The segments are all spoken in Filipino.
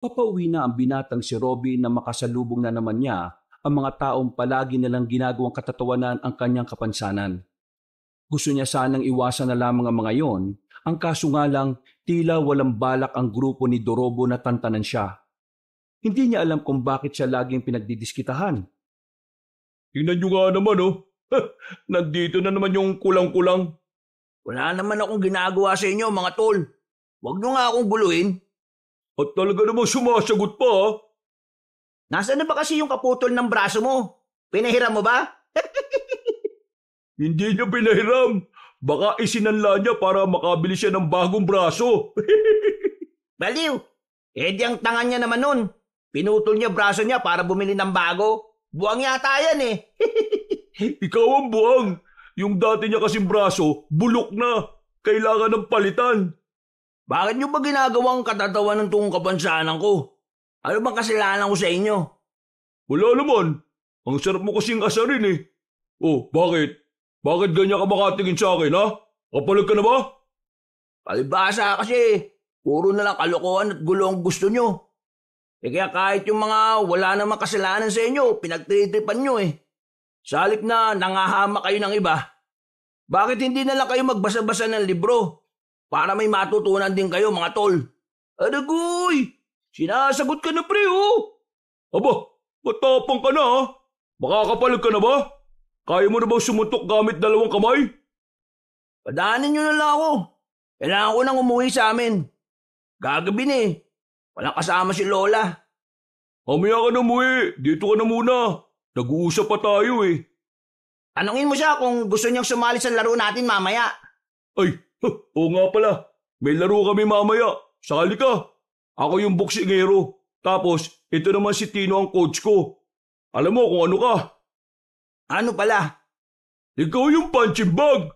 Papauwi na ang binatang si Robby na makasalubong na naman niya ang mga taong palagi nilang ginagawang katatawanan ang kanyang kapansanan. Gusto niya sanang iwasan na lamang ang mga yon, ang kaso nga lang tila walang balak ang grupo ni Dorobo na tantanan siya. Hindi niya alam kung bakit siya laging pinagdidiskitahan. Tingnan nyo nga naman oh. Nandito na naman yung kulang-kulang. Wala naman akong ginagawa sa inyo, mga tol. Huwag nyo nga akong guluhin. At talaga naman sumasagot pa ah. Nasaan na ba kasi yung kaputol ng braso mo? Pinahiram mo ba? Hindi niya pinahiram. Baka isinanla niya para makabili siya ng bagong braso. Baliw! Eh di ang tanga niya naman nun. Pinutol niya braso niya para bumili ng bago. Buwang yata yan eh. Ikaw ang buwang. Yung dati niya kasing braso, bulok na. Kailangan ng palitan. Bakit niyo ba ginagawang katatawanan tong kapansanan ko? Ano bang kasalanan ko sa inyo? Wala naman. Ang sarap mo kasing asarin eh. Oh, bakit? Bakit ganyan ka makatingin sa akin ha? Kapalag ka na ba? Palibasa kasi. Puro na lang kalokohan at gulo ang gusto niyo. Eh kaya kahit yung mga wala namang kasalanan sa inyo, pinagtritripan nyo eh. Sa halip na nangahama kayo ng iba, bakit hindi na lang kayo magbasa-basa ng libro? Para may matutunan din kayo mga tol. Adagoy! Sinasagot ka na pre oh! Aba, matapang ka na ha? Makakapalag ka na ba? Kaya mo na bang sumuntok gamit 2 kamay? Padaanin nyo na lang ako. Kailangan ko nang umuwi sa amin. Gagabi na eh. Walang kasama si Lola. Mamaya ka na umuwi. Dito ka na muna. Nag-uusap pa tayo eh. Tanungin mo siya kung gusto niyang sumali sa laro natin mamaya. Ay, oo nga pala. May laro kami mamaya. Sali ka. Ako yung boksingero. Tapos, ito naman si Tino ang coach ko. Alam mo kung ano ka? Ano pala? Ikaw yung punching bag.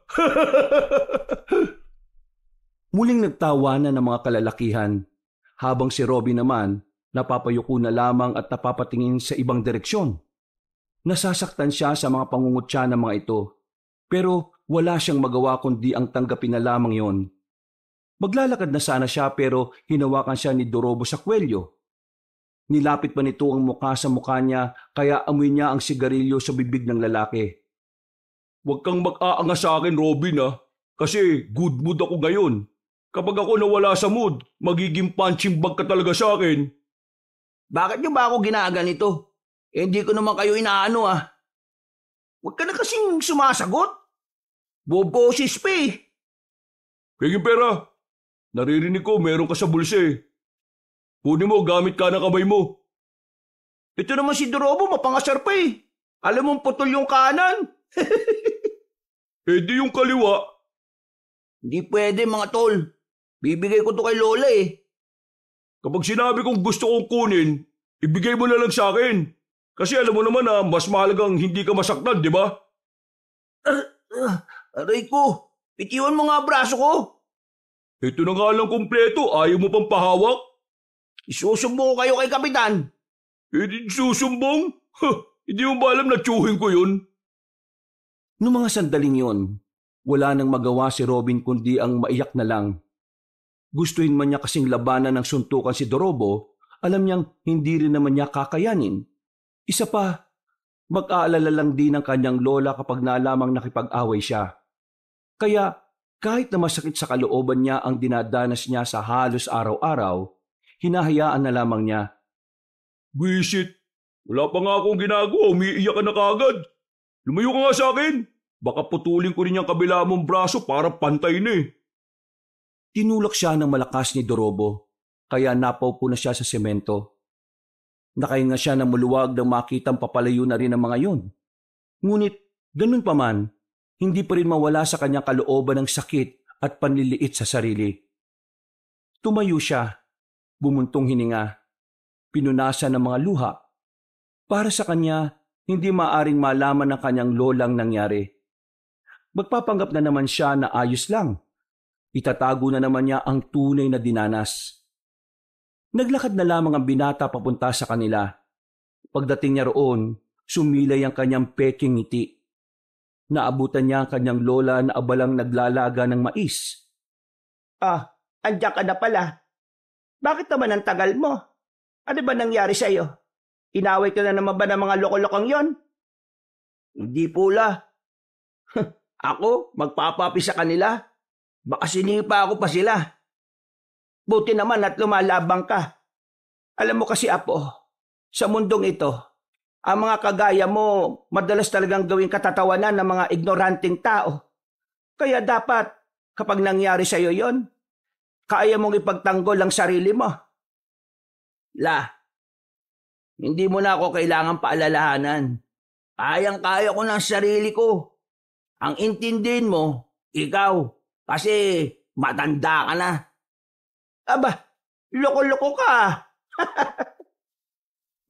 Muling nagtawanan ng mga kalalakihan, habang si Robby naman napapayuko na lamang at napapatingin sa ibang direksyon. Nasasaktan siya sa mga pangungutya ng mga ito, pero wala siyang magawa kundi ang tanggapin na lamang yon. Maglalakad na sana siya pero hinawakan siya ni Dorobo sa kwelyo. Nilapit pa nito ang mukha sa mukha niya kaya amoy niya ang sigarilyo sa bibig ng lalaki. Huwag kang mag-aanga sa akin, Robin ha. Kasi good mood ako ngayon. Kapag ako nawala sa mood, magiging punching bag ka talaga sa akin. Bakit niyo ba ako ginaganito? Eh, hindi ko naman kayo inaano ah. Huwag ka na kasing sumasagot. Bobosis pa eh. Kaya pera. Naririnig ko meron ka sa bulsa eh. Kunin mo gamit ka ng kamay mo. Ito naman si Dorobo mapangasar pa eh. Alam mong putol yung kanan. Eh di yung kaliwa. Hindi pwede mga tol. Bibigay ko to kay Lola eh. Kapag sinabi kong gusto kong kunin, ibigay mo na lang sa akin. Kasi alam mo naman na mas mahalagang hindi ka masaktan, di ba? Aray ko, pitiwan mo nga braso ko. Ito na nga lang kumpleto, ayaw mo pang pahawak? Isusumbong ko kayo kay Kapitan. Eh di susumbong? Hindi mo ba alam na tsuhin ko yun? Noong mga sandaling yon, wala nang magawa si Robin kundi ang maiyak na lang. Gustuin man niya kasing labanan ng suntukan si Dorobo, alam niyang hindi rin naman niya kakayanin. Isa pa, mag-aalala lang din ang kanyang lola kapag nalamang nakipag-away siya. Kaya kahit na masakit sa kalooban niya ang dinadanas niya sa halos araw-araw, hinahayaan na lamang niya. Buisit, wala pa nga akong ginagawa, umiiyak ka na kagad. Lumayo ka nga sa akin. Baka putulin ko rin yung kabila mong braso para pantay na eh. Tinulak siya ng malakas ni Dorobo, kaya napaupo na siya sa semento. Nakahinga siya ng maluwag nang makitang papalayo na rin ang mga yun. Ngunit, ganun pa man, hindi pa rin mawala sa kanyang kalooban ng sakit at panliliit sa sarili. Tumayo siya, bumuntong hininga, pinunasan ng mga luha. Para sa kanya, hindi maaring malaman ng kanyang lolang nangyari. Magpapanggap na naman siya na ayos lang. Itatago na naman niya ang tunay na dinanas. Naglakad na lamang ang binata papunta sa kanila. Pagdating niya roon, sumilay ang kanyang peking ngiti. Naabutan niya ang kanyang lola na abalang naglalaga ng mais. Ah, andiyan ka na pala. Bakit naman ang tagal mo? Ano ba nangyari sa'yo? Inaway ka na naman ba ng mga loko-lokong yon? Hindi pula. Ako, magpapapi sa kanila. Baka sinipa ako pa sila. Buti naman at lumalabang ka. Alam mo kasi, Apo, sa mundong ito, ang mga kagaya mo madalas talagang gawing katatawanan ng mga ignoranting tao. Kaya dapat, kapag nangyari sa'yo yon, kaya mong ipagtanggol ang sarili mo. Hindi mo na ako kailangang paalalahanan. Kayang-kaya ko ng sarili ko. Ang intindihin mo, ikaw, kasi matanda ka na. Aba, loko-loko ka.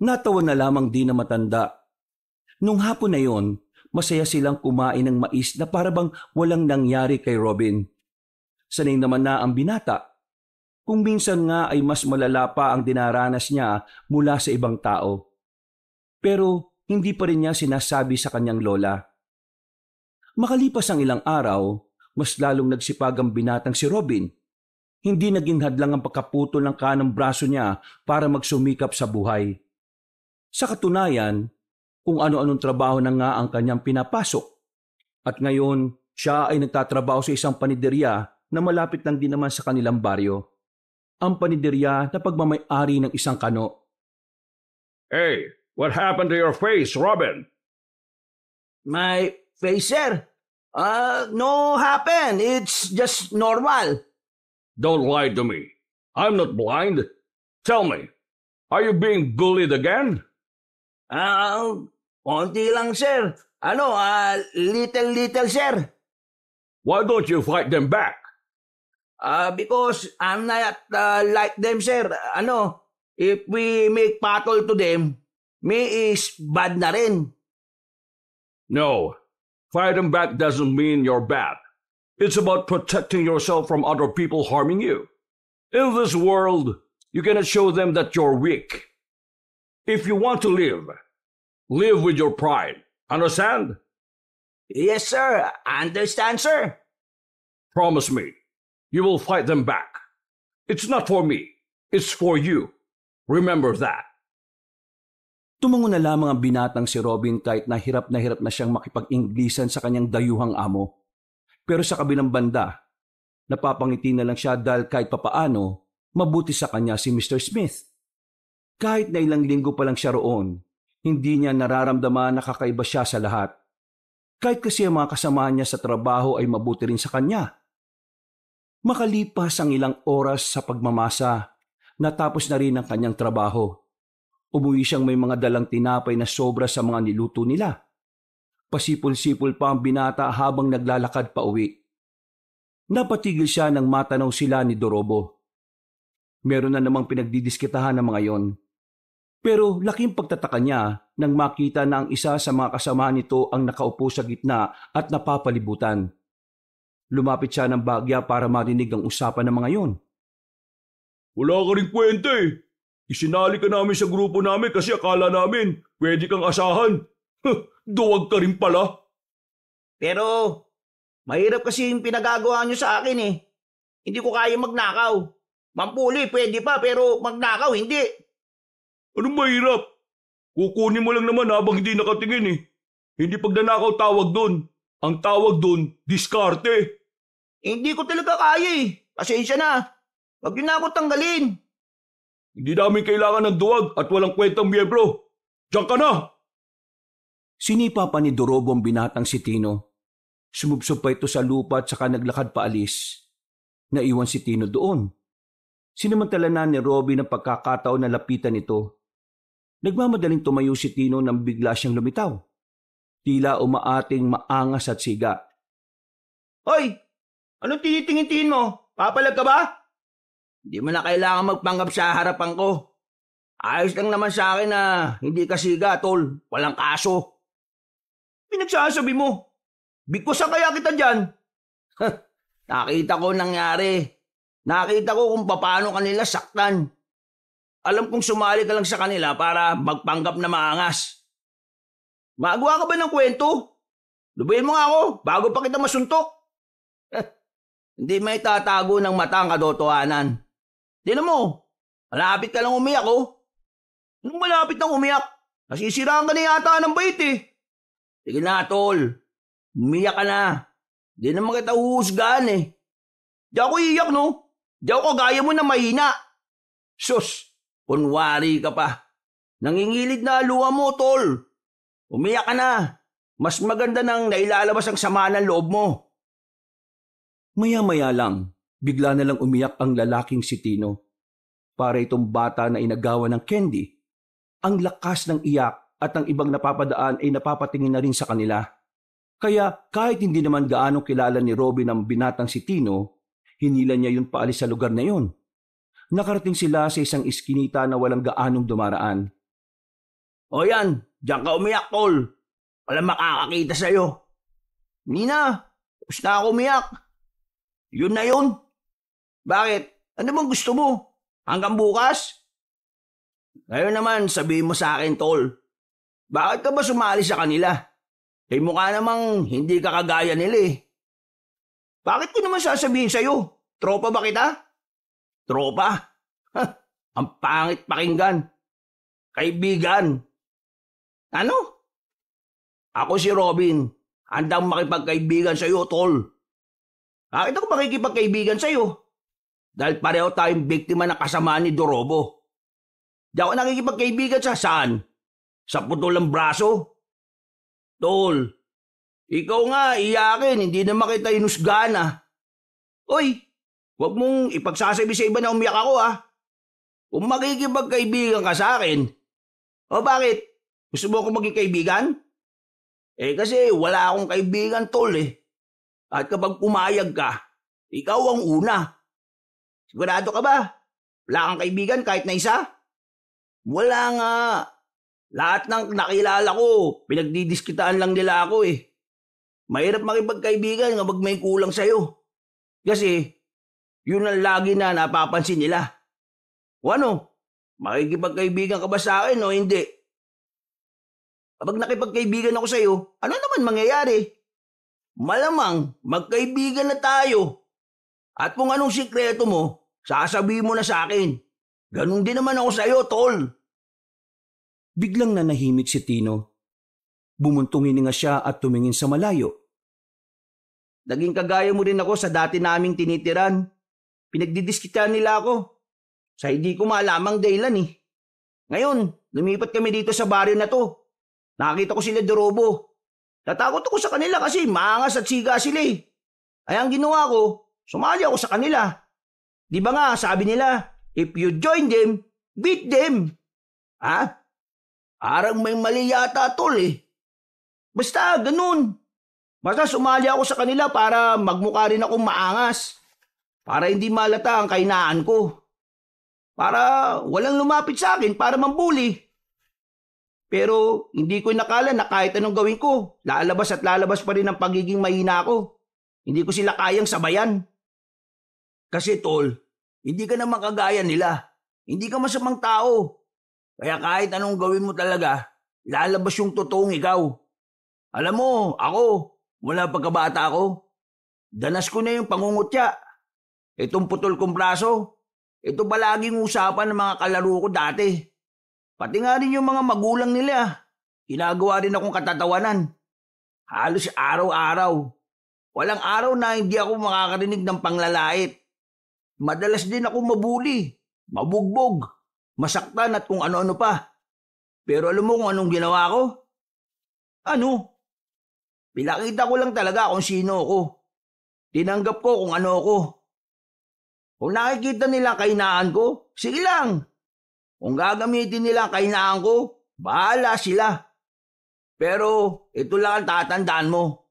Natawa na lamang din na matanda. Nung hapon na yon, masaya silang kumain ng mais na parabang walang nangyari kay Robin. Sanay naman na ang binata. Kung minsan nga ay mas malala pa ang dinaranas niya mula sa ibang tao. Pero hindi pa rin niya sinasabi sa kanyang lola. Makalipas ang ilang araw, mas lalong nagsipag ang binatang si Robin. Hindi naging hadlang ang pagkaputol ng kanang braso niya para magsumikap sa buhay. Sa katunayan, kung ano-anong trabaho na nga ang kanyang pinapasok. At ngayon, siya ay nagtatrabaho sa isang paniderya na malapit lang din naman sa kanilang baryo. Ang paniderya na pagmamay-ari ng isang kano. Hey, what happened to your face, Robin? My face, sir? No happen. It's just normal. Don't lie to me. I'm not blind. Tell me, are you being bullied again? Konti lang, sir. Little, sir. Why don't you fight them back? Because I'm not like them, sir. If we make battle to them, me is bad na rin. No, fighting back doesn't mean you're bad. It's about protecting yourself from other people harming you. In this world, you cannot show them that you're weak. If you want to live with your pride. Understand? Yes, sir. Understand, sir. Promise me, you will fight them back. It's not for me. It's for you. Remember that. Tumango na lamang ang binatang si Robin kahit na hirap na siyang makipag-Inglisan sa kanyang dayuhang amo. Pero sa kabilang banda, napapangiti na lang siya dahil kahit papaano, mabuti sa kanya si Mr. Smith. Kahit na ilang linggo pa lang siya roon, hindi niya nararamdaman na kakaiba siya sa lahat. Kahit kasi ang mga kasama niya sa trabaho ay mabuti rin sa kanya. Makalipas ang ilang oras sa pagmamasa, natapos na rin ang kanyang trabaho. Umuwi siyang may mga dalang tinapay na sobra sa mga niluto nila. Pasipol-sipol pa ang binata habang naglalakad pa uwi. Napatigil siya nang matanaw sila ni Dorobo. Meron na namang pinagdidiskitahan ng mga yon. Pero laking pagtataka niya nang makita na ang isa sa mga kasama nito ang nakaupo sa gitna at napapalibutan. Lumapit siya ng bagya para marinig ang usapan ng mga yon. Wala ka rin kwenta eh. Isinali ka namin sa grupo namin kasi akala namin pwede kang asahan. Duwag ka rin pala. Pero, mahirap kasi yung pinagagawa nyo sa akin eh. Hindi ko kaya magnakaw. Mampuli, pwede pa, pero magnakaw, hindi. Anong mahirap? Kukunin mo lang naman habang hindi nakatingin eh. Hindi pagnanakaw tawag doon. Ang tawag doon, diskarte. Hindi ko talaga kaya eh. Pasensya na. Huwag yun na ako tanggalin. Hindi namin kailangan ng duwag at walang kwentang miyembro. Diyan ka na! Sinipa pa ni Dorobo ang binatang si Tino. Sumubsob pa ito sa lupa at saka naglakad paalis. Naiwan si Tino doon. Sinamantala na ni Robin ang pagkakataon na lapitan ito. Nagmamadaling tumayo si Tino nang bigla siyang lumitaw. Tila umaating maangas at siga. Hoy! Anong tinitingin mo? Papalag ka ba? Hindi mo na kailangan magpanggap sa harapan ko. Ayos lang naman sa akin na hindi ka siga, tol. Walang kaso. Pinagsasabi mo. Bigkusan kaya kita dyan. Nakita ko nangyari. Nakita ko kung paano kanila saktan. Alam kong sumali ka lang sa kanila para magpanggap na maangas. Magawa ka ba ng kwento? Lubayin mo nga ako bago pa kita masuntok. Hindi may tatago ng mata ang katotohanan. Tignan mo, malapit ka lang umiyak oh. Nung malapit nang umiyak, nasisiraan ka na yata ng bait eh. Sige na, tol. Umiyak ka na. Di naman kita uhusgahan eh. Di ako iiyak, no? Di ako kagaya mo na mahina. Sus, kunwari ka pa. Nangingilid na luha mo, tol. Umiyak ka na. Mas maganda nang nailalabas ang sama ng loob mo. Maya-maya lang, bigla na lang umiyak ang lalaking si Tino. Para itong bata na inagawan ng candy. Ang lakas ng iyak at ang ibang napapadaan ay napapatingin na rin sa kanila. Kaya kahit hindi naman gaano kilala ni Robin ang binatang si Tino, hinila niya yun paalis sa lugar na yun. Nakarating sila sa isang iskinita na walang gaanong dumaraan. O yan, diyan ka umiyak, tol. Walang makakakita sa'yo. Hindi na, tapos na ako umiyak. Yun na yun. Bakit? Ano bang gusto mo? Hanggang bukas? Ngayon naman, sabihin mo sa akin, tol. Bakit ka ba sumali sa kanila? Eh mukha namang hindi ka kagaya nila eh. Bakit ko naman sasabihin sa'yo? Tropa ba kita? Tropa? Ang pangit pakinggan. Kaibigan. Ano? Ako si Robin. Handang makipagkaibigan sa'yo, tol. Bakit ako makikipagkaibigan sa'yo? Dahil pareho tayong biktima ng kasamaan ni Dorobo. Di ako nakikipagkaibigan sa saan? Sa putol ng braso? Tol, ikaw nga iyakin, hindi naman kita inusgahan ah. Oy, huwag mong ipagsasabi sa iba na umiyak ako ah. Kung makikipagkaibigan ka sa akin, o bakit? Gusto mo ako maging kaibigan? Eh kasi wala akong kaibigan, tol eh. At kapag pumayag ka, ikaw ang una. Sigurado ka ba? Wala kang kaibigan kahit na isa? Wala nga. Lahat ng nakilala ko, pinagdidiskitaan lang nila ako eh. Mahirap makipagkaibigan kapag may kulang sa'yo. Kasi, yun ang lagi na napapansin nila. O ano? Makikipagkaibigan ka ba sa akin o hindi? Kapag nakipagkaibigan ako sa'yo, ano naman mangyayari? Malamang, magkaibigan na tayo. At kung anong sikreto mo, sasabihin mo na sa akin. Ganun din naman ako sa'yo, tol. Biglang nanahimik si Tino. Bumuntong hininga siya at tumingin sa malayo. Naging kagaya mo rin ako sa dati naming tinitiran. Pinagdidiskitan nila ako. Sa hindi ko malamang dahilan eh. Ngayon, lumipat kami dito sa baryo na to. Nakita ko sila Dorobo. Natakot ako sa kanila kasi maangas at siga sila eh. Ay ang ginawa ko, sumali ako sa kanila. Di ba nga sabi nila, if you join them, beat them. Ha? Parang may mali yata tol eh. Basta ganun. Basta sumali ako sa kanila para magmukha rin akong maangas. Para hindi malata ang kahinaan ko. Para walang lumapit sa akin para mambuli. Pero hindi ko inakala na kahit anong gawin ko, lalabas at lalabas pa rin ang pagiging mahina ko. Hindi ko sila kayang sabayan. Kasi tol, hindi ka naman kagaya nila. Hindi ka masamang tao. Kaya kahit anong gawin mo talaga, lalabas yung totoong ikaw. Alam mo, ako, mula pagkabata ko, danas ko na yung pangungutya. Itong putol kong braso, ito palaging usapan ng mga kalaro ko dati. Pati nga rin yung mga magulang nila, ginagawa rin akong katatawanan. Halos araw-araw. Walang araw na hindi ako makakarinig ng panglalait. Madalas din ako mabuli, mabugbog, masaktan at kung ano-ano pa. Pero alam mo kung anong ginawa ko? Ano? Pinakita ko lang talaga kung sino ako. Tinanggap ko kung ano ako. Kung nakikita nila kahinaan ko, sige lang. Kung gagamitin nila kahinaan ko, bahala sila. Pero ito lang ang tatandaan mo.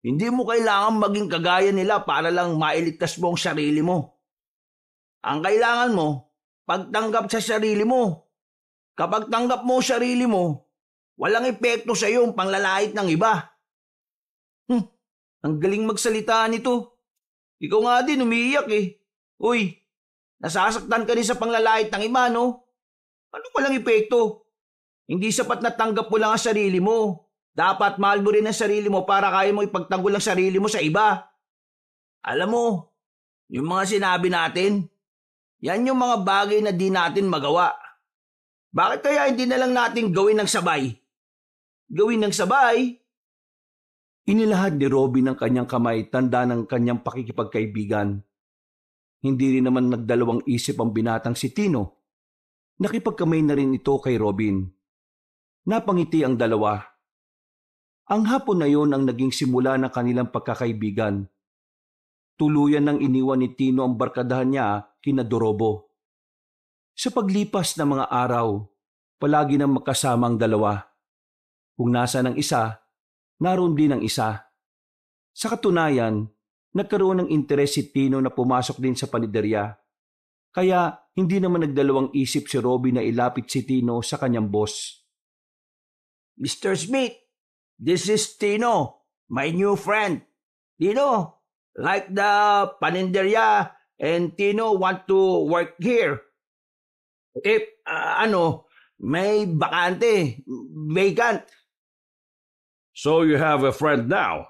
Hindi mo kailangan maging kagaya nila para lang mailigtas mo ang sarili mo. Ang kailangan mo, pagtanggap sa sarili mo. Kapag tanggap mo sarili mo, walang epekto sa iyo ang panglalait ng iba. Ang galing magsalita nito. Ikaw nga din umiiyak eh. Uy, nasasaktan ka rin sa panglalait ng iba, no? Ano walang epekto? Hindi sapat na tanggap mo lang ang sarili mo. Dapat mahal mo rin ang sarili mo para kaya mo ipagtanggol ang sarili mo sa iba. Alam mo, yung mga sinabi natin, yan yung mga bagay na di natin magawa. Bakit kaya hindi na lang natin gawin ng sabay? Gawin ng sabay? Inilahad ni Robin ang kanyang kamay, tanda ng kanyang pakikipagkaibigan. Hindi rin naman nagdalawang isip ang binatang si Tino. Nakipagkamay na rin ito kay Robin. Napangiti ang dalawa. Ang hapon na yon ang naging simula ng kanilang pagkakaibigan. Tuluyan nang iniwan ni Tino ang barkadahan niya kina Dorobo. Sa paglipas ng mga araw, palagi nang magkasama ang dalawa. Kung nasa ng isa, naroon din ang isa. Sa katunayan, nagkaroon ng interes si Tino na pumasok din sa paniderya. Kaya hindi naman nagdalawang isip si Robin na ilapit si Tino sa kanyang boss. Mr. Smith, this is Tino, my new friend. Tino, like the paninderya and Tino want to work here. If, may bakante, vacant. So you have a friend now.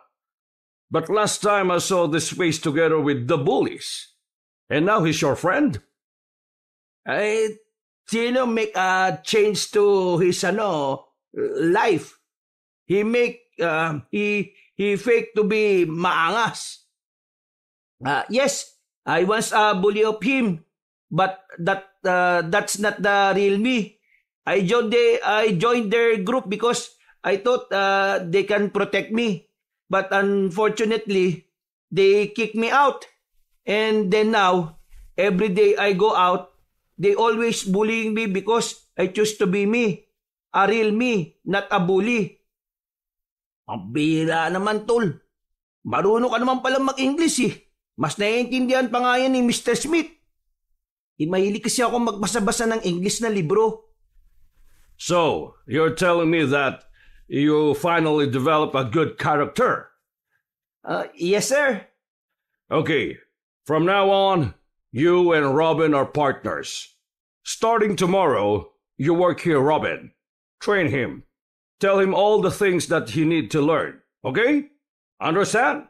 But last time I saw this face together with the bullies. And now he's your friend? Tino make a change to his life. He fake to be maangas. Yes, I once bully of him, but that's not the real me. I joined their group because I thought they can protect me. But unfortunately, they kick me out. And then now, every day I go out, they always bullying me because I choose to be me. A real me, not a bully. Ang bira naman, tol. Marunong ka naman palang mag-English eh. Mas naiintindihan pa nga yan ni Mr. Smith. Mahilig kasi ako magbasa-basa ng English na libro. So, you're telling me that you finally develop a good character? Yes, sir. Okay, from now on, you and Robin are partners. Starting tomorrow, you work here, Robin. Train him. Tell him all the things that he need to learn. Okay? Understand?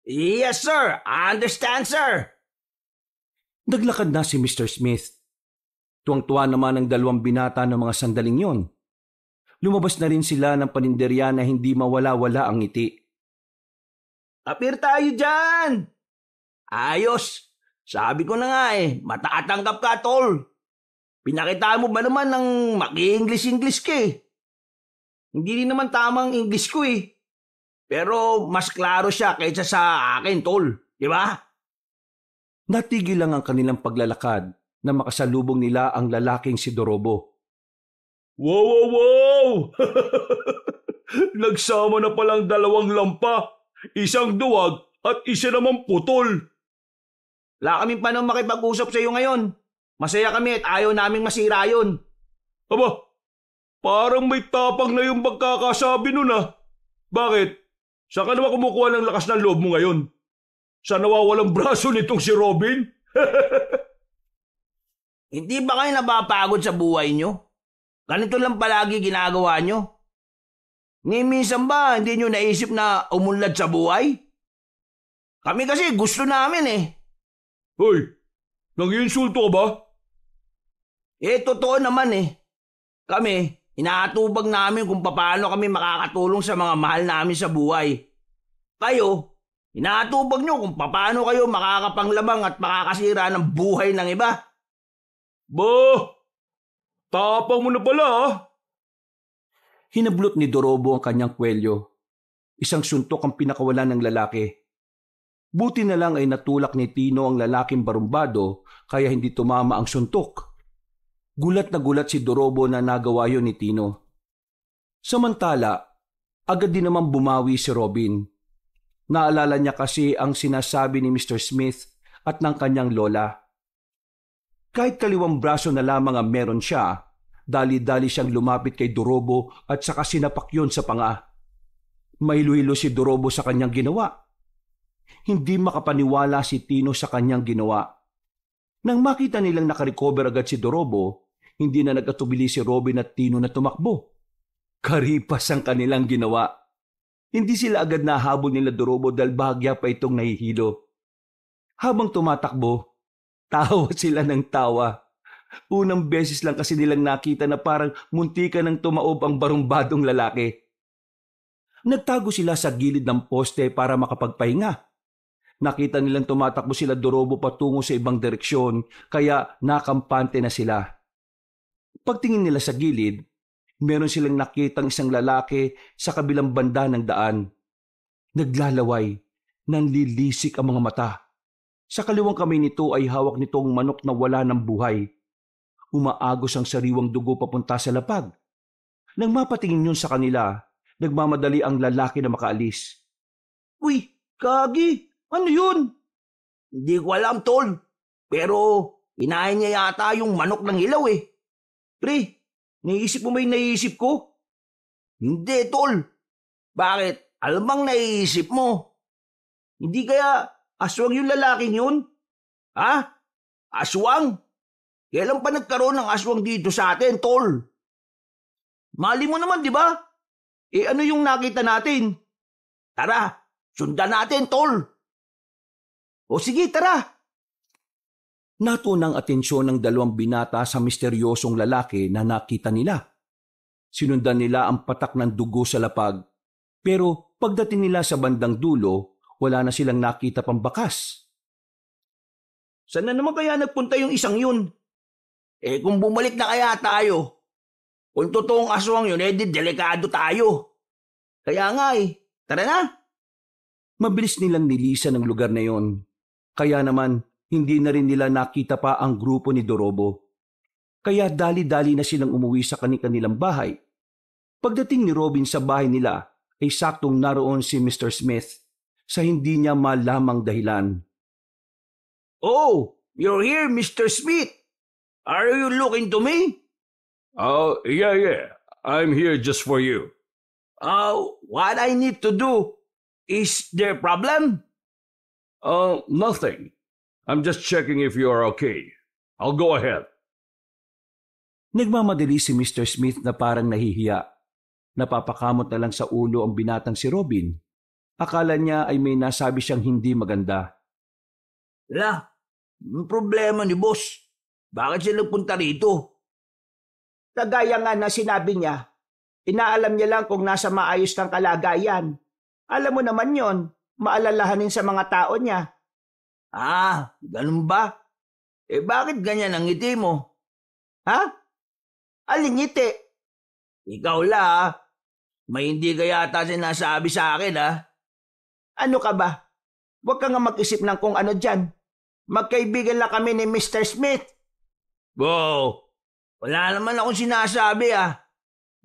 Yes, sir. I understand, sir. Naglakad na si Mr. Smith. Tuwang-tuwa naman ang dalawang binata ng mga sandaling yon. Lumabas na rin sila ng paninderya na hindi mawala-wala ang ngiti. Apir tayo dyan! Ayos! Sabi ko na nga matatanggap ka, tol. Pinakita mo ba naman ng maki-English ka eh? Hindi rin naman tamang English ko eh. Pero mas klaro siya kaysa sa akin, tol. Di ba? Natigil lang ang kanilang paglalakad na makasalubong nila ang lalaking si Dorobo. Wow! Nagsama na palang dalawang lampa. Isang duwag at isa namang putol. Wala kaming panahon makipag-usap sa iyo ngayon. Masaya kami at ayaw naming masira yun. Aba, parang may tapang na yung pagkakasabi nun ah. Bakit? Saan ka naman kumukuha ng lakas ng loob mo ngayon? Sa nawawalang braso nitong si Robin? Hindi ba kayo napapagod sa buhay nyo? Ganito lang palagi ginagawa nyo? Ni minsan ba hindi nyo naisip na umunlad sa buhay? Kami kasi gusto namin eh. Hoy, nag-iinsulto ka ba? Totoo naman eh. Kami, inaatubag namin kung paano kami makakatulong sa mga mahal namin sa buhay. Kayo, inaatubag nyo kung paano kayo makakapanglamang at makakasira ng buhay ng iba. Tapang mo na pala ah. Hinablot ni Dorobo ang kanyang kwelyo. Isang suntok ang pinakawalan ng lalaki. Buti na lang ay natulak ni Tino ang lalaking barumbado kaya hindi tumama ang suntok. Gulat na gulat si Dorobo na nagawa yon ni Tino. Samantala, agad din naman bumawi si Robin. Naalala niya kasi ang sinasabi ni Mr. Smith at ng kanyang lola. Kahit kaliwang braso na lamang ang meron siya, dali-dali siyang lumapit kay Dorobo at saka sinapak yon sa panga. Mahilo-hilo si Dorobo sa kanyang ginawa. Hindi makapaniwala si Tino sa kanyang ginawa. Nang makita nilang nakarecover agad si Dorobo, hindi na nag-atubili si Robin at Tino na tumakbo. Karipas ang kanilang ginawa. Hindi sila agad nahabol nila Dorobo dahil bahagya pa itong nahihilo. Habang tumatakbo, tawa sila ng tawa. Unang beses lang kasi nilang nakita na parang muntikan ng tumaob ang barumbadong lalaki. Nagtago sila sa gilid ng poste para makapagpahinga. Nakita nilang tumatakbo sila Dorobo patungo sa ibang direksyon, kaya nakampante na sila. Pagtingin nila sa gilid, meron silang nakitang isang lalaki sa kabilang banda ng daan. Naglalaway, nanlilisik ang mga mata. Sa kaliwang kamay nito ay hawak nitong manok na wala ng buhay. Umaagos ang sariwang dugo papunta sa lapag. Nang mapatingin yun sa kanila, nagmamadali ang lalaki na makaalis. Uy, Kagi! Ano yun? Hindi ko alam, tol. Pero inahin niya yata yung manok ng ilaw eh. Pre, naisip mo ba yung naisip ko? Hindi, tol. Bakit? Alam bang naisip mo? Hindi kaya aswang yung lalaking yun? Ha? Aswang? Kailan pa nagkaroon ng aswang dito sa atin, tol? Mali mo naman, di ba? Ano yung nakita natin? Tara, sundan natin, tol. O sige, tara. Natunang atensyon ng dalawang binata sa misteryosong lalaki na nakita nila. Sinundan nila ang patak ng dugo sa lapag, pero pagdating nila sa bandang dulo, wala na silang nakita pang bakas. Saan na naman kaya nagpunta yung isang yun? Kung bumalik na kaya tayo, kung totoong aswang yun, delikado tayo. Kaya nga tara na. Mabilis nilang nilisan ang lugar na yon. Kaya naman, hindi na rin nila nakita pa ang grupo ni Dorobo. Kaya dali-dali na silang umuwi sa kanilang bahay. Pagdating ni Robin sa bahay nila, ay saktong naroon si Mr. Smith sa hindi niya malamang dahilan. Oh, you're here, Mr. Smith. Are you looking to me? Oh, yeah. I'm here just for you. What I need to do? Is there a problem? Nothing. I'm just checking if you are okay. I'll go ahead. Nagmamadali si Mr. Smith na parang nahihiya. Napapakamot na lang sa ulo ang binatang si Robin. Akala niya ay may nasabi siyang hindi maganda. Ang problema ni boss. Bakit siya nagpunta rito? Kagaya nga na sinabi niya, inaalam niya lang kung nasa maayos kang kalagayan. Alam mo naman yon, maalalahanin sa mga tao niya. Ganun ba? Bakit ganyan ang ngiti mo? Ha? Aling ngiti? Ikaw may hindi ka yata sinasabi sa akin, ha? Ano ka ba? Huwag ka nga mag-isip ng kung ano dyan. Magkaibigan lang kami ni Mr. Smith. Wow! Wala naman akong sinasabi,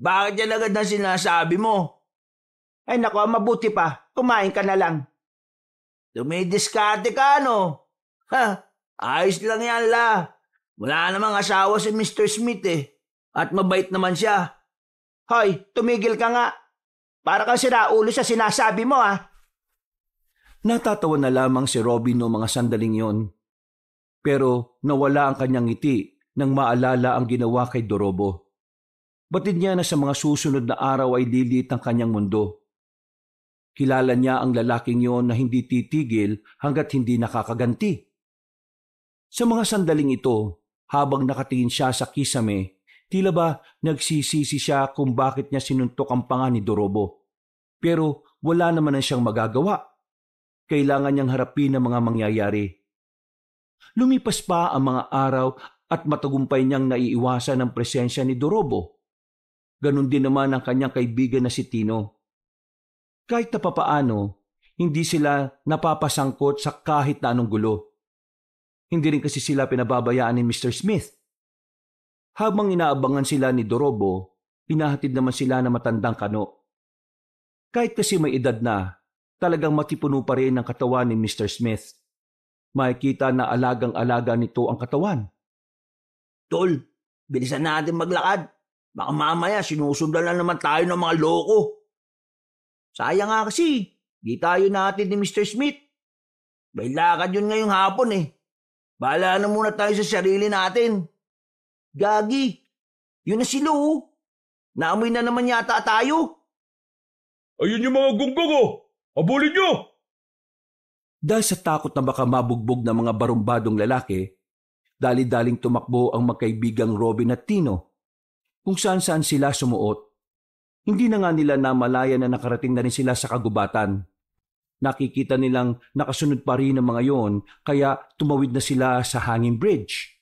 Bakit yan agad na sinasabi mo? Ay nako, mabuti pa. Kumain ka na lang. Dumidiskarte ka, no? Ayos lang yan, Wala namang asawa si Mr. Smith, At mabait naman siya. Hoy, tumigil ka nga. Para kang siraulo sa sinasabi mo, Natatawa na lamang si Robin no mga sandaling yon. Pero nawala ang kanyang ngiti nang maalala ang ginawa kay Dorobo. Batid niya na sa mga susunod na araw ay lilit ang kanyang mundo. Kilala niya ang lalaking yon na hindi titigil hanggat hindi nakakaganti. Sa mga sandaling ito, habang nakatingin siya sa kisame, tila ba nagsisisi siya kung bakit niya sinuntok ang panga ni Dorobo. Pero wala naman na siyang magagawa. Kailangan niyang harapin ang mga mangyayari. Lumipas pa ang mga araw at matagumpay niyang naiiwasan ang presensya ni Dorobo. Ganon din naman ang kanyang kaibigan na si Tino. Kahit na papaano, hindi sila napapasangkot sa kahit na anong gulo. Hindi rin kasi sila pinababayaan ni Mr. Smith. Habang inaabangan sila ni Dorobo, pinahatid naman sila na matandang kano. Kahit kasi may edad na, talagang matipuno pa rin ang katawan ni Mr. Smith. Makikita na alagang-alaga nito ang katawan. Tol, bilisan natin maglakad. Baka mamaya sinusundan na naman tayo ng mga loko. Sayang nga kasi, di tayo natin ni Mr. Smith. May lakad yun ngayong hapon Bahala na muna tayo sa sarili natin. Gagi, yun na si Lou. Naamoy na naman yata tayo. Ayun yung mga gunggong Abulin nyo! Dahil sa takot na baka mabugbog ng mga barumbadong lalaki, Dali-daling tumakbo ang magkaibigang Robin at Tino. Kung saan-saan sila sumuot. Hindi na nga nila namalaya na nakarating na rin sila sa kagubatan. Nakikita nilang nakasunod pa rin ang mga yon, kaya tumawid na sila sa hanging bridge.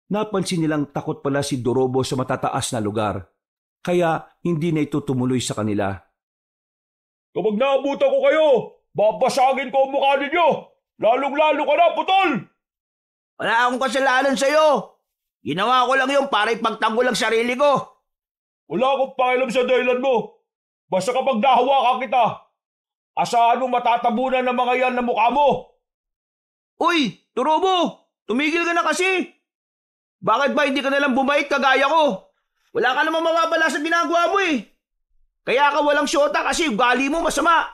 Napansin nilang takot pala si Dorobo sa matataas na lugar, kaya hindi na ito tumuloy sa kanila. Kapag naabutan ko kayo, babasagin ko ang mukha ninyo! Lalong-lalo ka na, putol! Wala akong kasalanan sa'yo. Ginawa ko lang yun para ipagtanggol ang sarili ko. Wala akong pakialam sa dahilan mo. Basta kapag nahawakan kita, asahan mong matatabunan ng mga yan na mukha mo. Uy, Dorobo! Tumigil ka na kasi! Bakit ba hindi ka nalang bumait kagaya ko? Wala ka namang mawawala sa ginagawa mo eh. Kaya ka walang syota kasi ugali mo masama.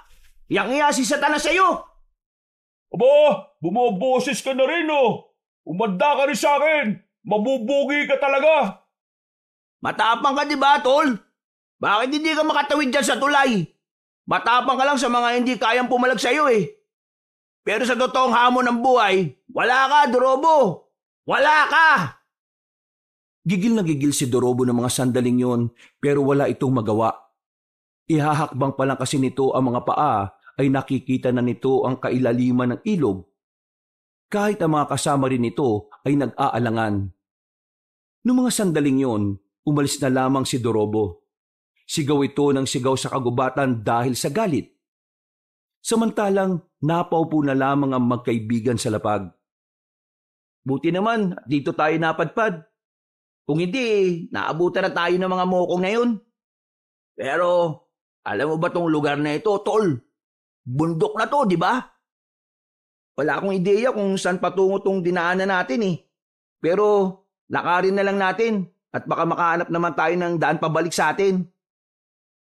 Yang si Satanas sa'yo. Aba, bumaboses ka na rin oh. Umanda ka rin sa akin. Mabubugi ka talaga. Matapang ka diba, tol? Bakit hindi ka makatawid dyan sa tulay? Matapang ka lang sa mga hindi kayang pumalag sa'yo eh. Pero sa totoong hamon ng buhay, wala ka, Dorobo. Wala ka! Gigil na gigil si Dorobo ng mga sandaling yon, pero wala itong magawa. Ihahakbang pa lang kasi nito ang mga paa ay nakikita na nito ang kailaliman ng ilog. Kahit ang mga kasama rin nito ay nag-aalangan. Noong mga sandaling yon, umalis na lamang si Dorobo. Sigaw ito ng sigaw sa kagubatan dahil sa galit. Samantalang napaupo na lamang ang magkaibigan sa lapag. Buti naman, dito tayo napadpad. Kung hindi, naabutan na tayo ng mga mokong na yun. Pero, alam mo ba tong lugar na ito, tol? Bundok na to, di ba? Wala akong ideya kung saan patungo tong dinaanan natin eh. Pero, lakarin na lang natin at baka makahanap naman tayo ng daan pabalik sa atin.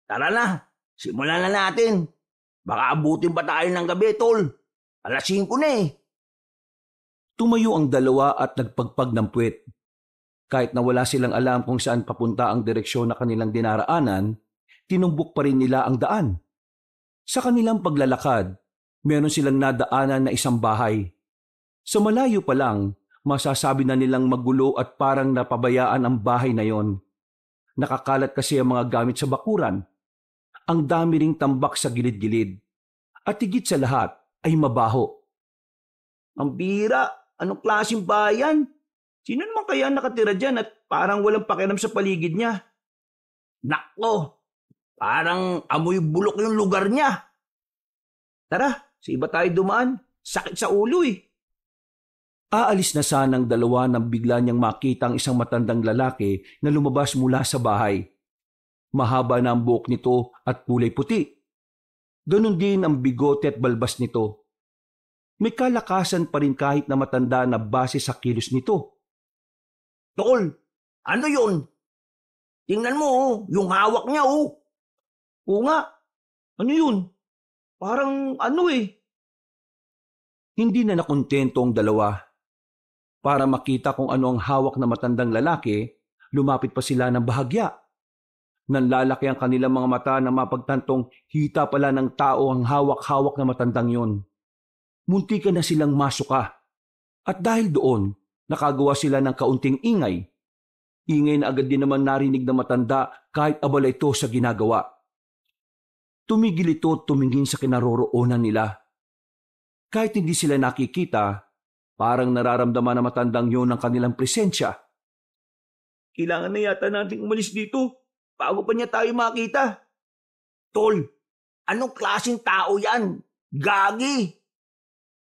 Tara na, simulan na natin. Baka abutin pa tayo ng gabi, tol. 5:00 na eh. Tumayo ang dalawa at nagpagpag ng puwet. Kahit na wala silang alam kung saan papunta ang direksyon na kanilang dinaraanan, tinumbok pa rin nila ang daan. Sa kanilang paglalakad, meron silang nadaanan na isang bahay. Sa malayo pa lang, masasabi na nilang magulo at parang napabayaan ang bahay na yon. Nakakalat kasi ang mga gamit sa bakuran. Ang dami ring tambak sa gilid-gilid. At higit sa lahat ay mabaho. Ang bira, anong klaseng bayan? Sino naman kaya nakatira dyan at parang walang pakialam sa paligid niya? Nako, parang amoy bulok yung lugar niya. Tara, sa iba tayo dumaan. Sakit sa ulo eh. Aalis na sanang dalawa nang bigla niyang makita ang isang matandang lalaki na lumabas mula sa bahay. Mahaba na ang buhok nito at kulay puti. Ganon din ang bigote at balbas nito. May kalakasan pa rin kahit na matanda na base sa kilos nito. Tol, ano yun? Tingnan mo oh, yung hawak niya oh. Oo nga, ano yun? Parang ano eh. Hindi na nakontento ang dalawa. Para makita kung ano ang hawak na matandang lalaki, lumapit pa sila ng bahagya. Nanlalaki ang kanilang mga mata na mapagtantong hita pala ng tao ang hawak-hawak na matandang yon. Muntikan na silang masuka. At dahil doon, nakagawa sila ng kaunting ingay. Ingay na agad din naman narinig na matanda kahit abala ito sa ginagawa. Tumigil ito at tumingin sa kinaroroonan nila. Kahit hindi sila nakikita, parang nararamdaman na matandang yon ang kanilang presensya. Kailangan na yata nating umalis dito bago pa niya tayo makita. Tol, anong klaseng tao yan? Gagi!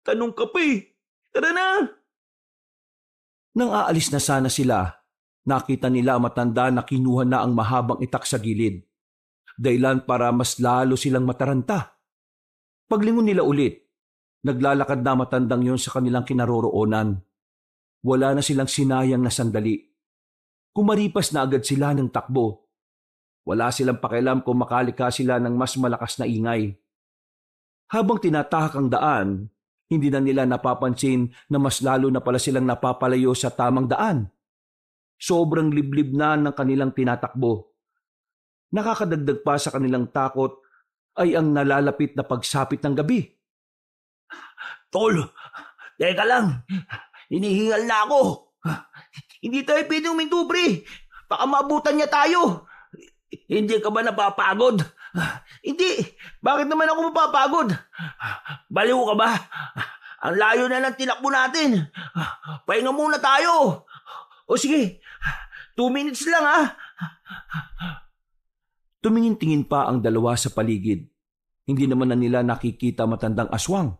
Tanong ka pa eh. Tara na! Nang aalis na sana sila, nakita nila ang matanda na kinuha na ang mahabang itak sa gilid. Dahilan para mas lalo silang mataranta. Paglingon nila ulit, naglalakad na matandang yon sa kanilang kinaroroonan. Wala na silang sinayang na sandali. Kumaripas na agad sila ng takbo. Wala silang pakialam kung makalika sila ng mas malakas na ingay. Habang tinatahak ang daan, hindi na nila napapansin na mas lalo na pala silang napapalayo sa tamang daan. Sobrang liblib na ng kanilang tinatakbo. Nakakadagdag pa sa kanilang takot ay ang nalalapit na pagsapit ng gabi. Tol, teka lang. Hinihingal na ako. Hindi tayo pwedeng huminto, pre. Baka maabutan niya tayo. Hindi ka ba napapagod? Hindi. Bakit naman ako mapapagod? Baliw ka ba? Ang layo na ng tinakbo natin. Pahinga muna tayo. O sige, 2 minutes lang ha. Tumingin-tingin pa ang dalawa sa paligid. Hindi naman na nila nakikita matandang aswang.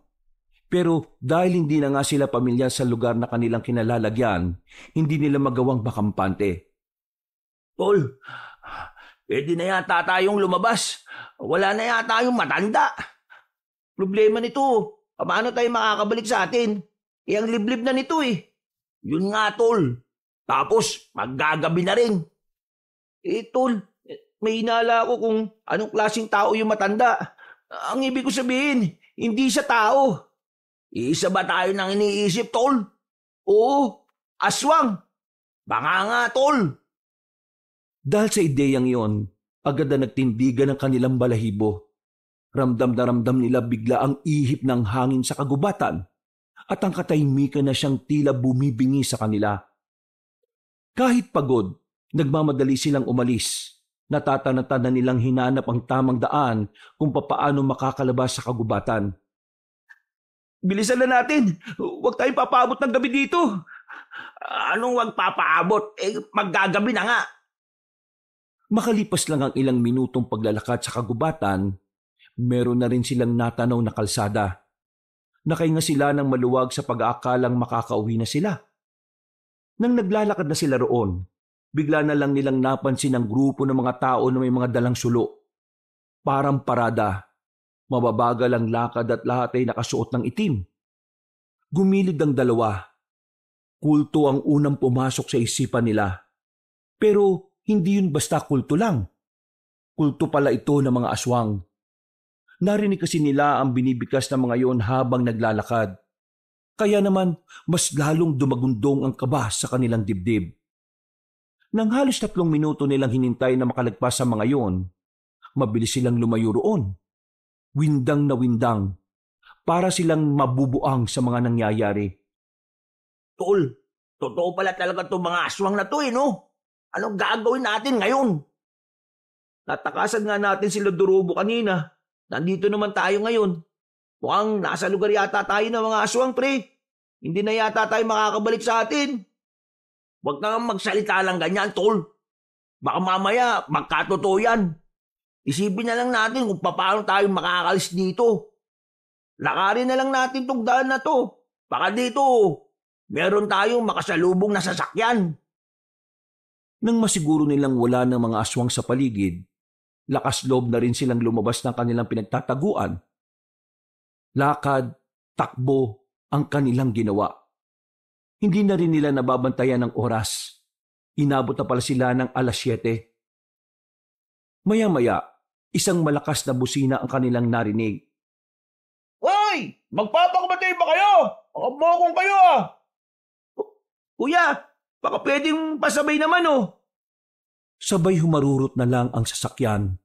Pero dahil hindi na nga sila pamilyar sa lugar na kanilang kinalalagyan, hindi nila magawang makampante. Tol, pwede na yata tayong lumabas. Wala na yata yung matanda. Problema nito, paano tayo makakabalik sa atin? Ang liblib na nito eh. Yun nga, tol. Tapos, maggagabi na rin. Tol, may hinala ako kung anong klaseng tao yung matanda. Ang ibig ko sabihin, hindi siya tao. Isa ba tayo nang iniisip, tol? Oo, aswang. Baka nga, tol. Dahil sa ideyang iyon, agad na nagtindigan ang kanilang balahibo. Ramdam na ramdam nila bigla ang ihip ng hangin sa kagubatan at ang katahimikan na siyang tila bumibingi sa kanila. Kahit pagod, nagmamadali silang umalis. Natatanatan na nilang hinanap ang tamang daan kung papaano makakalabas sa kagubatan. Bilisan na natin. Huwag tayong papaabot ng gabi dito. Anong huwag papaabot? Maggagabi na nga. Makalipas lang ang ilang minutong paglalakad sa kagubatan, meron na rin silang natanaw na kalsada. Nakahinga sila ng maluwag sa pag-aakalang makakauwi na sila. Nang naglalakad na sila roon, bigla na lang nilang napansin ang grupo ng mga tao na may mga dalang sulo. Parang parada. Mababagal ang lakad at lahat ay nakasuot ng itim. Gumilid ang dalawa. Kulto ang unang pumasok sa isipan nila. Pero hindi yun basta kulto lang. Kulto pala ito ng mga aswang. Narinig kasi nila ang binibikas ng mga yon habang naglalakad. Kaya naman mas lalong dumagundong ang kaba sa kanilang dibdib. Nang halos 3 minuto nilang hinintay na makalagpas sa mga yon, mabilis silang lumayo roon. Windang na windang, para silang mabubuang sa mga nangyayari. Tol, totoo pala talaga itong mga aswang na to no? Anong gagawin natin ngayon? Natakasan nga natin sila Dorobo kanina. Nandito naman tayo ngayon. Mukhang nasa lugar yata tayo ng mga aswang, pre. Hindi na yata tayo makakabalik sa atin. Huwag kang magsalita lang ganyan, tol. Baka mamaya magkatotoo yan. Isipin na lang natin kung paano tayo makakalis dito. Lakarin na lang natin tong daan na to. Baka dito, meron tayong makasalubong na sasakyan. Nang masiguro nilang wala ng mga aswang sa paligid, lakas loob na rin silang lumabas ng kanilang pinagtataguan. Lakad, takbo ang kanilang ginawa. Hindi na rin nila nababantayan ng oras. Inabot na pala sila ng 7:00. Maya-maya, isang malakas na busina ang kanilang narinig. Hoy! Magpapakamatay ba kayo? Makabokong kayo Kuya, baka pwedeng pasabay naman Sabay humarurot na lang ang sasakyan.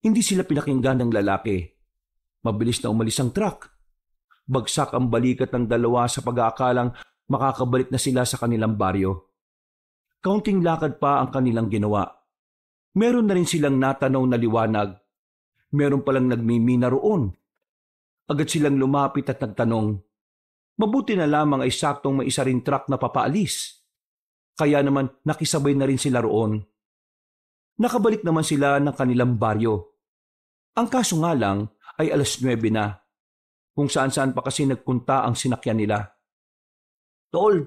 Hindi sila pinakinggan ng lalaki. Mabilis na umalis ang truck. Bagsak ang balikat ng dalawa sa pag-aakalang makakabalik na sila sa kanilang baryo. Kaunting lakad pa ang kanilang ginawa. Meron na rin silang natanaw na liwanag. Meron palang nagmimina roon. Agad silang lumapit at nagtanong. Mabuti na lamang ay saktong may isa ring truck na papaalis. Kaya naman nakisabay na rin sila roon. Nakabalik naman sila ng kanilang baryo. Ang kaso nga lang ay 9:00 na. Kung saan-saan pa kasi nagpunta ang sinakyan nila. Tol,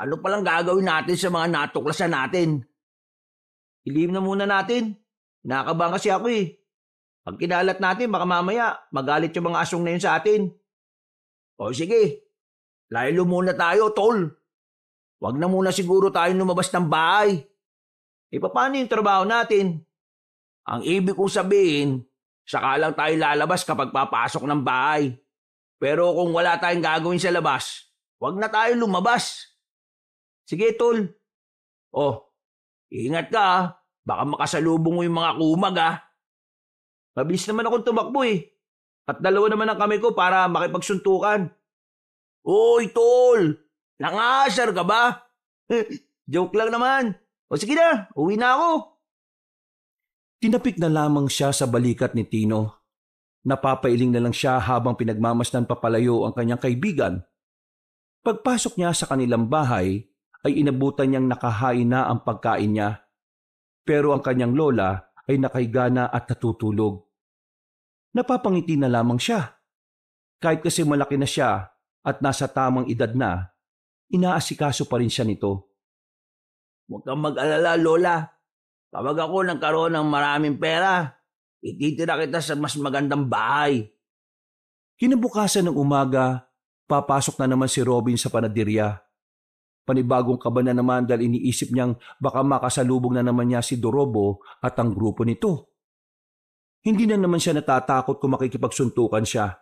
ano palang gagawin natin sa mga natuklasan natin? Ilihim na muna natin. Kinakabahan kasi ako Pag kinalat natin, baka mamaya magalit yung mga aswang na yun sa atin. O sige, laylo muna tayo, tol. Huwag na muna siguro tayo lumabas ng bahay. Paano yung trabaho natin? Ang ibig kong sabihin, saka lang tayo lalabas kapag papasok ng bahay. Pero kung wala tayong gagawin sa labas, huwag na tayo lumabas. Sige, tol. Ingat ka Baka makasalubong mo yung mga kumag Mabilis naman akong tumakbo At 2 naman ang kamay ko para makipagsuntukan. Hoy, tol! Nangasar ka ba? Joke lang naman. O sige na, uwi na ako. Tinapik na lamang siya sa balikat ni Tino. Napapailing na lang siya habang pinagmamasdan papalayo ang kanyang kaibigan. Pagpasok niya sa kanilang bahay, ay inabutan niyang nakahain na ang pagkain niya. Pero ang kanyang lola ay nakahiga na at natutulog. Napapangiti na lamang siya. Kahit kasi malaki na siya at nasa tamang edad na, inaasikaso pa rin siya nito. Huwag kang mag-alala, Lola. Kapag ako nagkaroon ng maraming pera, ititira kita sa mas magandang bahay. Kinabukasan ng umaga, papasok na naman si Robin sa panaderya. Panibagong kaba na naman dahil iniisip niyang baka makasalubong na naman niya si Dorobo at ang grupo nito. Hindi na naman siya natatakot kung makikipagsuntukan siya.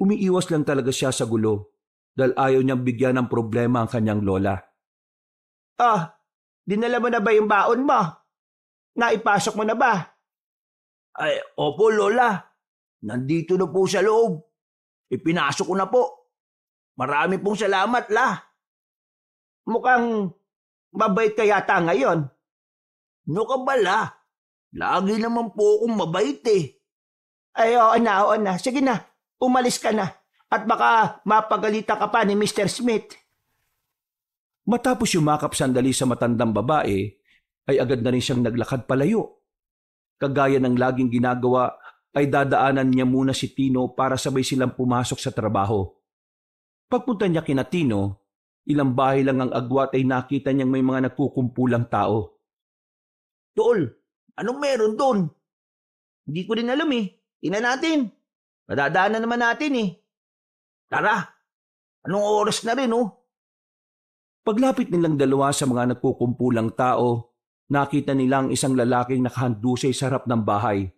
Umiiwas lang talaga siya sa gulo dahil ayaw niyang bigyan ng problema ang kanyang lola. Dinala mo na ba yung baon mo? Naipasok mo na ba? Ay, opo, Lola. Nandito na po sa loob. Ipinasok ko na po. Marami pong salamat, La. Mukhang mabait ka yata ngayon. No ka ba, La? Lagi naman po akong mabait eh. Ay, oo na. Sige na, umalis ka na. At baka mapagalitan ka pa ni Mr. Smith. Matapos yumakap sandali sa matandang babae, ay agad na rin siyang naglakad palayo. Kagaya ng laging ginagawa, ay dadaanan niya muna si Tino para sabay silang pumasok sa trabaho. Pagpunta niya kina Tino, ilang bahay lang ang agwat ay nakita niyang may mga nagkukumpulang tao. Tol, anong meron doon? Hindi ko rin alam eh. Tingnan natin. Madadaanan naman natin eh. Tara, anong oras na rin oh? Paglapit nilang dalawa sa mga nagkukumpulang tao, nakita nilang isang lalaking nakahandusay sa harap ng bahay.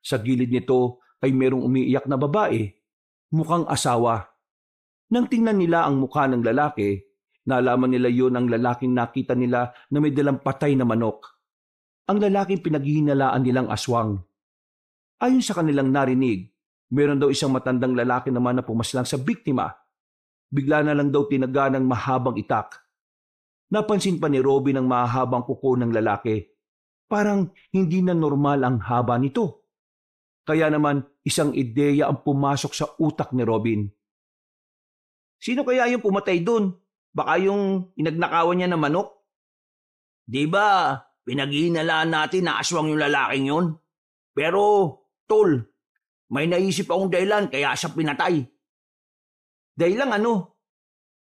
Sa gilid nito ay merong umiiyak na babae, mukhang asawa. Nang tingnan nila ang mukha ng lalaki, nalaman nila yun ang lalaking nakita nila na may dalang patay na manok. Ang lalaking pinaghihinalaan nilang aswang. Ayon sa kanilang narinig, meron daw isang matandang lalaki naman na pumaslang sa biktima. Bigla na lang daw tinaga ng mahabang itak. Napansin pa ni Robin ang mahabang kuko ng lalaki. Parang hindi na normal ang haba nito. Kaya naman isang ideya ang pumasok sa utak ni Robin. Sino kaya yung pumatay dun? Baka yung inagnakawan niya ng manok? Di ba pinaghihinalaan natin na aswang yung lalaking yun? Pero, tol, may naisip akong dahilan kaya siya pinatay. Dahilan ano?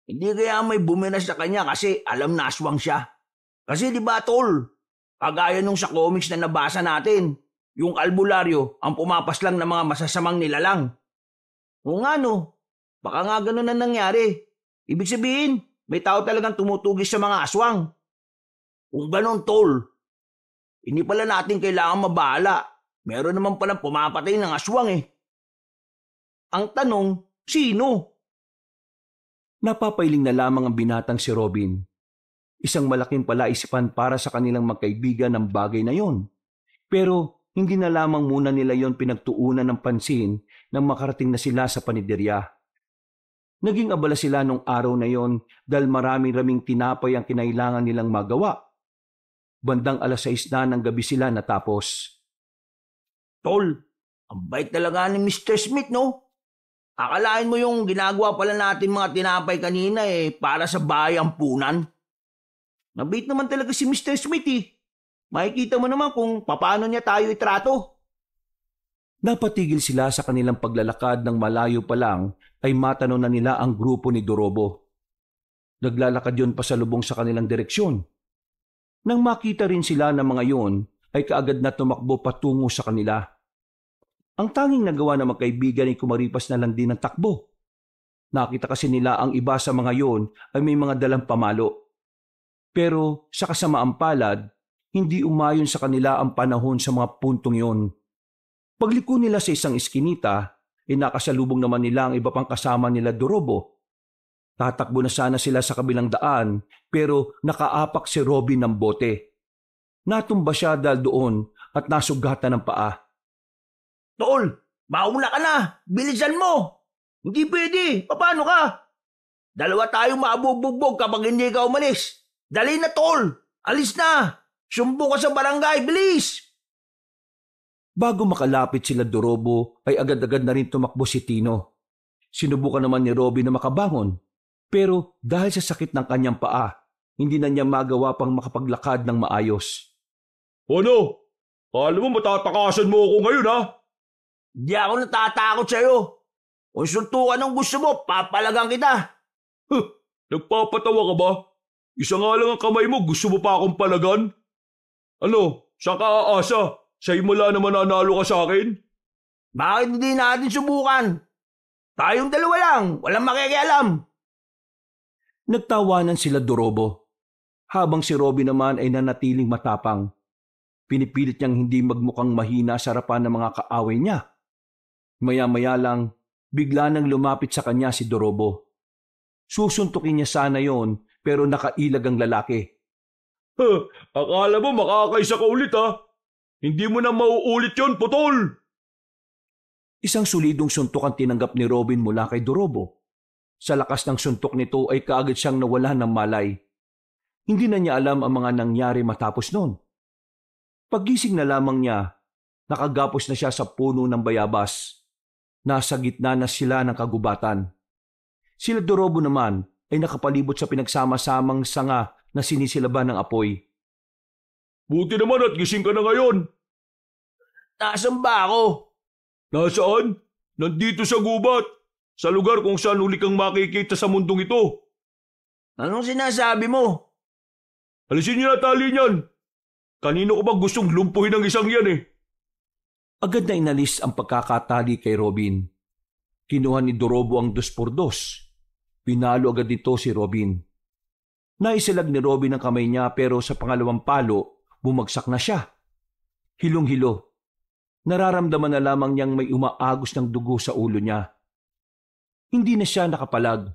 Hindi kaya may buminas sa kanya kasi alam na aswang siya. Kasi di ba tol, kagaya nung sa comics na nabasa natin, yung albularyo ang pumapaslang ng mga masasamang nilalang. O nga no, baka nga ganun na nangyari. Ibig sabihin, may tao talagang tumutugis sa mga aswang. Kung ganun tol, hindi pala natin kailangan mabahala. Meron naman palang pumapatay ng aswang eh. Ang tanong, sino? Napapailing na lamang ang binatang si Robin. Isang malaking palaisipan para sa kanilang magkaibigan ng bagay na yon. Pero hindi na lamang muna nila yon pinagtuunan ng pansin nang makarating na sila sa paniderya. Naging abala sila nung araw na yon dahil maraming tinapay ang kinailangan nilang magawa. Bandang 6:00 na ng gabi sila natapos. Tol, ang bait talaga ni Mr. Smith no? Akalain mo yung ginagawa pala natin mga tinapay kanina eh para sa bahay ampunan? Nabait naman talaga si Mr. Smith eh. Makikita mo naman kung paano niya tayo itrato. Napatigil sila sa kanilang paglalakad ng malayo pa lang ay matanaw na nila ang grupo ni Dorobo. Naglalakad yon pasalubong sa kanilang direksyon. Nang makita rin sila ng mga yon ay kaagad na tumakbo patungo sa kanila. Ang tanging nagawa ng magkaibigan ay kumaripas na lang din ng takbo. Nakita kasi nila ang iba sa mga yon ay may mga dalang pamalo. Pero sa kasamaang palad, hindi umayon sa kanila ang panahon sa mga puntong yon. Pagliko nila sa isang iskinita, ay nakasalubong naman nila ang iba pang kasama nila Dorobo. Tatakbo na sana sila sa kabilang daan pero nakaapak si Robin ng bote. Natumba siya dahil doon at nasugatan ng paa. Tol, mauna ka na! Bilisan mo! Hindi pwede! Paano ka? Dalawa tayong maabugbog kapag hindi ka umalis. Dali na, tol! Alis na! Sumbong ka sa barangay, bilis! Bago makalapit sila Dorobo ay agad-agad na rin tumakbo si Tino. Sinubukan naman ni Robin na makabangon, pero dahil sa sakit ng kanyang paa, hindi na niya magawa pang makapaglakad ng maayos. Ano? Alam mo matatakasan mo ako ngayon ha? Di ako natatakot sa'yo. Kung suntukan ang gusto mo, papalagang kita. Nagpapatawa ka ba? Isa nga lang ang kamay mo, gusto mo pa akong palagan? Ano? Saan ka aasa? Sa'yo mo lang naman nanalo ka sa akin? Bakit hindi natin subukan? Tayong dalawa lang, walang makikialam. Nagtawanan sila Dorobo, habang si Robin naman ay nanatiling matapang. Pinipilit niyang hindi magmukhang mahina sa harapan ng mga kaaway niya. Maya-maya lang, bigla nang lumapit sa kanya si Dorobo. Susuntukin niya sana yon, pero nakailag ang lalaki. Akala mo makakaisa ka ulit ha? Hindi mo na mauulit yon, putol! Isang solidong suntok ang tinanggap ni Robin mula kay Dorobo. Sa lakas ng suntok nito ay kaagad siyang nawala ng malay. Hindi na niya alam ang mga nangyari matapos noon. Paggising na lamang niya, nakagapos na siya sa puno ng bayabas. Nasa gitna na sila ng kagubatan. Sila Dorobo naman ay nakapalibot sa pinagsama-samang sanga na sinisilaban ng apoy. Buti naman at gising ka na ngayon. Nasaan ba ako? Nasaan? Nandito sa gubat. Sa lugar kung saan uli kang makikita sa mundong ito. Anong sinasabi mo? Alisin niyo na tali niyan. Kanino ko ba gustong lumpuhin ang isang yan eh? Agad na inalis ang pagkakatali kay Robin. Kinuha ni Dorobo ang 2x2. Pinalo agad dito si Robin. Naisalag ni Robin ang kamay niya pero sa pangalawang palo, bumagsak na siya. Hilong-hilo. Nararamdaman na lamang niyang may umaagos ng dugo sa ulo niya. Hindi na siya nakapalag.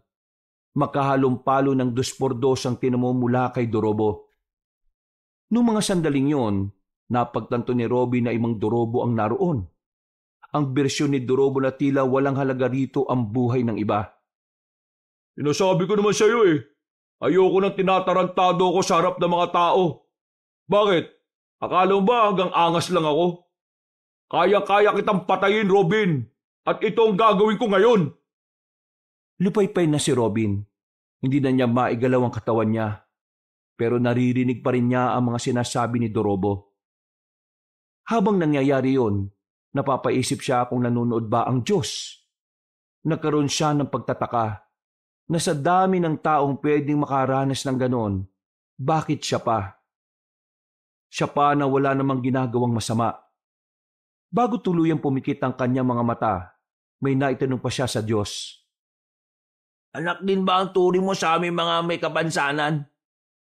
Makahalong palo ng 2x2 ang tinamo mula kay Dorobo. Noong mga sandaling yon, napagtanto ni Robin na imang Dorobo ang naroon. Ang bersyon ni Dorobo na tila walang halaga rito ang buhay ng iba. Sinasabi ko naman sa iyo eh. Ayoko nang tinatarantado ko sa harap ng mga tao. Bakit? Akala mo ba hanggang angas lang ako? Kaya-kaya kitang patayin, Robin. At ito ang gagawin ko ngayon. Lupaypay na si Robin. Hindi na niya maigalaw ang katawan niya. Pero naririnig pa rin niya ang mga sinasabi ni Dorobo. Habang nangyayari yon, napapaisip siya kung nanonood ba ang Diyos. Nagkaroon siya ng pagtataka na sa dami ng taong pwedeng makaranas ng ganon, bakit siya pa? Siya pa na wala namang ginagawang masama. Bago tuluyang pumikit ang kanyang mga mata, may naitanong pa siya sa Diyos. Anak din ba ang turing mo sa aming mga may kapansanan?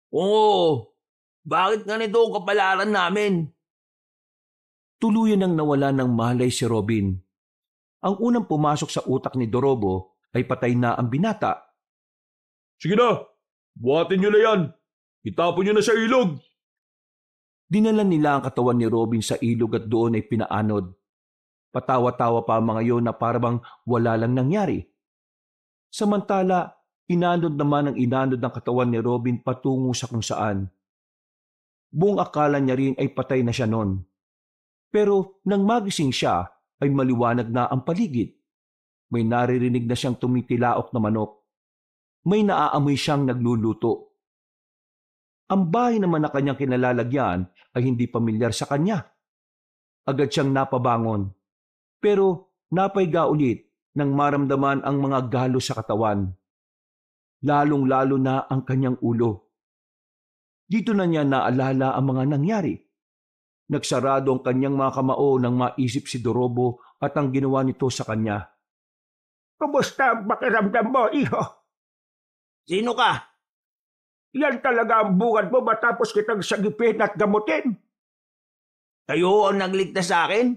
Oo. Bakit ganito ang kapalaran namin? Tuluyan nang nawala ng malay si Robin. Ang unang pumasok sa utak ni Dorobo ay patay na ang binata. Sige na, buhatin niyo na yan. Itapon niyo na sa ilog. Dinala nila ang katawan ni Robin sa ilog at doon ay pinaanod. Patawa-tawa pa ang mga yon na parang wala lang nangyari. Samantala, inanod naman ang inanod ng katawan ni Robin patungo sa kung saan. Buong akala niya rin ay patay na siya noon. Pero nang magising siya, ay maliwanag na ang paligid. May naririnig na siyang tumitilaok na manok. May naaamoy siyang nagluluto. Ang bahay naman na kanyang kinalalagyan ay hindi pamilyar sa kanya. Agad siyang napabangon. Pero napaiga ulit nang maramdaman ang mga galo sa katawan. Lalong-lalo na ang kanyang ulo. Dito na niya naalala ang mga nangyari. Nagsarado ang kanyang mga kamao nang maisip si Dorobo at ang ginawa nito sa kanya. Kumusta ang pakiramdam mo, iho? Sino ka? Yan talaga ang bungad mo matapos kitang sagipin at gamutin. Kayo ang nagligtas sa akin?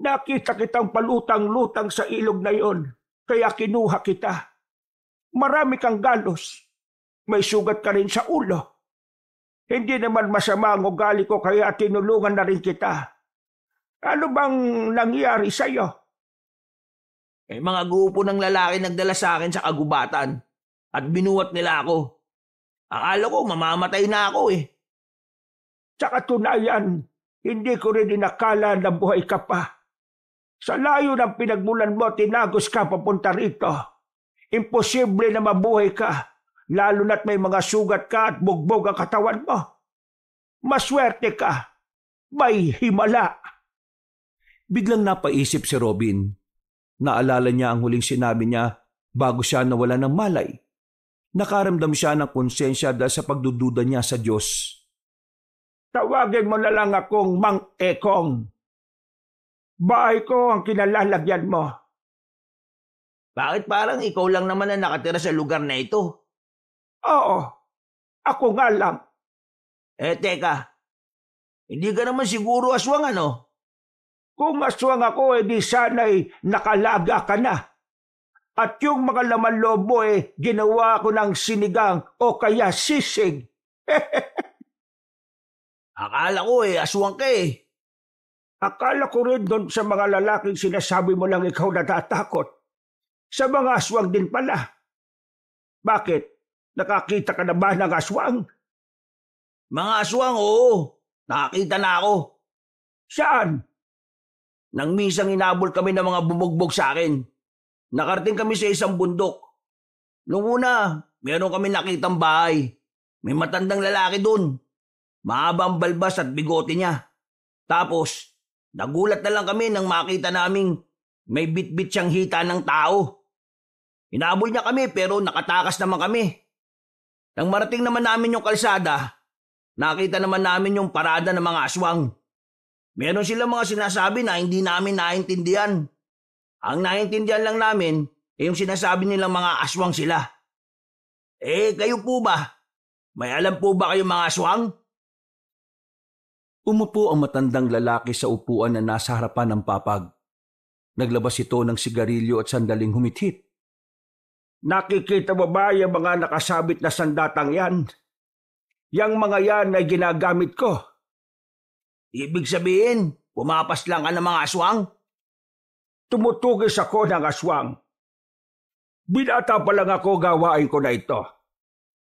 Nakita kitang palutang-lutang sa ilog na iyon, kaya kinuha kita. Marami kang galos. May sugat ka rin sa ulo. Hindi naman masama ang ugali ko kaya tinulungan na rin kita. Ano bang nangyari sa'yo? May mga grupo ng lalaki nagdala sa akin sa kagubatan at binuhat nila ako. Akala ko mamamatay na ako eh. Sa katunayan, hindi ko rin inakala na buhay ka pa. Sa layo ng pinagmulan mo, tinagos ka papunta rito. Imposible na mabuhay ka, lalo na't may mga sugat ka at bugbog ang katawan mo. Maswerte ka, may himala. Biglang napaisip si Robin. Naalala niya ang huling sinabi niya bago siya nawala ng malay. Nakaramdam siya ng konsensya dahil sa pagdududa niya sa Diyos. Tawagin mo na lang akong Mang Ekong. Bahay ko ang kinalalagyan mo. Bakit parang ikaw lang naman ang nakatira sa lugar na ito? Oo, ako nga lang. Teka. Hindi ka naman siguro aswang ano? Kung aswang ako, di sana'y nakalaga ka na. At yung mga laman loob mo, ginawa ko ng sinigang o kaya sisig. Akala ko aswang ka eh. Akala ko rin doon sa mga lalaking sinasabi mo lang ikaw natatakot. Sa mga aswang din pala. Bakit? Nakakita ka na ba ng aswang? Mga aswang, oo. Nakakita na ako. Saan? Nang misang inabol kami ng mga bumugbog sa akin. Nakarating kami sa isang bundok. Noong una, meron kami nakitang bahay. May matandang lalaki doon. Mahaba ang balbas at bigote niya. Tapos, nagulat na lang kami nang makita naming may bitbit siyang hita ng tao. Hinabol niya kami pero nakatakas naman kami. Nang marating naman namin yung kalsada, nakita naman namin yung parada ng mga aswang. Meron silang mga sinasabi na hindi namin naintindihan. Ang naintindihan lang namin yung sinasabi nilang mga aswang sila. Kayo po ba? May alam po ba kayo mga aswang? Umupo ang matandang lalaki sa upuan na nasa harapan ng papag. Naglabas ito ng sigarilyo at sandaling humithit. Nakikita mo ba yung mga nakasabit na sandatang yan? Yang mga yan ay ginagamit ko. Ibig sabihin, pumapas lang ka ng mga aswang? Tumutugis ako ng aswang. Binata pa lang ako gawain ko na ito.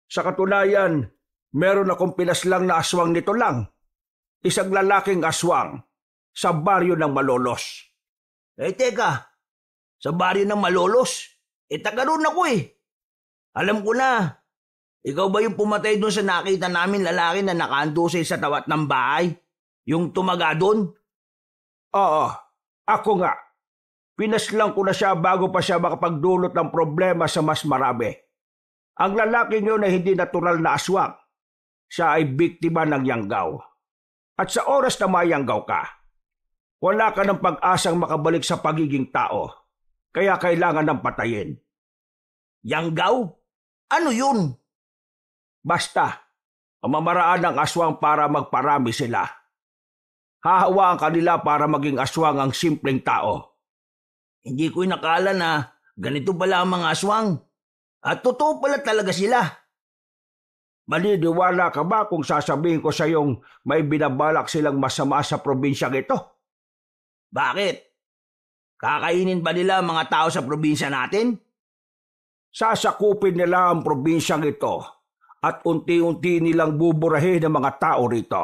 Sa katunayan, meron akong pinaslang na aswang nito lang. Isang lalaking aswang sa baryo ng Malolos. Teka, sa baryo ng Malolos? Taga roon ako eh. Alam ko na. Ikaw ba yung pumatay doon sa nakita namin lalaki na nakaandusay sa tawat ng bahay? Yung tumaga doon? Oo, ako nga. Pinaslang ko na siya bago pa siya makapagdulot ng problema sa mas marami. Ang lalaking yun ay hindi natural na aswang. Siya ay biktima ng yanggaw. At sa oras na mayanggaw ka, wala ka ng pag-asang makabalik sa pagiging tao. Kaya kailangan ng patayin. Yanggaw? Ano yun? Basta, pamamaraan ng aswang para magparami sila. Hahawaan kanila para maging aswang ang simpleng tao. Hindi ko inakala na ganito pala ang mga aswang. At totoo pala talaga sila. Maniniwala ka ba kung sasabihin ko sa iyong may binabalak silang masama sa probinsyang ito? Bakit? Kakainin ba nila ang mga tao sa probinsya natin? Sasakupin nila ang probinsyang ito at unti-unti nilang buburahin ang mga tao rito.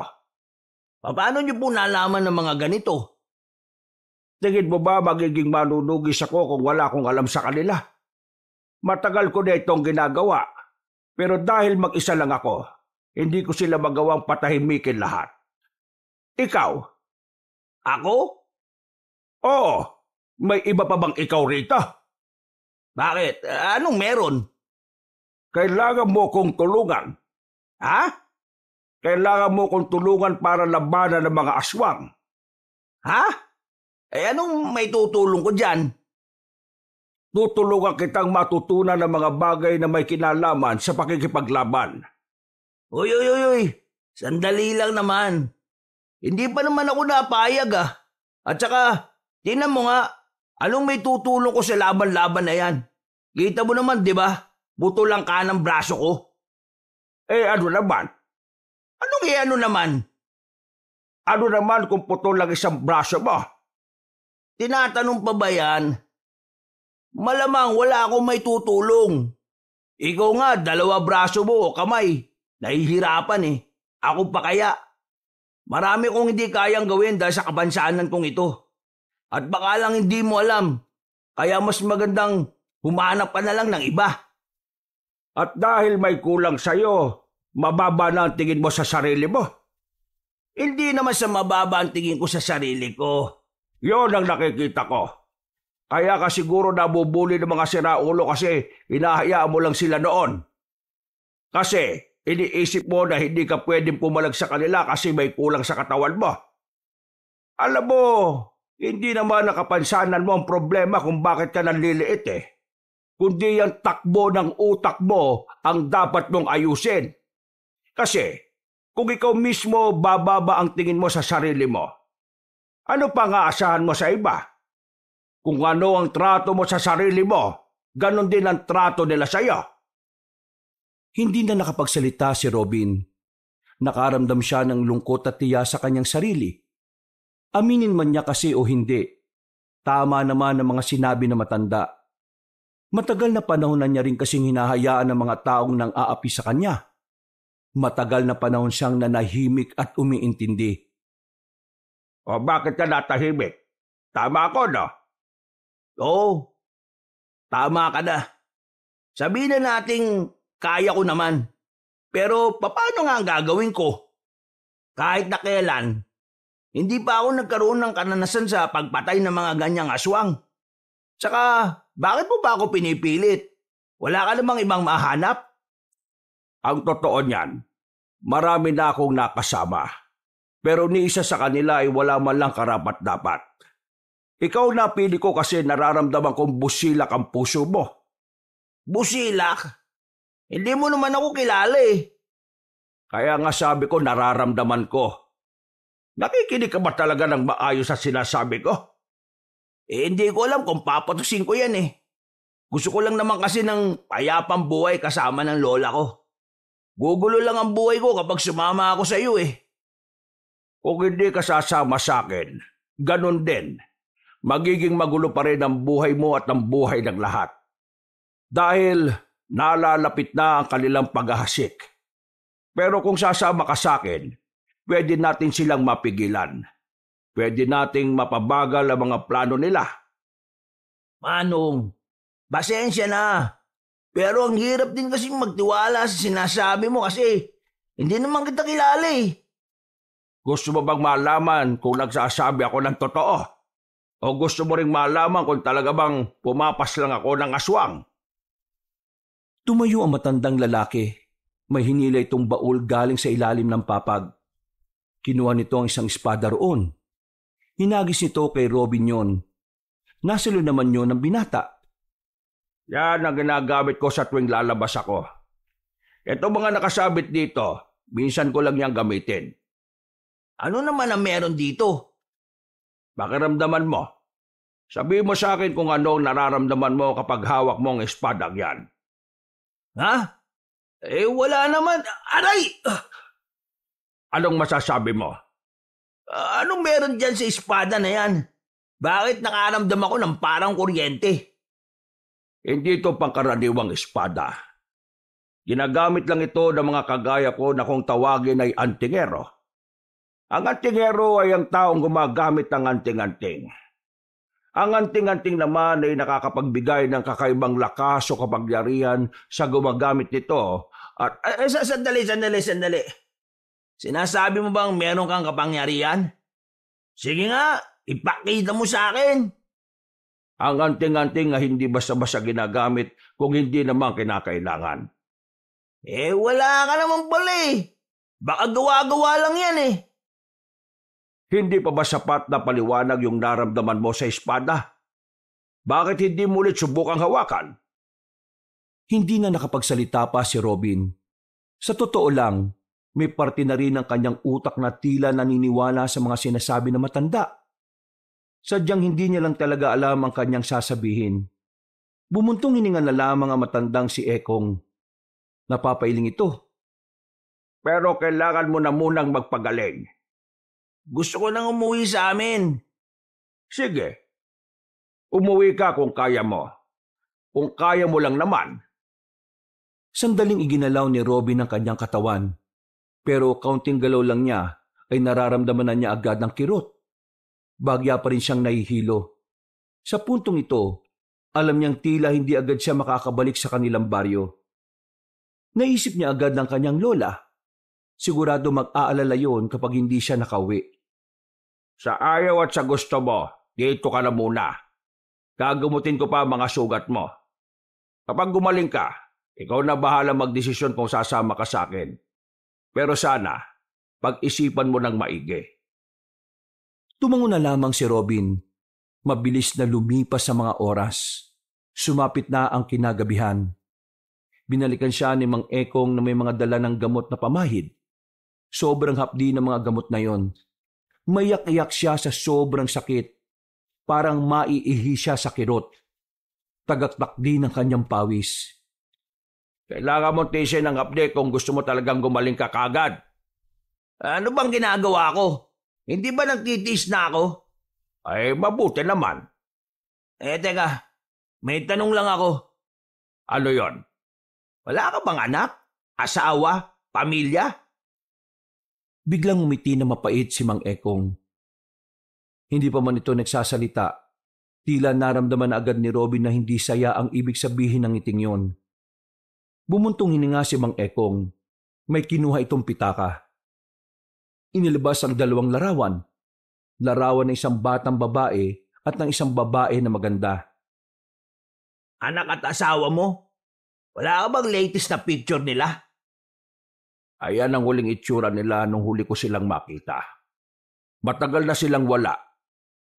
Paano niyo po nalaman ng mga ganito? Tingin mo ba magiging manunugis ako kung wala akong alam sa kanila? Matagal ko na itong ginagawa, pero dahil mag-isa lang ako, hindi ko sila magawang patahimikin lahat. Ikaw? Ako? Oo, may iba pa bang ikaw rito? Bakit? Anong meron? Kailangan mo kong tulungan. Ha? Kailangan mo kong tulungan para labanan ng mga aswang. Ha? Anong may tutulong ko dyan? Tutulungan kitang matutunan ng mga bagay na may kinalaman sa pakikipaglaban. Uy. Sandali lang naman. Hindi pa naman ako napayag ah. At saka, tingnan mo nga, anong may tutulong ko sa laban-laban na yan? Kita mo naman, di ba? Buto lang ka ng braso ko. Ano naman? Anong ano naman? Ano naman kung putol lang isang braso mo? Tinatanong pa ba yan? Malamang wala akong may tutulong. Ikaw nga, 2 braso mo o kamay. Nahihirapan eh. Ako pa kaya. Marami kong hindi kayang gawin dahil sa kabansanan kong ito. At baka lang hindi mo alam. Kaya mas magandang humanap ka na lang ng iba. At dahil may kulang sa'yo, mababa na ang tingin mo sa sarili mo. Hindi naman sa mababa ang tingin ko sa sarili ko. Yon ang nakikita ko. Kaya ka siguro nabubuli ng mga siraulo kasi hinahayaan mo lang sila noon. Kasi iniisip mo na hindi ka pwedeng pumalag sa kanila kasi may kulang sa katawan mo. Alam mo, hindi naman nakapansanan mo ang problema kung bakit ka nanliliit eh. Kundi yung takbo ng utak mo ang dapat mong ayusin. Kasi kung ikaw mismo bababa ang tingin mo sa sarili mo, ano pa nga asahan mo sa iba? Kung ano ang trato mo sa sarili mo, ganon din ang trato nila sa iyo. Hindi na nakapagsalita si Robin. Nakaramdam siya ng lungkot at tiya sa kanyang sarili. Aminin man niya kasi o hindi, tama naman ang mga sinabi na matanda. Matagal na panahon na niya rin kasing hinahayaan ng mga taong nang aapi sa kanya. Matagal na panahon siyang nanahimik at umiintindi. O bakit ka natahimik? Tama ako, no? Oo, tama ka na. Sabihin na nating kaya ko naman. Pero paano nga ang gagawin ko? Kahit na kailan, hindi pa ako nagkaroon ng karanasan sa pagpatay ng mga ganyang aswang. Tsaka, bakit mo pa ako pinipilit? Wala ka namang ibang mahanap? Ang totoo niyan, marami na akong nakasama. Pero ni isa sa kanila ay wala man lang karapat-dapat. Ikaw napili ko kasi nararamdaman kong busilak ang puso mo. Busilak? Hindi mo naman ako kilala eh. Kaya nga sabi ko nararamdaman ko. Nakikinig ka ba talaga ng maayos sa sinasabi ko? Hindi ko alam kung papatusin ko yan eh. Gusto ko lang naman kasi ng payapang buhay kasama ng lola ko. Gugulo lang ang buhay ko kapag sumama ako sa iyo eh. Kung hindi ka sasama sa akin, ganun din. Magiging magulo pa rin ang buhay mo at ang buhay ng lahat. Dahil nalalapit na ang kanilang paghahasik. Pero kung sasama ka sa akin, pwede natin silang mapigilan. Pwede nating mapabagal ang mga plano nila. Manong, pasensya na. Pero ang hirap din kasi magtiwala sa sinasabi mo kasi hindi naman kita kilala eh. Gusto mo bang malaman kung nagsasabi ako ng totoo? O gusto mo ring malaman kung talaga bang pumapas lang ako ng aswang? Tumayo ang matandang lalaki. May hinila itong baul galing sa ilalim ng papag. Kinuha nito ang isang espada roon. Hinagis nito kay Robin yon. Nasalo naman yon ng binata. Yan ang ginagamit ko sa tuwing lalabas ako. Ito mga nakasabit dito, minsan ko lang yang gamitin. Ano naman ang meron dito? Pakiramdaman mo. Sabihin mo sa akin kung ano ang nararamdaman mo kapag hawak mo ang espadang yan. Ha? Wala naman. Aray! Anong masasabi mo? Anong meron dyan sa espada na yan? Bakit nakaramdam ako ng parang kuryente? Hindi ito pangkaraniwang espada. Ginagamit lang ito ng mga kagaya ko na kung tawagin ay antingero. Ang antingero ay ang taong gumagamit ng anting-anting. Ang anting-anting naman ay nakakapagbigay ng kakaibang lakas o kapangyarihan sa gumagamit nito. At Sandali. Sinasabi mo bang meron kang kapangyarihan? Sige nga, ipakita mo sa akin. ang anting-anting na hindi basta-basta ginagamit kung hindi naman kinakailangan. Wala ka naman pala eh. Baka gawa-gawa lang yan eh. Hindi pa ba sapat na paliwanag yung naramdaman mo sa espada? Bakit hindi mo ulit subukang hawakan? Hindi na nakapagsalita pa si Robin. Sa totoo lang, may parte na rin ng kanyang utak na tila naniniwala sa mga sinasabi ng matanda. Sadyang hindi niya lang talaga alam ang kanyang sasabihin. Bumuntong hininga na lamang ang matandang si Ekong. Napapailing ito. Pero kailangan mo na munang magpagaling. Gusto ko nang umuwi sa amin. Sige. Umuwi ka kung kaya mo. Kung kaya mo lang naman. Sandaling iginalaw ni Robin ang kanyang katawan, pero kaunting galaw lang niya ay nararamdaman na niya agad ng kirot. Bagya pa rin siyang nahihilo. Sa puntong ito, alam niyang tila hindi agad siya makakabalik sa kanilang baryo. Naisip niya agad ng kanyang lola. Sigurado mag-aalala yon kapag hindi siya nakauwi. Sa ayaw at sa gusto mo, dito ka na muna. Gagamutin ko pa ang mga sugat mo. Kapag gumaling ka, ikaw na bahala magdesisyon kung sasama ka sa akin. Pero sana, pag-isipan mo ng maigi. Tumango na lamang si Robin. Mabilis na lumipas sa mga oras. Sumapit na ang kinagabihan. Binalikan siya ni Mang Ekong na may mga dala ng gamot na pamahid. Sobrang hapdi ng mga gamot na yon. Mayak-iyak siya sa sobrang sakit. Parang maiihi siya sa kirot. Tagaktak din ang kanyang pawis. Kailangan mo tisin ng hapdi kung gusto mo talagang gumaling ka kagad. Ano bang ginagawa ko? Hindi ba nagtitiis na ako? Ay, mabuti naman. Teka, may tanong lang ako. Ano yon? Wala ka bang anak? Asawa? Pamilya? Biglang umiti na mapait si Mang Ekong. Hindi pa man ito nagsasalita. Tila naramdaman na agad ni Robin na hindi saya ang ibig sabihin ng ngiting yon. Bumuntong hininga si Mang Ekong. May kinuha itong pitaka. Inilabas ang dalawang larawan. Larawan ng isang batang babae at ng isang babae na maganda. Anak at asawa mo? Wala ka bang latest na picture nila? Ayan ang huling itsura nila nung huli ko silang makita. Matagal na silang wala.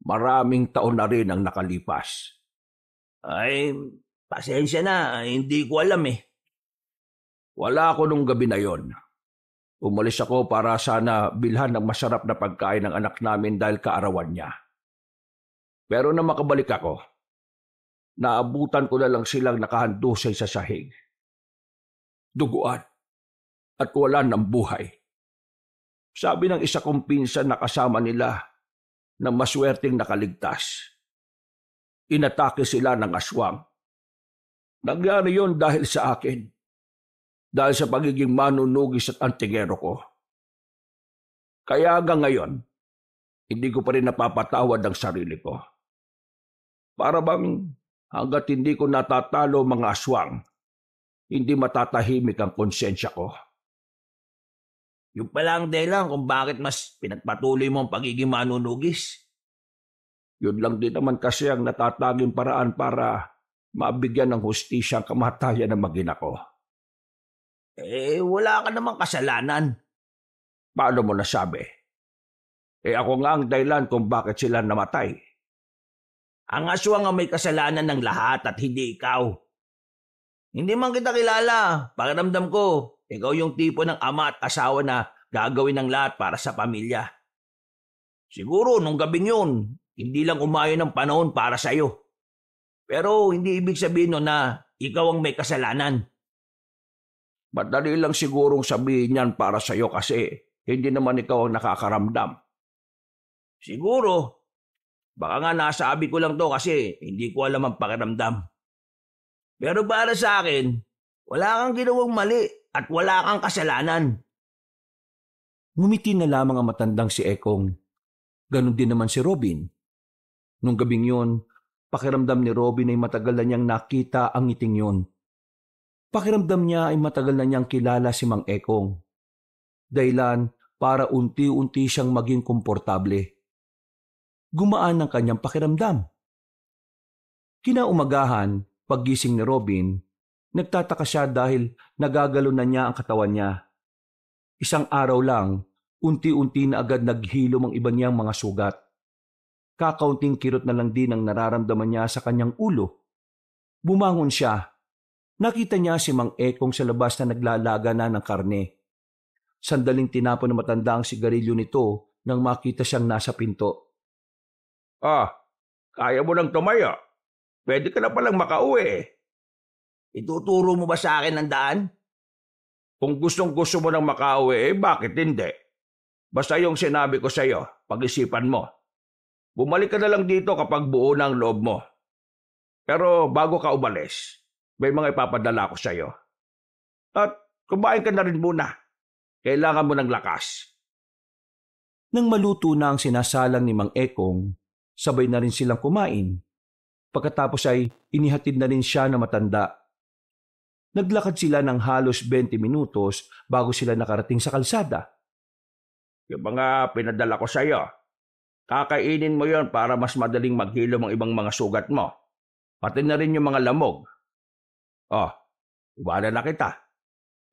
Maraming taon na rin ang nakalipas. Ay, pasensya na. Hindi ko alam eh. Wala ako nung gabi na yon. Umalis ako para sana bilhan ng masarap na pagkain ng anak namin dahil kaarawan niya. Pero na makabalik ako, naabutan ko na lang silang nakahandusay sa sahig. Duguan at wala ng buhay. Sabi ng isa kong pinsan na kasama nila na maswerteng nakaligtas. Inatake sila ng aswang. Nangyari yon dahil sa akin. Dahil sa pagiging manunugis at antingero ko. Kaya hanggang ngayon, hindi ko pa rin napapatawad ang sarili ko. Para bang hanggat hindi ko natatalo mga aswang, hindi matatahimik ang konsensya ko. Yung pala ang dahilan kung bakit mas pinagpatuloy mo ang pagiging manunugis. Yun lang din naman kasi ang natataging paraan para mabigyan ng hustisya ang kamatayan ng mag-ina ko. Wala ka namang kasalanan. Paano mo nasabi? Ako nga ang dahilan kung bakit sila namatay. Ang aswang ang may kasalanan ng lahat at hindi ikaw. Hindi man kita kilala. Pakiramdam ko, ikaw yung tipo ng ama at asawa na gagawin ng lahat para sa pamilya. Siguro nung gabing yun, hindi lang umayon ng panahon para sa'yo. Pero hindi ibig sabihin no na ikaw ang may kasalanan. Madali lang sigurong sabihin yan para sa'yo kasi hindi naman ikaw ang nakakaramdam. Siguro. Baka nga nasabi ko lang to kasi hindi ko alam ang pakiramdam. Pero para sa akin, wala kang ginawang mali at wala kang kasalanan. Ngumiti na lamang ang matandang si Ekong. Ganon din naman si Robin. Nung gabing yon, pakiramdam ni Robin ay matagal na niyang nakita ang ngiting yon. Pakiramdam niya ay matagal na niyang kilala si Mang Ekong. Dahilan para unti-unti siyang maging komportable. Gumaan ang kanyang pakiramdam. Kinaumagahan, paggising ni Robin, nagtataka siya dahil nagagalo na niya ang katawan niya. Isang araw lang, unti-unti na agad naghilom ang iba niyang mga sugat. Kakaunting kirot na lang din ang nararamdaman niya sa kanyang ulo. Bumangon siya. Nakita niya si Mang Ekong sa labas na naglalaga na ng karne. Sandaling tinapon ng matanda ang sigarilyo nito nang makita siyang nasa pinto. Kaya mo nang tumaya. Pwede ka na palang makauwi. Ituturo mo ba sa akin ang daan? Kung gustong-gusto mo nang makauwi, bakit hindi? Basta yung sinabi ko sa'yo, pag-isipan mo. Bumalik ka na lang dito kapag buo na ang loob mo. Pero bago ka umalis, may mga ipapadala ko sa'yo. At kumain ka na rin muna. Kailangan mo ng lakas. Nang maluto na ang sinasalang ni Mang Ekong, sabay na rin silang kumain. Pagkatapos ay inihatid na rin siya na matanda. Naglakad sila ng halos 20 minutos bago sila nakarating sa kalsada. Yung mga pinadala ko sa iyo, kakainin mo yon para mas madaling maghilom ang ibang mga sugat mo. Pati na rin yung mga lamog. Oh, iwanan na kita.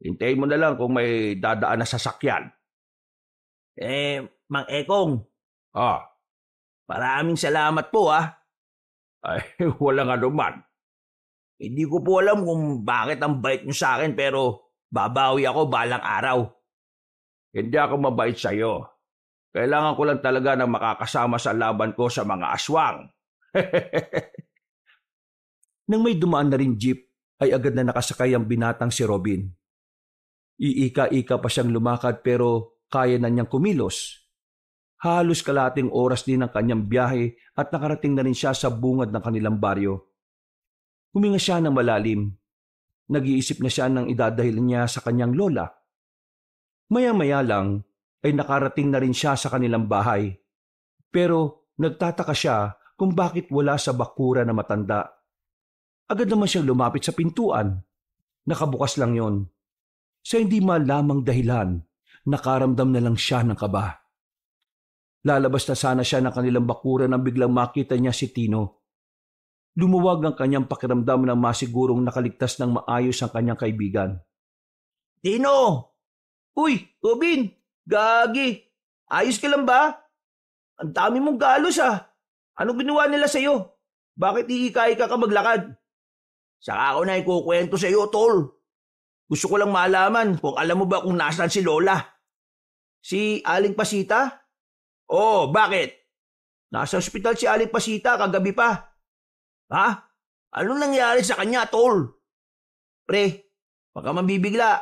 Hintayin mo na lang kung may dadaan na sasakyan. Mang Ekong, Oh, maraming salamat po ay walang anuman. Hindi ko po alam kung bakit ang bait niyo sa akin pero babawi ako balang araw. Hindi ako mabait sa iyo. Kailangan ko lang talaga ng makakasama sa laban ko sa mga aswang. Nang may dumaan na rin jeep, ay agad na nakasakay ang binatang si Robin. Iika-ika pa siyang lumakad pero kaya na niyang kumilos. Halos kalahating oras din ang kanyang biyahe at nakarating na rin siya sa bungad ng kanilang baryo. Huminga siya ng malalim. Nag-iisip na siya ng idadahil niya sa kanyang lola. Maya-maya lang ay nakarating na rin siya sa kanilang bahay. Pero nagtataka siya kung bakit wala sa bakura na matanda. Agad naman siyang lumapit sa pintuan. Nakabukas lang yon. Sa hindi malamang dahilan, nakaramdam na lang siya ng kaba. Lalabas na sana siya ng kanilang bakuran nang biglang makita niya si Tino. Lumuwag ang kanyang pakiramdam na masigurong nakaligtas ng maayos ang kanyang kaibigan. Tino! Uy, Robin! Gagi! Ayos ka lang ba? Ang dami mong galos Anong ginawa nila sa'yo? Bakit iika-ika ka maglakad? Saka ako na ikukwento sa'yo, tol. Gusto ko lang malaman kung alam mo ba kung nasaan si Lola. Si Aling Pasita? Oh, bakit? Nasa ospital si Aling Pasita kagabi pa. Ha? Anong nangyari sa kanya, tol? Pre, baka mabibigla.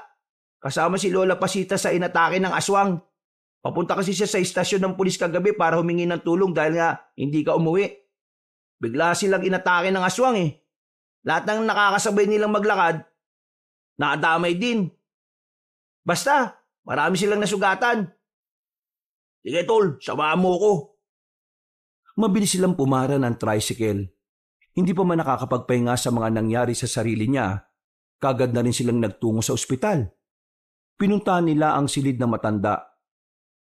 Kasama si Lola Pasita sa inatake ng aswang. Papunta kasi siya sa istasyon ng pulis kagabi para humingi ng tulong dahil nga hindi ka umuwi. Bigla silang inatake ng aswang Lahat ng nakakasabay nilang maglakad, nakadamay din. Basta, marami silang nasugatan. Sige tol, samahan mo ko. Mabilis silang pumara ng tricycle. Hindi pa man nakakapagpahinga sa mga nangyari sa sarili niya, kagad na rin silang nagtungo sa ospital. Pinuntahan nila ang silid na matanda.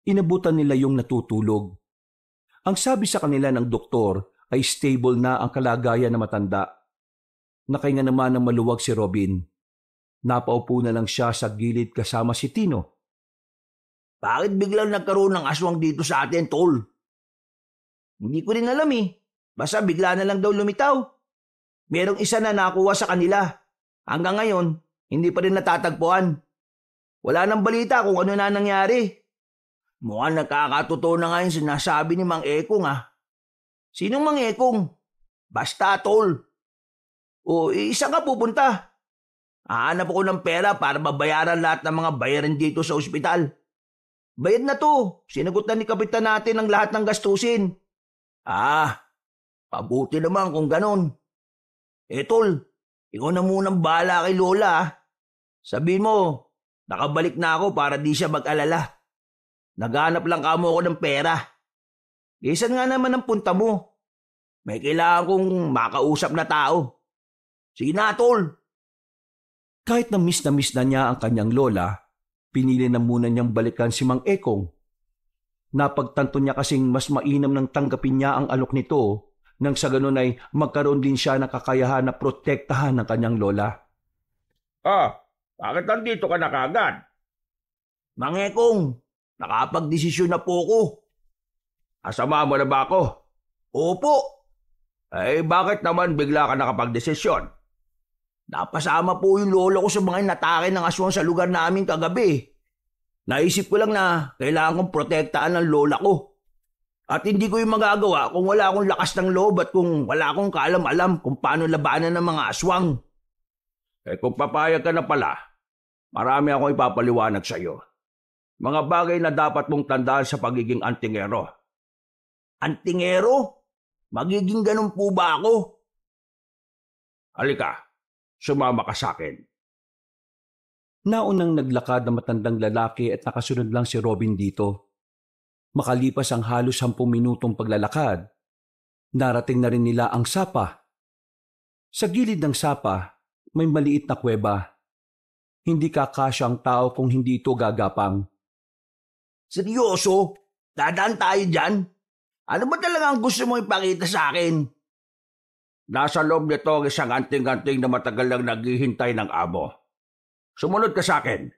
Inabutan nila yung natutulog. Ang sabi sa kanila ng doktor ay stable na ang kalagayan na matanda. Nakahinga naman ng maluwag si Robin. Napaupo na lang siya sa gilid kasama si Tino. Bakit biglang nagkaroon ng aswang dito sa atin, tol? Hindi ko rin alam Basta bigla na lang daw lumitaw. Merong isa na nakuha sa kanila. Hanggang ngayon, hindi pa rin natatagpuan. Wala nang balita kung ano na nangyari. Mukhang nakakatotoo na nga yung sinasabi ni Mang Ekong Sinong Mang Ekong? Basta, tol. O isa ka pupunta. Hahanap ako ng pera para mabayaran lahat ng mga bayarin dito sa ospital. Bayad na to. Sinagot na ni kapitan natin ang lahat ng gastusin. Pabuti naman kung ganon. Tol, ikaw na munang bahala kay Lola. Sabihin mo, nakabalik na ako para di siya mag-alala. Naghanap lang kamo ako ng pera. Isan nga naman ang punta mo. May kailangan kong makausap na tao. Sige na, tol. Kahit na miss na niya ang kanyang lola, pinili na muna niyang balikan si Mang Ekong. Napagtanto niya kasing mas mainam nang tanggapin niya ang alok nito nang sa ganun ay magkaroon din siya ng kakayahan na protektahan ng kanyang lola. Bakit nandito ka na kagad? Mang Ekong, nakapagdesisyon na po ko. Asama mo na ba ako? Opo. Bakit naman bigla ka nakapagdesisyon? Napasama po yung lolo ko sa mga inatake ng aswang sa lugar namin kagabi. Naisip ko lang na kailangan kong protektaan ng lola ko. At hindi ko yung magagawa kung wala akong lakas ng loob at kung wala akong kaalam-alam kung paano labanan ng mga aswang. Kung papayag ka na pala, marami akong ipapaliwanag sa iyo. Mga bagay na dapat mong tandaan sa pagiging antingero. Antingero? Magiging ganun po ba ako? Halika, sumama ka sa akin. Naunang naglakad na matandang lalaki at nakasunod lang si Robin dito. Makalipas ang halos 10 minutong paglalakad, narating na rin nila ang sapa. Sa gilid ng sapa, may maliit na kuweba. Hindi kakasya ang tao kung hindi ito gagapang. Seryoso? Dadaan tayo dyan? Ano ba talaga ang gusto mo ipakita sa akin? Nasa loob nito ang isang anting-anting na matagal lang naghihintay ng amo. Sumunod ka sa akin.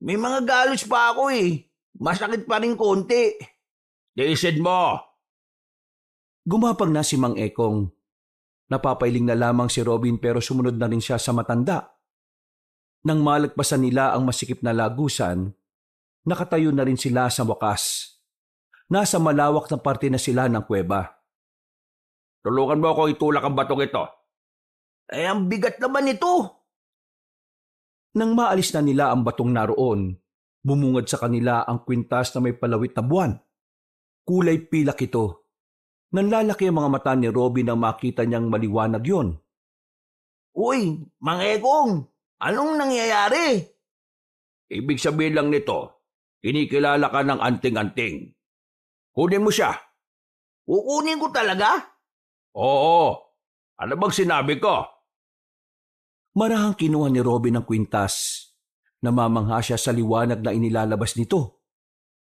May mga galos pa ako eh. Masakit pa rin konti. Tiisin mo! Gumapang na si Mang Ekong. Napapailing na lamang si Robin pero sumunod na rin siya sa matanda. Nang malagpasan nila ang masikip na lagusan, nakatayo na rin sila sa wakas. Nasa malawak na parte na sila ng kuweba. Tulungan mo ako itulak ang batong ito. Ang bigat naman ito. Nang maalis na nila ang batong naroon, bumungad sa kanila ang kwintas na may palawit na buwan. Kulay pilak ito. Nanlalaki ang mga mata ni Robin nang makita niyang maliwanag yon. Uy, Mang Ekong, anong nangyayari? Ibig sabihin lang nito, kinikilala ka ng anting-anting. Kunin mo siya. Kukunin ko talaga? Oo. Ano bang sinabi ko? Marahang kinuha ni Robin ang kwintas. Namamangha siya sa liwanag na inilalabas nito.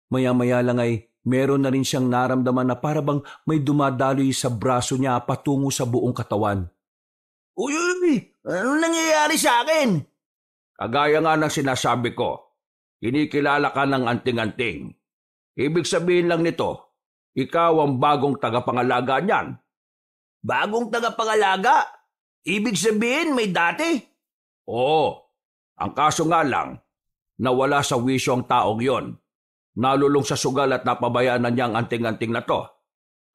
Maya-maya lang ay meron na rin siyang naramdaman na parabang may dumadaloy sa braso niya patungo sa buong katawan. Uy, anong nangyayari sa akin? Kagaya nga ng sinasabi ko, kinikilala ka ng anting-anting. Ibig sabihin lang nito, ikaw ang bagong tagapangalaga niyan. Bagong tagapangalaga? Ibig sabihin may dati? Oo. Ang kaso nga lang, nawala sa wisyo ang taong yon. Nalulong sa sugal at napabayaan na niya ang anting-anting na to.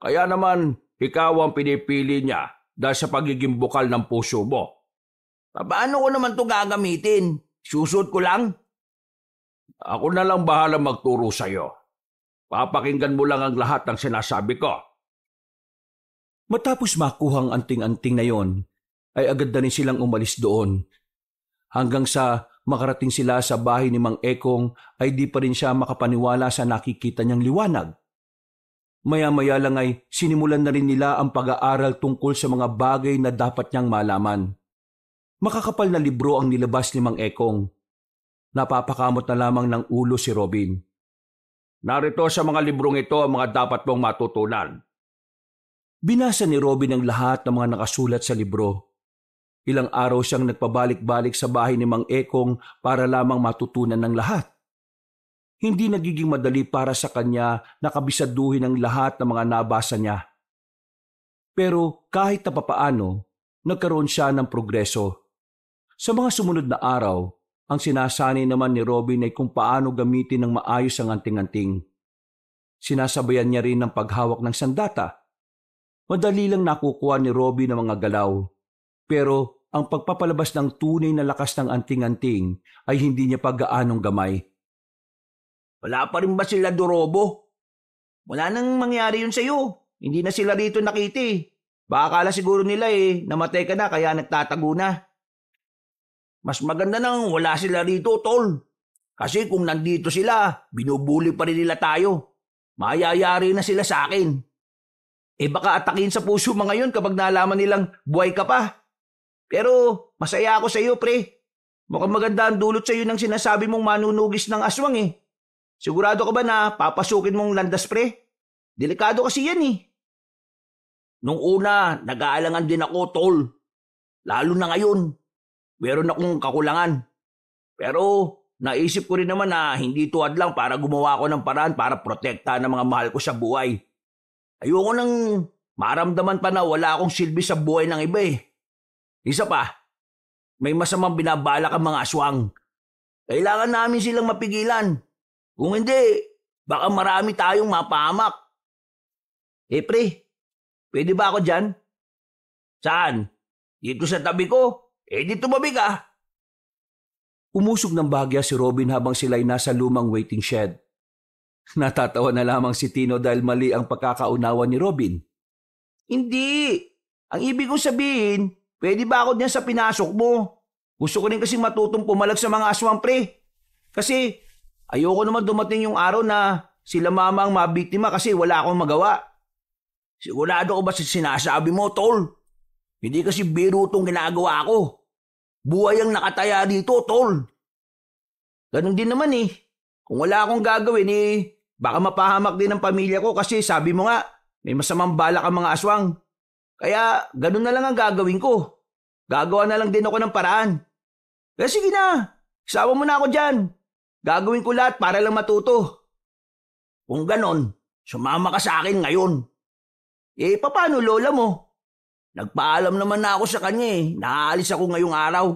Kaya naman, ikaw ang pinipili niya dahil sa pagiging bukal ng puso mo. Paano ko naman to gagamitin? Susut ko lang? Ako na lang bahala magturo sa'yo. Papakinggan mo lang ang lahat ng sinasabi ko. Matapos makuha ang anting-anting na yon, ay agad na rin silang umalis doon. Hanggang sa makarating sila sa bahay ni Mang Ekong ay di pa rin siya makapaniwala sa nakikita niyang liwanag. Maya-maya lang ay sinimulan na rin nila ang pag-aaral tungkol sa mga bagay na dapat niyang malaman. Makakapal na libro ang nilabas ni Mang Ekong. Napapakamot na lamang ng ulo si Robin. Narito sa mga librong ito ang mga dapat mong matutunan. Binasa ni Robin ang lahat ng mga nakasulat sa libro. Ilang araw siyang nagpabalik-balik sa bahay ni Mang Ekong para lamang matutunan ng lahat. Hindi nagiging madali para sa kanya na kabisaduhin ang lahat ng mga nabasa niya. Pero kahit na papaano, nagkaroon siya ng progreso. Sa mga sumunod na araw, ang sinasanay naman ni Robin ay kung paano gamitin ng maayos ang anting-anting. Sinasabayan niya rin ng paghawak ng sandata. Madali lang nakukuha ni Robin ang mga galaw. Pero ang pagpapalabas ng tunay na lakas ng anting-anting ay hindi niya pa gaanong gamay. Wala pa rin ba sila Dorobo? Wala nang mangyari yun sa'yo. Hindi na sila rito nakita eh. Baka akala siguro nila namatay ka na kaya nagtatago na. Mas maganda nang wala sila rito, tol. Kasi kung nandito sila, binubuli pa rin nila tayo. Mayayari na sila sa akin. Baka atakin sa puso mga yun kapag nalaman nilang buhay ka pa. Pero masaya ako sa iyo, pre. Mukhang maganda ang dulot sa iyo ng sinasabi mong manunugis ng aswang eh. Sigurado ka ba na papasukin mong landas, pre? Delikado kasi yan eh. Nung una, nag-aalangan din ako, tol. Lalo na ngayon. Meron akong kakulangan. Pero naisip ko rin naman na hindi tuwad lang para gumawa ko ng paraan para protekta ng mga mahal ko sa buhay. Ayoko nang maramdaman pa na wala akong silbi sa buhay ng iba eh. Isa pa, may masamang binabalak ang mga aswang. Kailangan namin silang mapigilan. Kung hindi, baka marami tayong mapahamak. Pre, pwede ba ako dyan? Saan? Dito sa tabi ko? Dito tumabi ka. Umusog ng bagya si Robin habang sila'y nasa lumang waiting shed. Natatawa na lamang si Tino dahil mali ang pagkakaunawa ni Robin. Hindi. Ang ibig kong sabihin, pwede ba ako dyan sa pinasok mo? Gusto ko rin kasing matutong pumalag sa mga aswang, pre. Kasi ayoko naman dumating yung araw na sila mama ang mabiktima kasi wala akong magawa. Sigurado ko ba sa sinasabi mo, tol? Hindi kasi biro itong ginagawa ko. Buhay ang nakataya dito, tol. Ganon din naman eh. Kung wala akong gagawin baka mapahamak din ang pamilya ko kasi sabi mo nga, may masamang balak ang mga aswang. Kaya ganon na lang ang gagawin ko. Gagawa na lang din ako ng paraan. Kaya sige na, isama mo na ako dyan. Gagawin ko lahat para lang matuto. Kung ganon, sumama ka sa akin ngayon. Paano lola mo? Nagpaalam naman na ako sa kanya Naaalis ako ngayong araw.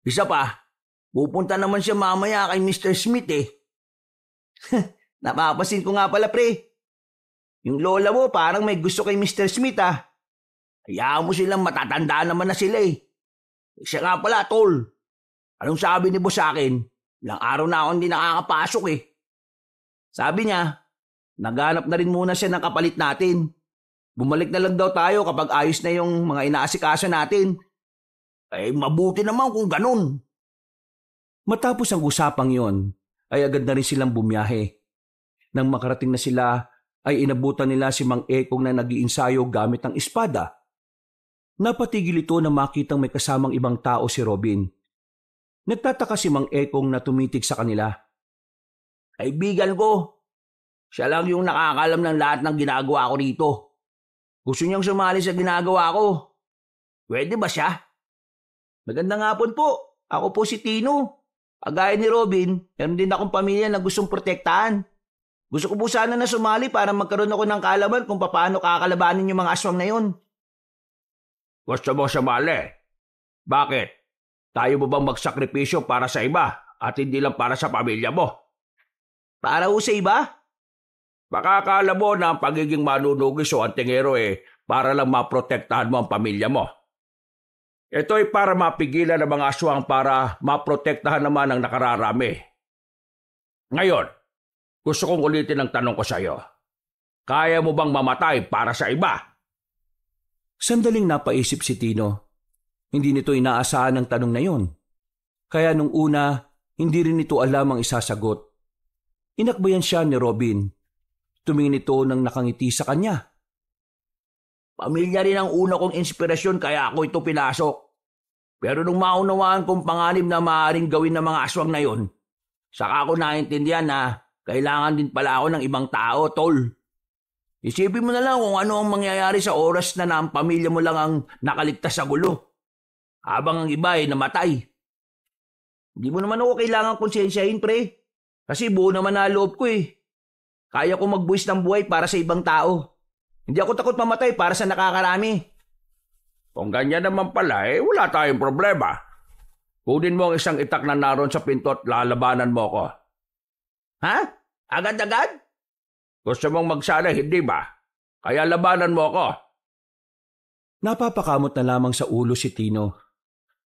Isa pa, pupunta naman siya mamaya kay Mr. Smith Napapasin ko nga pala, pre. Yung lola mo parang may gusto kay Mr. Smith Hayaan mo silang matatanda naman na sila Siya nga pala, tol. Anong sabi ni boss sa akin? Ilang araw na ako hindi nakakapasok Sabi niya, naghanap na rin muna siya ng kapalit natin. Bumalik na lang daw tayo kapag ayos na yung mga inaasikaso natin. Mabuti naman kung ganun. Matapos ang usapang yon, ay agad na rin silang bumiyahe. Nang makarating na sila, ay inabutan nila si Mang Ekong na nag-iinsayo gamit ang espada. Napatigil ito na makitang may kasamang ibang tao si Robin. Nagtataka si Mang Ekong na tumitig sa kanila. Kaibigan ko, siya lang yung nakakalam ng lahat ng ginagawa ko rito. Gusto niyang sumali sa ginagawa ko. Pwede ba siya? Magandang hapon po. Ako po si Tino. Kagaya ni Robin, meron din akong pamilya na gustong protektahan. Gusto ko po sana na sumali para magkaroon ako ng kaalaman kung paano kakalabanin yung mga aswang na yun. Gusto mo sumali? Bakit? Tayo mo bang magsakripisyo para sa iba at hindi lang para sa pamilya mo? Para ho sa iba? Baka akala mo na ang pagiging manunugis o antingero para lang maprotektahan mo ang pamilya mo. Ito ay para mapigilan ang mga aswang para maprotektahan naman ang nakararami. Ngayon, gusto kong ulitin ang tanong ko sa iyo. Kaya mo bang mamatay para sa iba? Sandaling napaisip si Tino. Hindi nito inaasahan ang tanong na yon. Kaya nung una, hindi rin nito alam ang isasagot. Inakbayan siya ni Robin. Tumingin ito nang nakangiti sa kanya. Pamilya rin ang una kong inspirasyon kaya ako ito pinasok. Pero nung maunawaan kong panganib na maaaring gawin ng mga aswang na yon, saka ako naintindihan na kailangan din pala ako ng ibang tao, tol. Isipin mo na lang kung ano ang mangyayari sa oras na ang pamilya mo lang ang nakaligtas sa gulo. Habang ang iba namatay. Hindi mo naman ako kailangan konsensyahin, pre. Kasi buo naman na loob ko Kaya ko magbuwis ng buhay para sa ibang tao. Hindi ako takot mamatay para sa nakakarami. Kung ganyan naman pala, wala tayong problema. Kunin mo ang isang itak na naroon sa pinto at lalabanan mo ko. Ha? Agad-agad? Gusto mong magsala, hindi ba? Kaya labanan mo ko. Napapakamot na lamang sa ulo si Tino.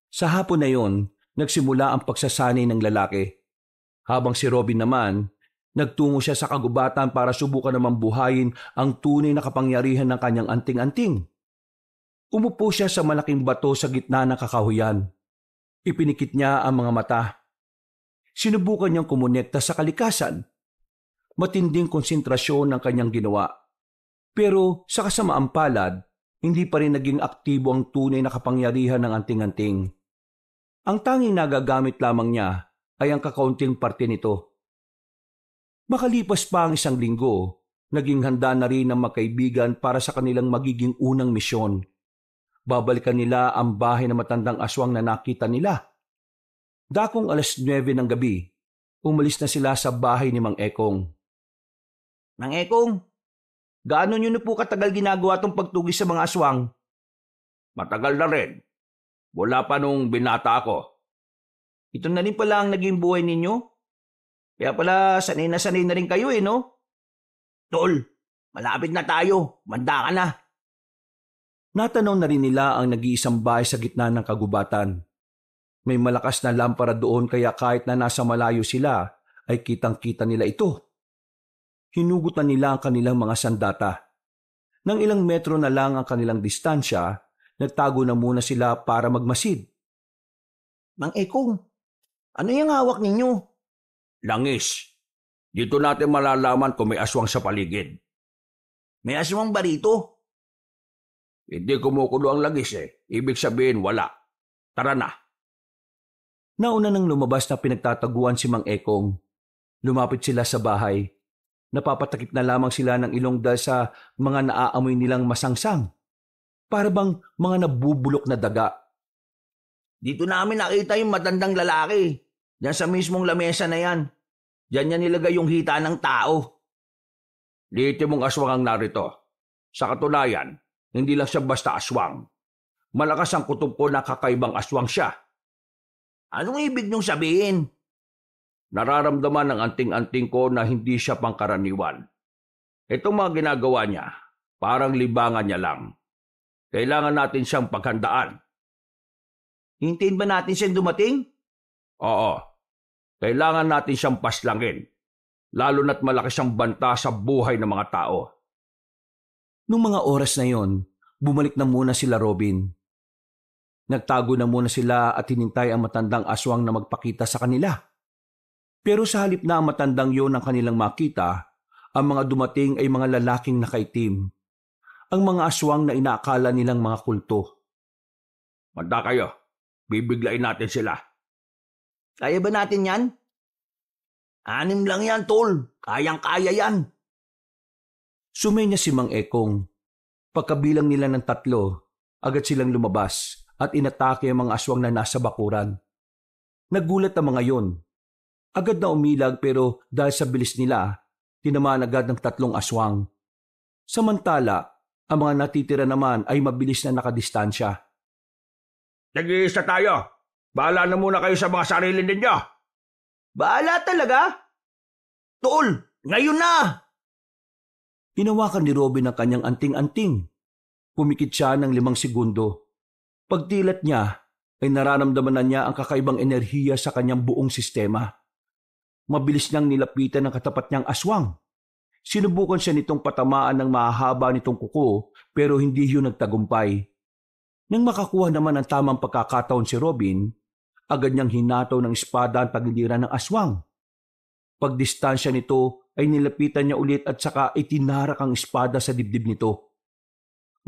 Sa hapon na yon, nagsimula ang pagsasanay ng lalaki. Habang si Robin naman, nagtungo siya sa kagubatan para subukan namang buhayin ang tunay na kapangyarihan ng kanyang anting-anting. Umupo siya sa malaking bato sa gitna ng kakahuyan. Ipinikit niya ang mga mata. Sinubukan niyang kumonekta sa kalikasan. Matinding konsentrasyon ng kanyang ginawa. Pero sa kasamaang palad, hindi pa rin naging aktibo ang tunay na kapangyarihan ng anting-anting. Ang tanging nagagamit lamang niya ay ang kakaunting parte nito. Makalipas pa ang isang linggo, naging handa na rin ang magkaibigan para sa kanilang magiging unang misyon. Babalikan nila ang bahay na matandang aswang na nakita nila. Dakong 9:00 ng gabi, umalis na sila sa bahay ni Mang Ekong. Mang Ekong, gaano nyo na po katagal ginagawa tong pagtugis sa mga aswang? Matagal na rin. Wala pa nung binata ako. Ito na rin pala ang naging buhay ninyo? Kaya pala sanay na rin kayo no? Tol, malapit na tayo. Manda ka na. Natanaw na rin nila ang nag-iisang bahay sa gitna ng kagubatan. May malakas na lampara doon kaya kahit na nasa malayo sila ay kitang-kita nila ito. Hinugutan nila ang kanilang mga sandata. Nang ilang metro na lang ang kanilang distansya, nagtago na muna sila para magmasid. Mang Ekong, ano yung hawak ninyo? Langis. Dito natin malalaman kung may aswang sa paligid. May aswang ba rito? Hindi kumukulo ang langis eh. Ibig sabihin wala. Tara na. Nauna nang lumabas na pinagtataguan si Mang Ekong. Lumapit sila sa bahay. Napapatakip na lamang sila ng ilong dahil sa mga naaamoy nilang masangsang. Para bang mga nabubulok na daga. Dito namin nakita yung matandang lalaki. Diyan sa mismong lamesa na yan. Diyan niya nilagay yung hita ng tao. Liitin mong aswang ang narito. Sa katunayan, hindi lang siya basta aswang. Malakas ang kutob ko na kakaibang aswang siya. Anong ibig niyong sabihin? Nararamdaman ng anting-anting ko na hindi siya pangkaraniwan. Itong mga ginagawa niya, parang libangan niya lang. Kailangan natin siyang paghandaan. Hintayin ba natin siyang dumating? Oo, kailangan natin siyang paslangin. Lalo na't malaki siyang banta sa buhay ng mga tao. Nung mga oras na yon, bumalik na muna sila Robin. Nagtago na muna sila at hinintay ang matandang aswang na magpakita sa kanila. Pero sa halip na ang matandang yon ang kanilang makita, ang mga dumating ay mga lalaking nakaitim. Ang mga aswang na inaakala nilang mga kulto. Manda kayo, bibiglain natin sila. Kaya ba natin yan? 6 lang yan, tol. Kayang-kaya yan. Sumenya si Mang Ekong. Pagkabilang nila ng 3, agad silang lumabas at inatake ang mga aswang na nasa bakuran. Nagulat ang mga yon. Agad na umilag pero dahil sa bilis nila, tinamaan agad ng 3 aswang. Samantala, ang mga natitira naman ay mabilis na nakadistansya. Nag-iisa tayo. Bahala na muna kayo sa mga sarili ninyo. Bahala talaga? Tol, ngayon na! Hinawakan ni Robin ang kanyang anting-anting. Pumikit siya ng 5 segundo. Pagtilat niya, ay nararamdaman na niya ang kakaibang enerhiya sa kanyang buong sistema. Mabilis niyang nilapitan ang katapat niyang aswang. Sinubukan siya nitong patamaan ng mahahaba nitong kuko pero hindi yun nagtagumpay. Nang makakuha naman ng tamang pagkakataon si Robin, agad niyang hinataw ng espada ang tagiliran ng aswang. Pagdistansya nito ay nilapitan niya ulit at saka itinarak ang espada sa dibdib nito.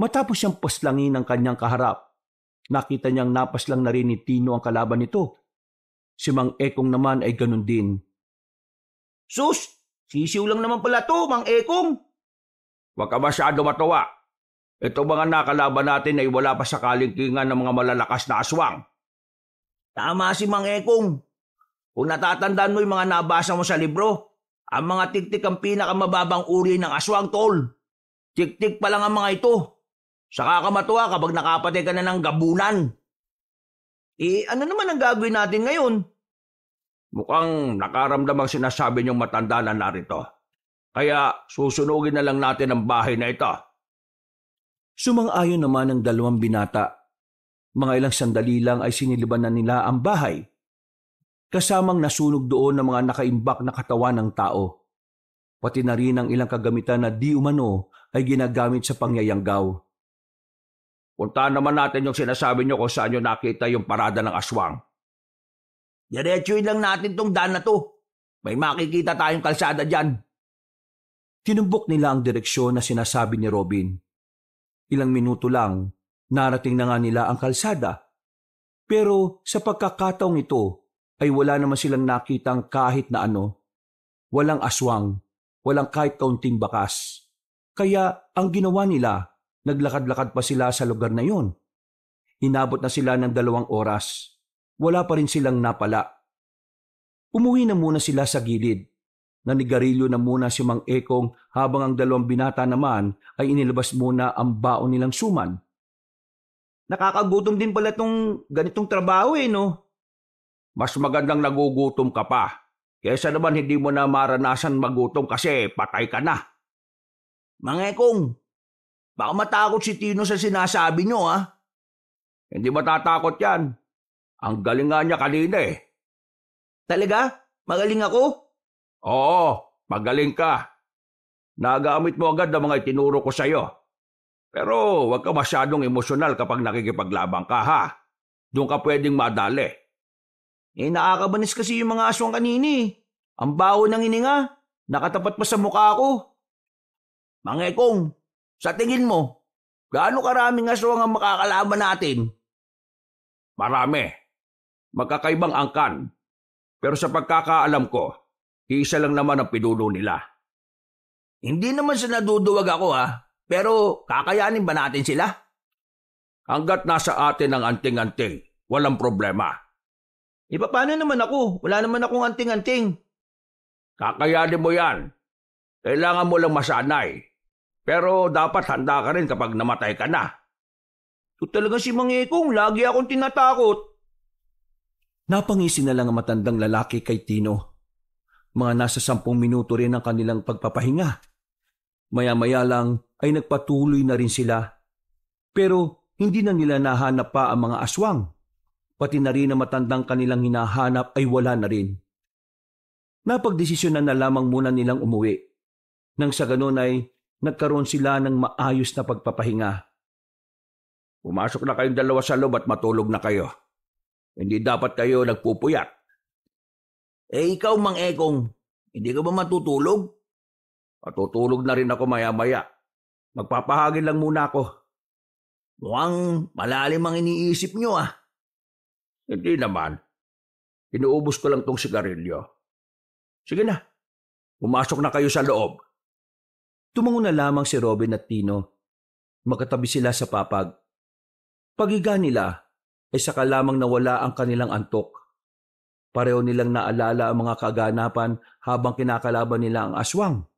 Matapos siyang paslangin ng kanyang kaharap, nakita niyang napaslang na rin ni Tino ang kalaban nito. Si Mang Ekong naman ay ganun din. Sus! Sisiw lang naman pala to, Mang Ekong! Huwag ka masyado matawa. Ito mga nakalaban natin ay wala pa sa kalingkingan ng mga malalakas na aswang. Tama si Mang Ekong. Kung natatandaan mo yung mga nabasa mo sa libro, ang mga tiktik ang pinakamababang uri ng aswang, tol. Tiktik pa lang ang mga ito. Saka ka matuwa kapag nakapatay ka na ng gabunan. Ano naman ang gagawin natin ngayon? Mukhang nakaramdam ang sinasabi niyong matanda na narito. Kaya susunugin na lang natin ang bahay na ito. Sumang-ayon naman ang 2 binata. Mga ilang sandali lang ay siniliban na nila ang bahay. Kasamang nasunog doon ng mga nakaimbak na katawan ng tao. Pati na rin ang ilang kagamitan na di umano ay ginagamit sa pangyayanggaw. Puntahan naman natin yung sinasabi niyo kung saan niyo nakita yung parada ng aswang. Diretsuin lang natin tong daan na to. May makikita tayong kalsada dyan. Tinumbok nila ang direksyon na sinasabi ni Robin. Ilang minuto lang, narating na nga nila ang kalsada. Pero sa pagkakataong ito, ay wala naman silang nakitang kahit na ano. Walang aswang, walang kahit kaunting bakas. Kaya ang ginawa nila, naglakad-lakad pa sila sa lugar na yon. Inabot na sila ng 2 oras. Wala pa rin silang napala. Umuwi na muna sila sa gilid. Nanigarilyo na muna si Mang Ekong habang ang 2 binata naman ay inilabas muna ang baon nilang suman. Nakakagutom din pala tong ganitong trabaho no? Mas magandang nagugutom ka pa. Kesa naman hindi mo na maranasan magutom kasi patay ka na. Mang Ekong, baka matakot si Tino sa sinasabi nyo Hindi matatakot yan. Ang galing nga niya kanina Talaga? Magaling ako? Oo, magaling ka. Nagamit mo agad ang mga itinuro ko sa'yo. Pero huwag ka masyadong emosyonal kapag nakikipaglabang ka Doon ka pwedeng madali. Nakakabanis kasi yung mga aswang kanini. Ang baho ng hininga, nakatapat pa sa mukha ko. Mang Ekong, sa tingin mo, gaano karaming aswang ang makakalaban natin? Marami. Magkakaibang angkan. Pero sa pagkakaalam ko, isa lang naman ang pinuno nila. Hindi naman sa naduduwag ako pero kakayanin ba natin sila? Hanggat nasa atin ang anting-anting, walang problema. Paano naman ako? Wala naman akong anting-anting. Kakayanin mo yan. Kailangan mo lang masanay. Pero dapat handa ka rin kapag namatay ka na. Ito talaga si Mang Ekong, lagi akong tinatakot. Napangisi na lang ang matandang lalaki kay Tino. Mga nasa 10 minuto rin ang kanilang pagpapahinga. Maya-maya lang ay nagpatuloy na rin sila. Pero hindi na nila nahanap pa ang mga aswang. Pati na rin ang matandang kanilang hinahanap ay wala na rin. Napagdesisyonan na lamang muna nilang umuwi. Nang sa ganun ay nagkaroon sila ng maayos na pagpapahinga. Pumasok na kayong dalawa sa loob at matulog na kayo. Hindi dapat kayo nagpupuyat. Ikaw, Mang Ekong, hindi ka ba matutulog? Matutulog na rin ako maya-maya. Magpapahagin lang muna ako. Mukhang malalim ang iniisip nyo Hindi naman. Inuubos ko lang tong sigarilyo. Sige na, pumasok na kayo sa loob. Tumango na lamang si Robin at Tino. Magkatabi sila sa papag. Paghiga nila ay saka lamang nawala ang kanilang antok. Pareho nilang naalala ang mga kaganapan habang kinakalaban nila ang aswang.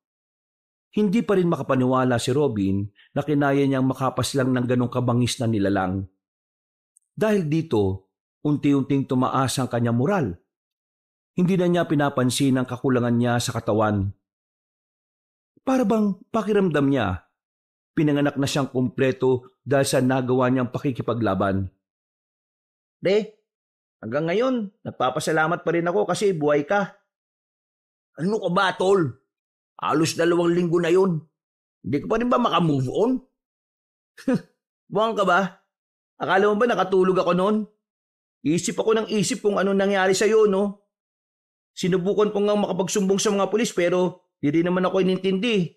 Hindi pa rin makapaniwala si Robin na kinaya niyang makapaslang ng ganong kabangis na nilalang. Dahil dito, unti-unting tumaas ang kanyang moral. Hindi na niya pinapansin ang kakulangan niya sa katawan. Para bang pakiramdam niya, pinanganak na siyang kumpleto dahil sa nagawa niyang pakikipaglaban. Hanggang ngayon, nagpapasalamat pa rin ako kasi buhay ka. Ano ka ba, tol? Halos 2 linggo na yun. Hindi ka pa rin ba makamove on? Buwang ka ba? Akala mo ba nakatulog ako noon? Isip ako ng isip kung ano nangyari sa'yo, no? Sinubukan ko nga makapagsumbong sa mga pulis pero hindi naman ako inintindi.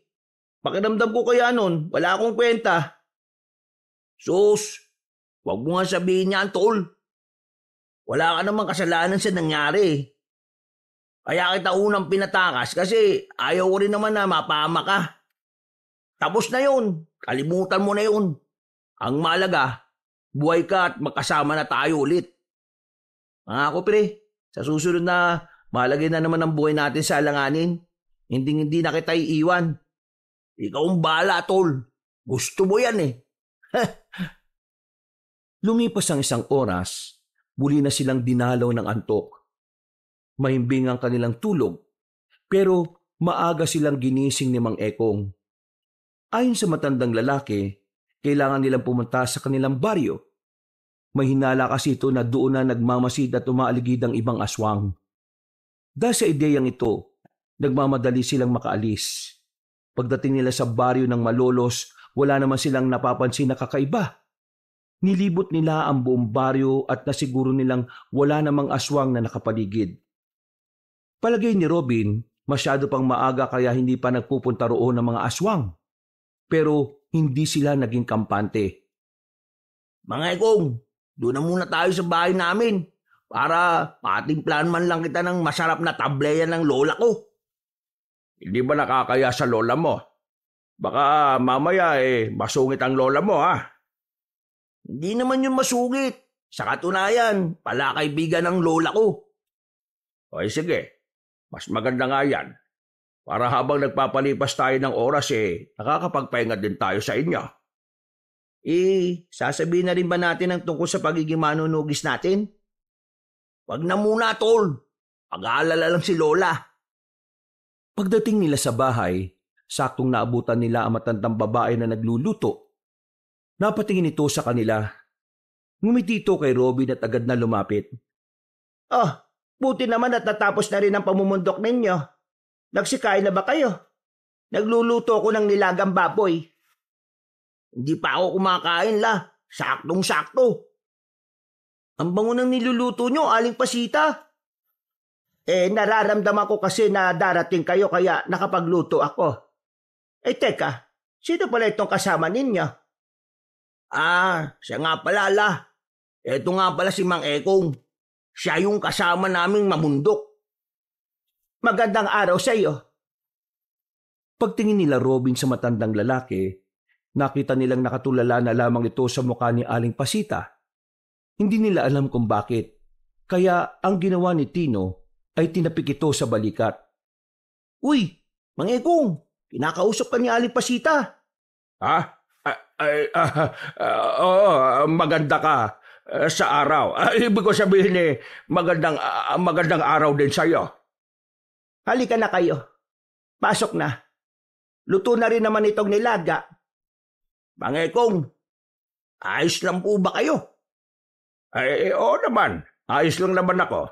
Pakiramdam ko kaya noon, wala akong kwenta. Sus, wag mo nga sabihin niyan, tol. Wala ka namang kasalanan sa nangyari. Kaya kita unang pinatakas kasi ayaw ko rin naman na mapahama ka. Tapos na yun. Kalimutan mo na yun. Ang mahalaga, buhay ka at magkasama na tayo ulit. Ako pre, sa susunod na malagay na naman ang buhay natin sa alanganin. Hindi na kita iiwan. Ikaw ang bahala, tol. Gusto mo yan Lumipas ang 1 oras, muli na silang dinalaw ng antok. Mahimbing ang kanilang tulog, pero maaga silang ginising ni Mang Ekong. Ayon sa matandang lalaki, kailangan nilang pumunta sa kanilang baryo. May hinala kasi ito na doon na nagmamasid at umaaligid ang ibang aswang. Dahil sa ideyang ito, nagmamadali silang makaalis. Pagdating nila sa baryo ng Malolos, wala naman silang napapansin na kakaiba. Nilibot nila ang buong baryo at nasiguro nilang wala namang aswang na nakapaligid. Palagay ni Robin, masyado pang maaga kaya hindi pa nagpupunta roon ng mga aswang. Pero hindi sila naging kampante. Mga Ekong, doon na muna tayo sa bahay namin para patimplan man lang kita ng masarap na tableya ng lola ko. Hindi ba nakakaya sa lola mo? Baka mamaya masungit ang lola mo Hindi naman yun masungit. Sa katunayan, pala kaibigan ng lola ko. O sige, mas maganda nga yan. Para habang nagpapalipas tayo ng oras nakakapagpahinga din tayo sa inyo. Sasabihin na rin ba natin ang tungkol sa pagiging manunugis natin? Wag na muna, tol. Pag-aalala lang si lola. Pagdating nila sa bahay, saktong naabutan nila ang matandang babae na nagluluto. Napatingin ito sa kanila. Ngumiti ito kay Robin at agad na lumapit. Buti naman at natapos na rin ang pamumundok ninyo. Nagsikain na ba kayo? Nagluluto ko ng nilagang baboy. Hindi pa ako kumakain Saktong-sakto. Ang bango ng niluluto nyo, Aling Pasita. Nararamdaman ko kasi na darating kayo kaya nakapagluto ako. Teka, sino pala itong kasama ninyo? Siya nga pala, la. Ito nga pala si Mang Ekong. Siya yung kasama naming mamundok. Magandang araw sa iyo. Pagtingin nila Robin sa matandang lalaki, nakita nilang nakatulala na lamang ito sa mukha ni Aling Pasita. Hindi nila alam kung bakit, kaya ang ginawa ni Tino ay tinapik ito sa balikat. Uy, Mang Ekong, kinakausap ka ni Aling Pasita. Oo, maganda ka sa araw. Ibig ko sabihin magandang araw din sa iyo. Halika na kayo. Pasok na. Luto na rin naman itong nilaga. Mang Ekong, ayos lang po ba kayo? Oo naman. Ayos lang naman ako.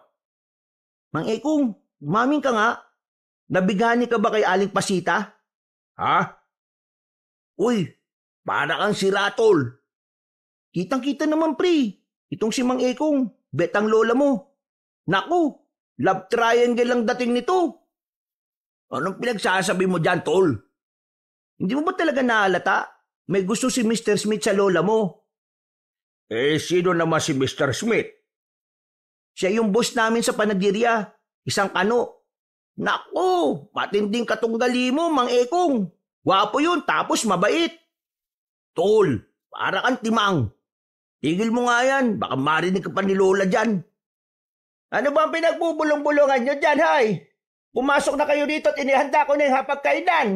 Mang Ekong, umamin ka nga. Nabigani ka ba kay Aling Pasita? Uy, para kang si Ratol. Kitang-kita naman, pre. Itong si Mang Ekong, betang lola mo. Naku, love triangle lang dating nito. Anong pinagsasabi mo dyan, tol? Hindi mo ba talaga nahalata? May gusto si Mr. Smith sa lola mo. Sino naman si Mr. Smith? Siya yung boss namin sa panadirya. Isang kano. Naku, matinding katunggali mo, Mang Ekong. Wapo yun, tapos mabait. Tol, para kang timang. Tigil mo nga yan, baka marinig ka pa ni Lola dyan. Ano ba ang pinagbubulong-bulungan nyo dyan, hay? Pumasok na kayo dito at inihanda ko na yung hapagkainan.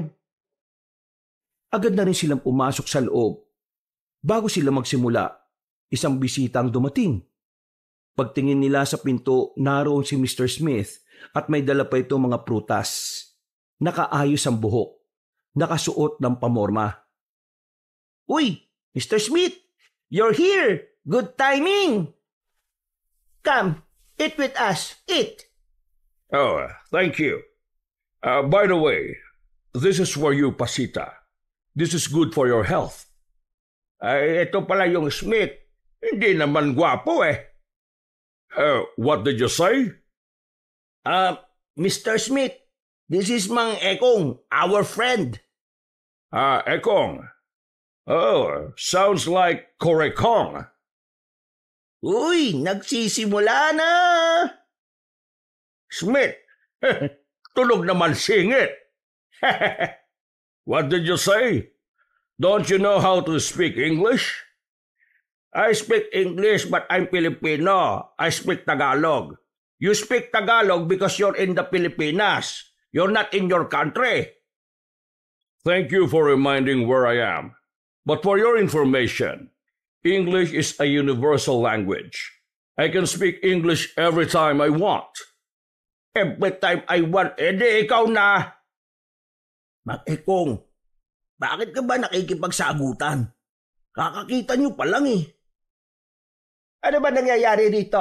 Agad na rin silang pumasok sa loob. Bago sila magsimula, isang bisita ang dumating. Pagtingin nila sa pinto, naroon si Mr. Smith at may dala pa itong mga prutas. Nakaayos ang buhok. Nakasuot ng pamorma. Uy, Mr. Smith, you're here. Good timing. Come, eat with us. Eat. Oh, thank you. By the way, this is for you, Pasita. This is good for your health. Ito pala yung Smith. Hindi naman gwapo eh. What did you say? Mr. Smith, this is Mang Ekong, our friend. Ekong. Oh, sounds like Korekong. Uy, nagsisimula na. Smith, tunog naman singit. What did you say? Don't you know how to speak English? I speak English but I'm Filipino. I speak Tagalog. You speak Tagalog because you're in the Pilipinas. You're not in your country. Thank you for reminding where I am. But for your information, English is a universal language. I can speak English every time I want. Every time I want, di ikaw na. Mang Ekong, bakit ka ba nakikipagsagutan? Kakakita nyo pa lang eh. Ano ba nangyayari dito?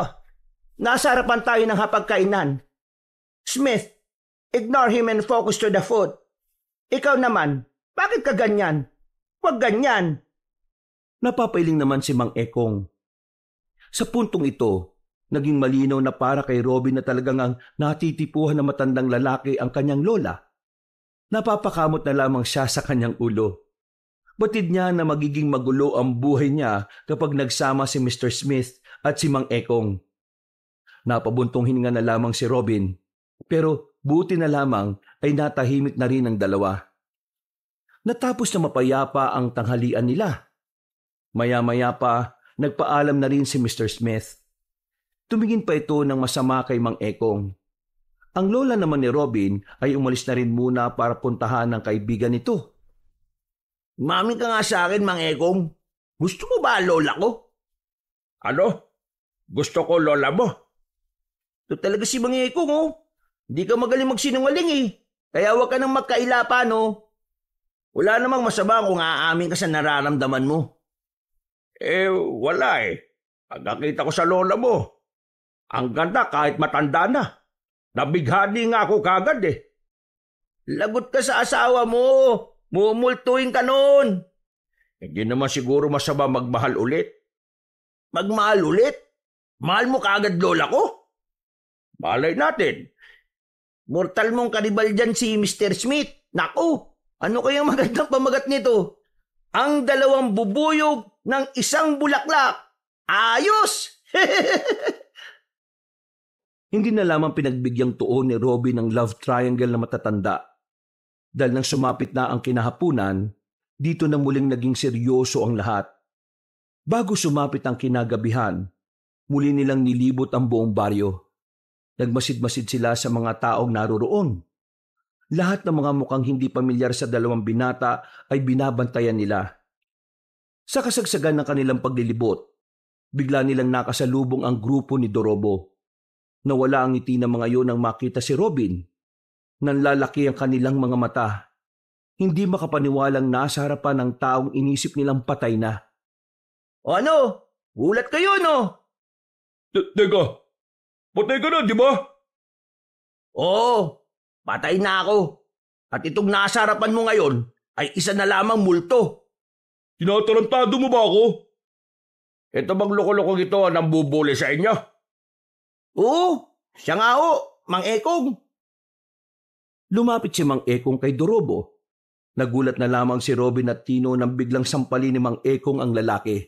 Nasa harapan tayo ng hapagkainan. Smith, ignore him and focus to the food. Ikaw naman, bakit ka ganyan? Huwag ganyan. Napapailing naman si Mang Ekong. Sa puntong ito, naging malinaw na para kay Robin na talagang ang natitipuhan na matandang lalaki ang kanyang lola. Napapakamot na lamang siya sa kanyang ulo. Batid niya na magiging magulo ang buhay niya kapag nagsama si Mr. Smith at si Mang Ekong. Napabuntong hininga na lamang si Robin, pero buti na lamang ay natahimik na rin ang dalawa. Natapos na mapayapa ang tanghalian nila. Maya-maya pa, nagpaalam na rin si Mr. Smith. Tumingin pa ito ng masama kay Mang Ekong. Ang lola naman ni Robin ay umalis na rin muna para puntahan ng kaibigan nito. Mami ka nga sa akin, Mang Ekong. Gusto mo ba lola ko? Ano? Gusto ko lola mo? Ito talaga si Mang Ekong, oh. Hindi ka magaling magsinungaling eh. Kaya huwag ka nang magkailapa, no? Wala namang masama kung aamin ka sa nararamdaman mo. Wala eh. Pagkakita ko sa lola mo, ang ganda kahit matanda na. Nabighani nga ako kagad eh. Lagot ka sa asawa mo. Mumultuin ka noon. Hindi naman siguro masama magmahal ulit. Magmahal ulit? Mahal mo kagad lola ko? Malay natin. Mortal mong kanibal dyan si Mr. Smith. Naku, ano kayang magandang pamagat nito? Ang dalawang bubuyog ng isang bulaklak. Ayos! Hindi na lamang pinagbigyan tuon ni Robin ang love triangle na matatanda. Dahil nang sumapit na ang kinahapunan, dito na muling naging seryoso ang lahat. Bago sumapit ang kinagabihan, muli nilang nilibot ang buong baryo. Nagmasid-masid sila sa mga taong naroroon. Lahat ng mga mukhang hindi pamilyar sa dalawang binata ay binabantayan nila. Sa kasagsagan ng kanilang paglilibot, bigla nilang nakasalubong ang grupo ni Dorobo. Nawala ang ngiti ng mga iyon nang makita si Robin. Nanlalaki ang kanilang mga mata. Hindi makapaniwalang nasa harapan ng taong inisip nilang patay na. O ano? Gulat kayo, no? Teka, patay ka na, di ba? Oo, patay na ako. At itong nasa harapan mo ngayon ay isa na lamang multo. Tinatarantado mo ba ako? Ito bang loko-lokong ito ang nambubuli sa inyo? Oo, siya nga ho, Mang Ekong. Lumapit si Mang Ekong kay Dorobo. Nagulat na lamang si Robin at Tino nang biglang sampalin ni Mang Ekong ang lalaki.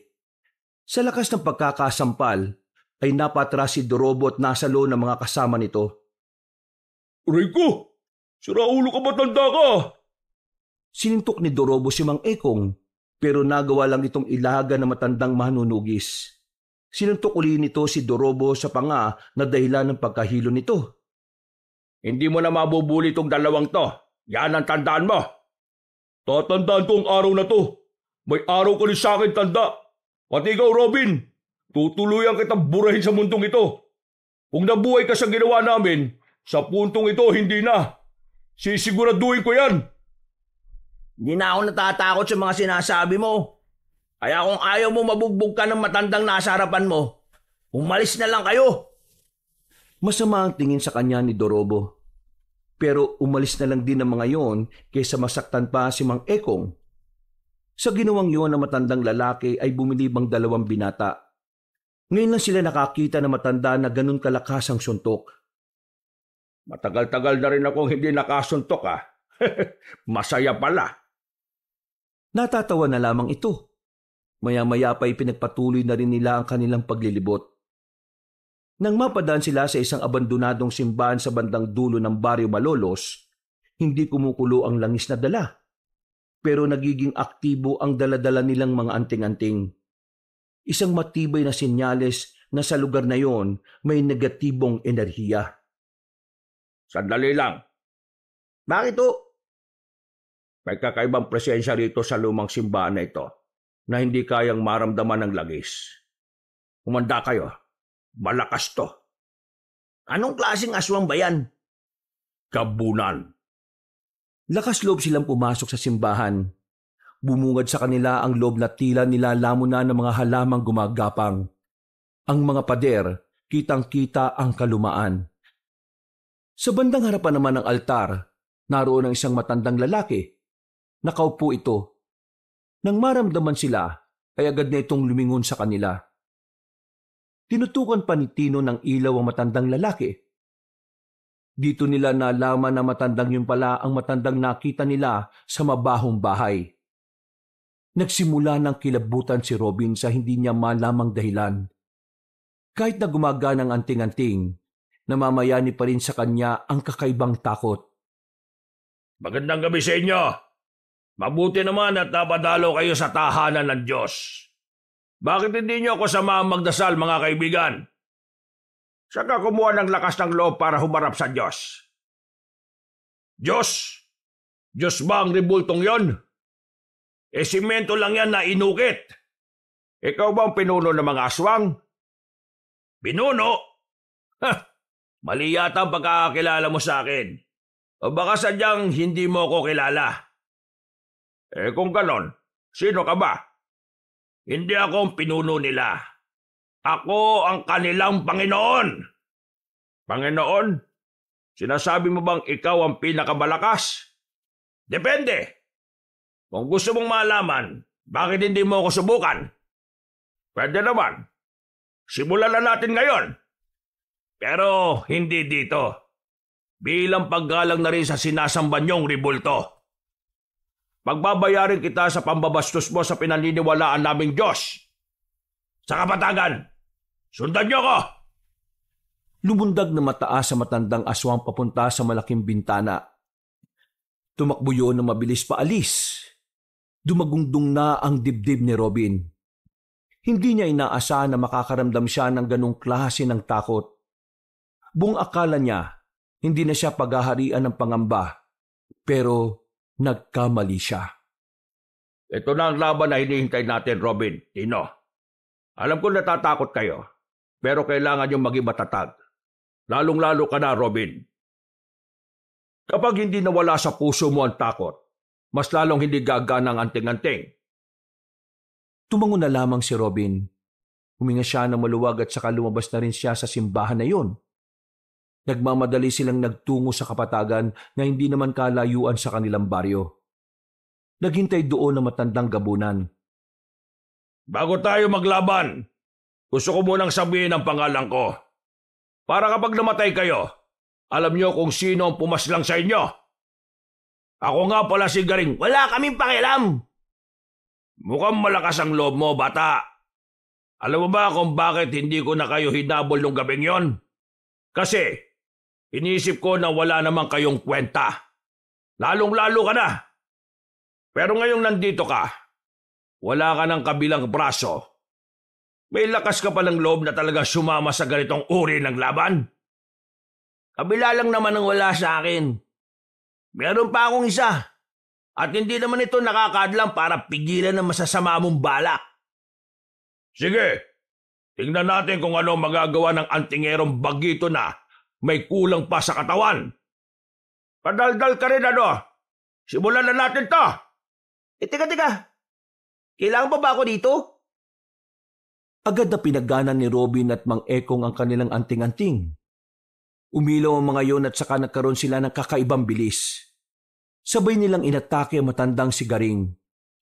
Sa lakas ng pagkakasampal, ay napatras si Dorobo at nasalo ng mga kasama nito. Rico, sira ulo ka ba, tanda ka? Sinintok ni Dorobo si Mang Ekong, pero nagawa lang itong ilaga na matandang manunugis. Sinuntok uli nito si Dorobo sa panga na dahilan ng pagkahilo nito. Hindi mo na mabubuli itong dalawang to. Yan ang tandaan mo. Tatandaan ko ang araw na to. May araw ka rin sa akin, tanda. Pati ikaw, Robin. Tutuluyan kitang burahin sa mundong ito. Kung nabuhay ka sa ginawa namin, sa puntong ito hindi na. Sisiguraduhin ko yan. Hindi na ako natatakot sa mga sinasabi mo. Kaya kung ayaw mo mabugbog ka ng matandang nasa harapan mo, umalis na lang kayo. Masama ang tingin sa kanya ni Dorobo. Pero umalis na lang din ang mga yon kaysa masaktan pa si Mang Ekong. Sa ginawang yon ng matandang lalaki ay bumilibang dalawang binata. Ngayon lang sila nakakita na matanda na ganun kalakas ang suntok. Matagal-tagal na rin akong hindi nakasuntok ah. Masaya pala. Natatawa na lamang ito. Maya-maya pa pinagpatuloy na rin nila ang kanilang paglilibot. Nang mapadaan sila sa isang abandonadong simbahan sa bandang dulo ng Baryo Malolos, hindi kumukulo ang langis na dala. Pero nagiging aktibo ang daladala nilang mga anting-anting. Isang matibay na senyales na sa lugar na yon may negatibong enerhiya. Sandali lang. Bakit ho? May kakaibang presensya rito sa lumang simbahan na ito na hindi kayang maramdaman ng langis. Humanda kayo. Malakas to. Anong klaseng aswang ba yan? Kabunan. Lakas loob silang pumasok sa simbahan. Bumungad sa kanila ang loob na tila nilalamon na ng mga halamang gumagapang. Ang mga pader, kitang-kita ang kalumaan. Sa bandang harapan naman ng altar, naroon ang isang matandang lalaki. Nakaupo ito. Nang maramdaman sila, ay agad na itong lumingon sa kanila. Tinutukan pa ni Tino ng ilaw ang matandang lalaki. Dito nila nalaman na matandang yun pala ang matandang nakita nila sa mabahong bahay. Nagsimula ng kilabutan si Robin sa hindi niya malamang dahilan. Kahit na gumagana ang anting-anting, namamayani pa rin sa kanya ang kakaibang takot. Magandang gabi sa inyo. Mabuti naman at napadalo kayo sa tahanan ng Diyos. Bakit hindi niyo ako samahan magdasal, mga kaibigan? Saan ka kumuha ng lakas ng loob para humarap sa Diyos? Diyos? Diyos ba ang rebultong yon? Simento lang yan na inukit. Ikaw ba ang pinuno ng mga aswang? Pinuno? Mali yata ang pagkakakilala mo sa akin. O baka sadyang hindi mo ko kilala. Kung ganon, sino ka ba? Hindi ako ang pinuno nila. Ako ang kanilang Panginoon. Panginoon? Sinasabi mo bang ikaw ang pinakamalakas? Depende. Kung gusto mong malaman, bakit hindi mo ako subukan? Pwede naman. Simulan na natin ngayon. Pero hindi dito. bilang paggalang na rin sa sinasamba niyong ribulto. Pagbabayarin kita sa pambabastos mo sa pinaniniwalaan naming Diyos. Sa kapatagan, sundan niyo ko! Lumundag na mataas sa matandang aswang papunta sa malaking bintana. Tumakbo yun na mabilis paalis. Dumagungdong na ang dibdib ni Robin. Hindi niya inaasahan na makakaramdam siya ng ganong klase ng takot. Buong akala niya, hindi na siya paghaharian ng pangamba. Pero nagkamali siya. Ito na ang laban na hinihintay natin, Robin, Tino. Alam ko natatakot kayo, pero kailangan niyong maging matatag. Lalong-lalo ka na, Robin. Kapag hindi nawala sa puso mo ang takot, mas lalong hindi gagana ang anting-anting. Tumango na lamang si Robin. Huminga siya ng maluwag at saka lumabas na rin siya sa simbahan na yun. Nagmamadali silang nagtungo sa kapatagan na hindi naman kalayuan sa kanilang baryo. Naghintay doon na matandang gabunan. Bago tayo maglaban, gusto ko munang sabihin ang pangalan ko. Para kapag namatay kayo, alam niyo kung sino ang pumaslang sa inyo. Ako nga pala si Garing. Wala kaming pakialam! Mukhang malakas ang loob mo, bata. Alam mo ba kung bakit hindi ko na kayo hinabol nung gabing yon? Kasi, inisip ko na wala namang kayong kwenta. Lalong-lalo ka na. Pero ngayong nandito ka, wala ka ng kabilang braso. May lakas ka palang loob na talaga sumama sa ganitong uri ng laban? Kabila lang naman ang wala sa akin. Meron pa akong isa. At hindi naman ito nakakadlang para pigilan ang masasama mong balak. Sige, tingnan natin kung ano magagawa ng antingerong bagito na may kulang pa sa katawan. Padaldal ka rin, ano? Simulan na natin to. Teka. Kailangan pa ba ako dito? Agad na pinagganan ni Robin at Mang Ekong ang kanilang anting-anting. Umilaw ang mga yon at saka nagkaroon sila ng kakaibang bilis. Sabay nilang inatake ang matandang si Garing.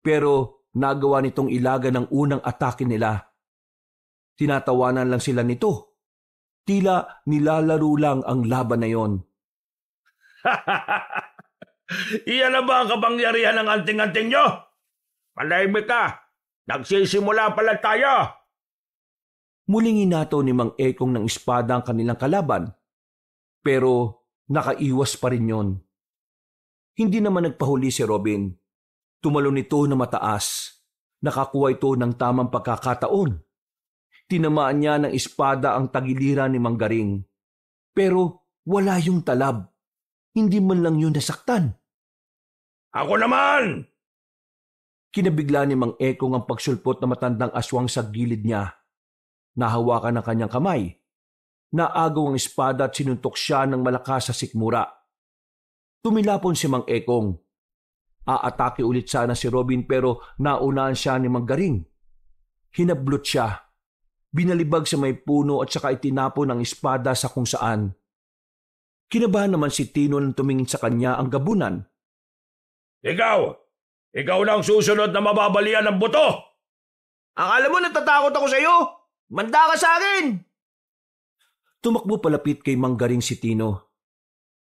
Pero nagawa nitong ilaga ng unang atake nila. Tinatawanan lang sila nito. Tila nilalaro lang ang laban na yon. Iyan na ba ang kapangyarihan ng anting-anting nyo? Palahimik ka. Nagsisimula pala tayo. Muling inato ni Mang Ekong ng espada ang kanilang kalaban. Pero nakaiwas pa rin yon. Hindi naman nagpahuli si Robin. Tumalon ito na mataas. Nakakuha ito ng tamang pagkakataon. Tinamaan niya ng espada ang tagiliran ni Mang Garing. Pero wala yung talab. Hindi man lang yun nasaktan. Ako naman! Kinabigla ni Mang Ekong ang pagsulpot na matandang aswang sa gilid niya. Nahawakan ang kanyang kamay. Naagaw ang espada at sinuntok siya ng malakas sa sikmura. Tumilapon si Mang Ekong. Aatake ulit sana si Robin pero naunaan siya ni Mang Garing. Hinablot siya. Binalibag sa may puno at saka itinapon ang espada sa kung saan. Kinabahan naman si Tino nang tumingin sa kanya ang gabunan. Ikaw na ang susunod na mababalian ng buto! Akala mo natatakot ako sa iyo? Manda ka sa akin! Tumakbo palapit kay Mang Garing si Tino.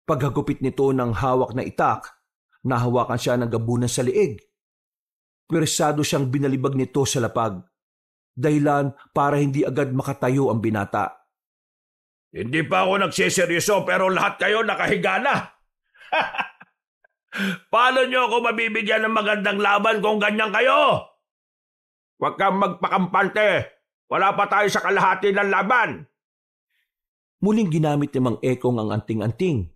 Paghagupit nito ng hawak na itak, nahawakan siya ng gabunan sa liig. Pwersado siyang binalibag nito sa lapag. Dahilan para hindi agad makatayo ang binata. Hindi pa ako nagsiseryoso pero lahat kayo nakahiga na. Paano niyo ako mabibigyan ng magandang laban kung ganyan kayo? Huwag kang magpakampante. Wala pa tayo sa kalahati ng laban. Muling ginamit ni Mang Ekong ang anting-anting.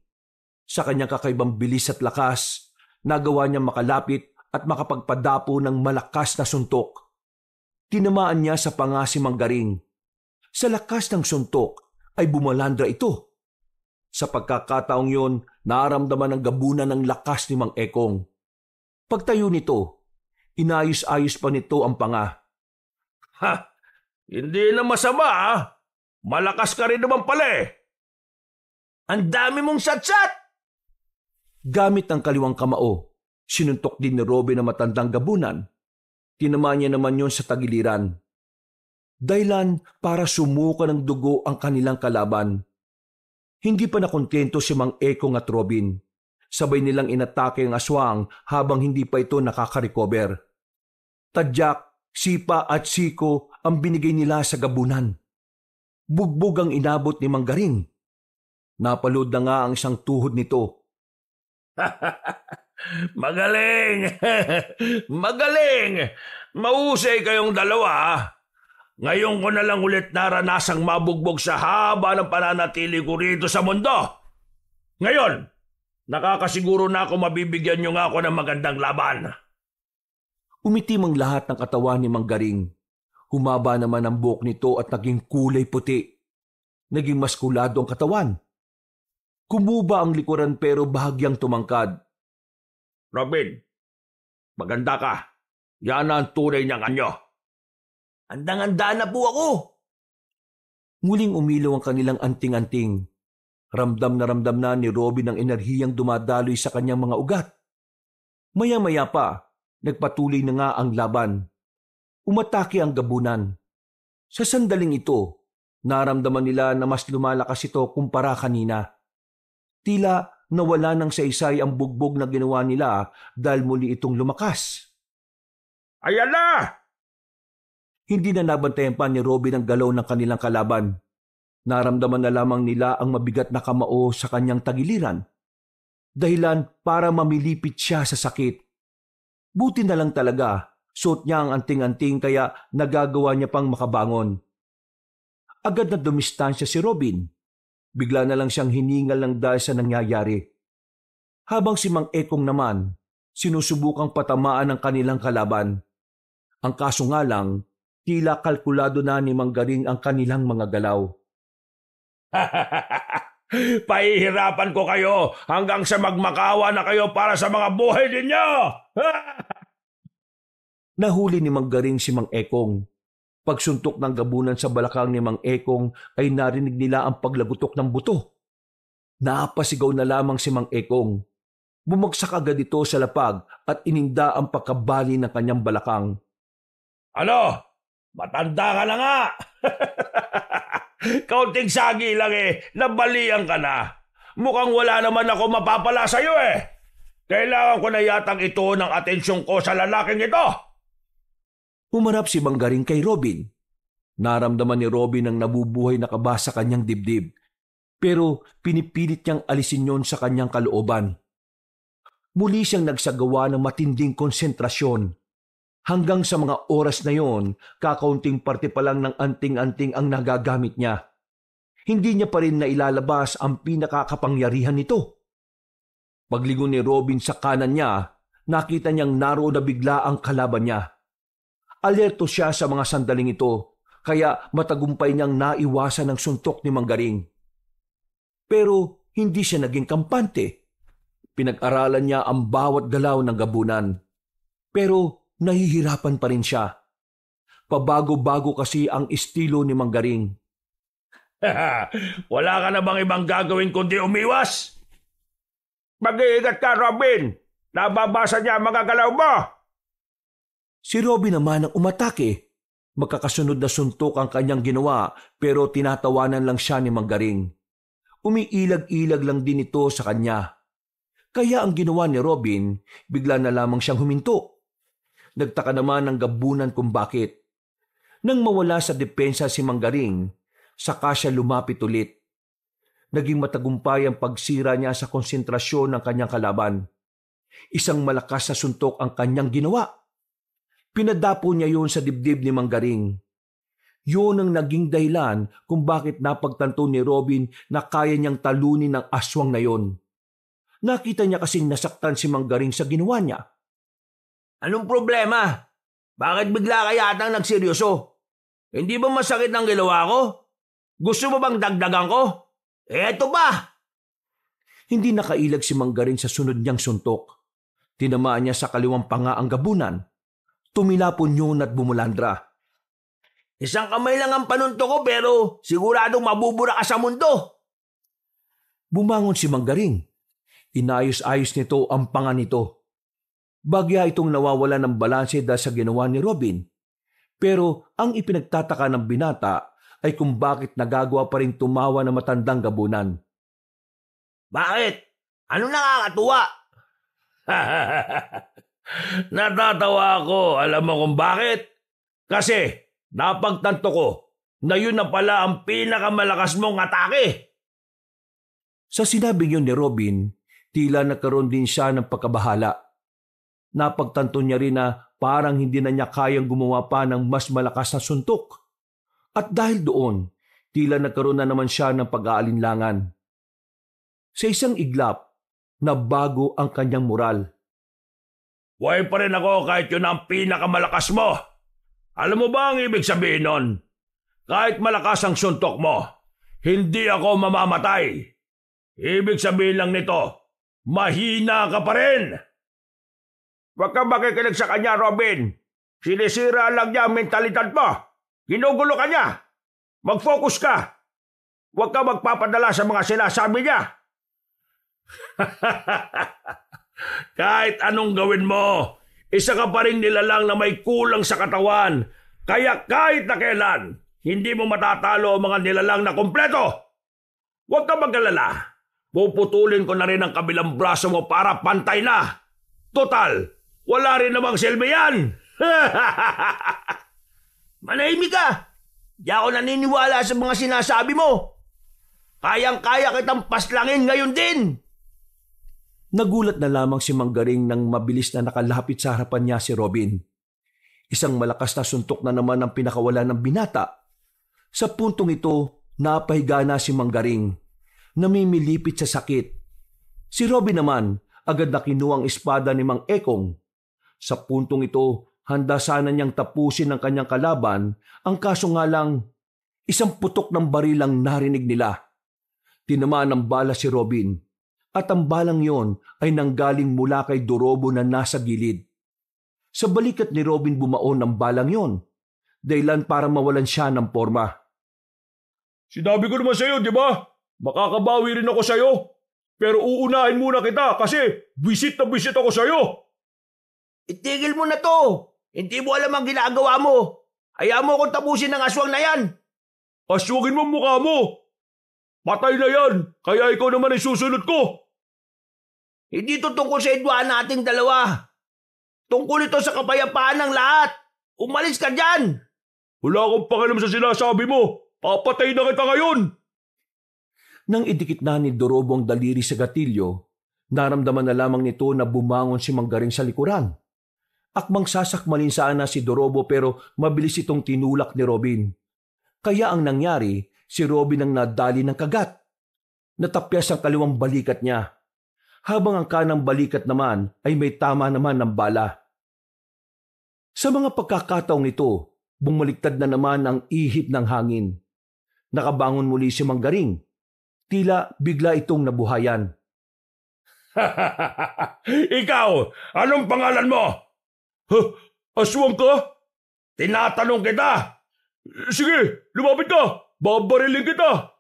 Sa kanyang kakaibang bilis at lakas, nagawa niya makalapit at makapagpadapo ng malakas na suntok. Tinamaan niya sa panga si Mang Garing. Sa lakas ng suntok ay bumalandra ito. Sa pagkakataong yon, naramdaman ng gabunan ng lakas ni Mang Ekong. Pagtayo nito, inayos-ayos pa nito ang panga. Ha! Hindi na masama ah. Malakas ka rin naman pala eh. Ang dami mong satsat! Gamit ang kaliwang kamao, sinuntok din ni Robin ang matandang gabunan. Tinamaan niya naman yon sa tagiliran. Dahilan para sumuka ng dugo ang kanilang kalaban. Hindi pa nakontento si Mang Ekong at Robin. Sabay nilang inatake ang aswang habang hindi pa ito nakaka-recover. Tadyak, sipa at siko ang binigay nila sa gabunan. Bugbog ang inabot ni Mang Garing. Napalood na nga ang isang tuhod nito. Magaling! Magaling! Mahusay kayong dalawa. Ngayon ko na lang ulit naranasang mabugbog sa haba ng pananatili ko rito sa mundo. Ngayon, nakakasiguro na ako mabibigyan niyo nga ako ng magandang laban. Umitim ang lahat ng katawan ni Mang Garing. Humaba naman ang buhok nito at naging kulay puti. Naging maskulado ang katawan. Kumuba ang likuran pero bahagyang tumangkad. Robin, maganda ka. Yan ang tunay niyang anyo. Andang-anda na po ako. Muling umilaw ang kanilang anting-anting. Ramdam na ni Robin ang enerhiyang dumadaloy sa kanyang mga ugat. Maya-maya pa, nagpatuloy na nga ang laban. Umatake ang gabunan. Sa sandaling ito, naramdaman nila na mas lumalakas ito kumpara kanina. Tila nawala ng saysay ang bugbog na ginawa nila dahil muli itong lumakas. Ayan na! Hindi na nabantayan pa ni Robin ang galaw ng kanilang kalaban. Naramdaman na lamang nila ang mabigat na kamao sa kanyang tagiliran. Dahilan para mamilipit siya sa sakit. Buti na lang talaga, suot niya ang anting-anting kaya nagagawa niya pang makabangon. Agad na dumistansya si Robin. Bigla na lang siyang hiningal ng dahil sa nangyayari. Habang si Mang Ekong naman, sinusubukang patamaan ang kanilang kalaban. Ang kaso nga lang, tila kalkulado na ni Mang Garing ang kanilang mga galaw. Pahihirapan ko kayo hanggang sa magmakawa na kayo para sa mga buhay ninyo! Nahuli ni Mang Garing si Mang Ekong. Pagsuntok ng gabunan sa balakang ni Mang Ekong ay narinig nila ang paglagutok ng buto. Napasigaw na lamang si Mang Ekong. Bumagsak agad ito sa lapag at ininda ang pagkabali ng kanyang balakang. Ano? Matanda ka na nga! Kaunting sagi lang nabalian ka na. Mukhang wala naman ako mapapala sa'yo Kailangan ko na yatang ito ng atensyon ko sa lalaking ito. Humarap si Mang Garing kay Robin. Naramdaman ni Robin ang nabubuhay na kaba sa kanyang dibdib. Pero pinipilit niyang alisin yon sa kanyang kalooban. Muli siyang nagsagawa ng matinding konsentrasyon. Hanggang sa mga oras na yon, kakaunting parte pa lang ng anting-anting ang nagagamit niya. Hindi niya pa rin nailalabas ang pinakakapangyarihan nito. Paglingon ni Robin sa kanan niya, nakita niyang naroon na bigla ang kalaban niya. Alerto siya sa mga sandaling ito, kaya matagumpay niyang naiwasan ang suntok ni Mang Garing. Pero hindi siya naging kampante. Pinag-aralan niya ang bawat galaw ng gabunan. Pero nahihirapan pa rin siya. Pabago-bago kasi ang estilo ni Mang Garing. Wala ka na bang ibang gagawin kundi umiwas? Mag-iingat ka, Robin! Nababasa niya ang mga galaw mo! Si Robin naman ang umatake. Magkakasunod na suntok ang kanyang ginawa pero tinatawanan lang siya ni Mang Garing. Umiilag-ilag lang din ito sa kanya. Kaya ang ginawa ni Robin, bigla na lamang siyang huminto. Nagtaka naman ang gabunan kung bakit. Nang mawala sa depensa si Mang Garing, saka siya lumapit ulit. Naging matagumpay ang pagsira niya sa konsentrasyon ng kanyang kalaban. Isang malakas na suntok ang kanyang ginawa. Pinadapo niya yun sa dibdib ni Mang Garing. Yun ang naging dahilan kung bakit napagtanto ni Robin na kaya niyang talunin ang aswang na yon. Nakita niya kasing nasaktan si Mang Garing sa ginawa niya. Anong problema? Bakit bigla ka yatang nagseryoso? Hindi ba masakit ang ginawa ko? Gusto mo bang dagdagan ko? Eto ba? Hindi nakailag si Mang Garing sa sunod niyang suntok. Tinamaan niya sa kaliwang panga ang gabunan. Tumilapon yun at bumulandra. Isang kamay lang ang panunto ko pero siguradong mabubura ka sa mundo. Bumangon si Mang Garing. Inayos-ayos nito ang panga nito. Bagya itong nawawala ng balanse dahil sa ginawa ni Robin. Pero ang ipinagtataka ng binata ay kung bakit nagagawa pa rin tumawa na matandang gabunan. Bakit? Ano nakakatuwa? Natatawa ako, alam mo kung bakit? Kasi napagtanto ko na yun na pala ang pinakamalakas mong atake. Sa sinabing yun ni Robin, tila nagkaroon din siya ng pagkabahala. Napagtanto niya rin na parang hindi na niya kayang gumawa pa ng mas malakas na suntok. At dahil doon, tila nagkaroon na naman siya ng pag-aalinlangan. Sa isang iglap, nabago ang kanyang moral. Buhay pa rin ako kahit yun ang pinakamalakas mo. Alam mo ba ang ibig sabihin nun? Kahit malakas ang suntok mo, hindi ako mamamatay. Ibig sabihin lang nito, mahina ka pa rin. Huwag kang makikinig sa kanya, Robin. Sinisira lang niya ang mentalidad mo. Ginugulo ka niya. Mag-focus ka. Huwag kang magpapadala sa mga sinasabi niya. Kahit anong gawin mo, isa ka pa rin nilalang na may kulang sa katawan. Kaya kahit na kailan, hindi mo matatalo ang mga nilalang na kompleto. Huwag ka mag-alala. Puputulin ko na rin ang kabilang braso mo para pantay na. Total, wala rin namang silbi yan. Manahimik ka. Di ako naniniwala sa mga sinasabi mo. Kayang-kaya kitang paslangin ngayon din. Nagulat na lamang si Manggaring nang mabilis na nakalapit sa harapan niya si Robin. Isang malakas na suntok na naman ang pinakawala ng binata. Sa puntong ito, napahiga na si Manggaring. Namimilipit sa sakit. Si Robin naman, agad na kinuha ang espada ni Mang Ekong. Sa puntong ito, handa sana niyang tapusin ang kanyang kalaban, ang kaso nga lang, isang putok ng baril ang narinig nila. Tinamaan ng bala si Robin, at ang balang yon ay nanggaling mula kay Dorobo na nasa gilid. Sa balikat ni Robin bumaon ng balang yon, dahilan para mawalan siya ng porma. Sinabi ko naman sa'yo, di ba? Makakabawi rin ako sa'yo. Pero uunahin muna kita kasi visit na visit ako sa'yo. Itigil mo na to. Hindi mo alam ang ginagawa mo. Hayaan mo akong tapusin ng aswang na yan. Aswagin mo ang mukha mo. Patay na yan, kaya ikaw naman ay susunod ko. Hindi to tungkol sa idwaan nating dalawa. Tungkol ito sa kapayapaan ng lahat. Umalis ka dyan. Wala akong pakialam sa sinasabi mo. Papatay na kita ngayon. Nang idikit na ni Dorobo ang daliri sa gatilyo, naramdaman na lamang nito na bumangon si Manggaring sa likuran. Akmang sasakmalin sana si Dorobo pero mabilis itong tinulak ni Robin. Kaya ang nangyari, si Robin ang nadali ng kagat. Natapyas ang kaliwang balikat niya, habang ang kanang balikat naman ay may tama naman ng bala. Sa mga pagkakataong ito, bumaliktad na naman ang ihip ng hangin. Nakabangon muli si Manggaring. Tila bigla itong nabuhayan. Ikaw, anong pangalan mo? Aswang ka? Tinatanong kita. Sige, lumapit ka. Babarilin kita.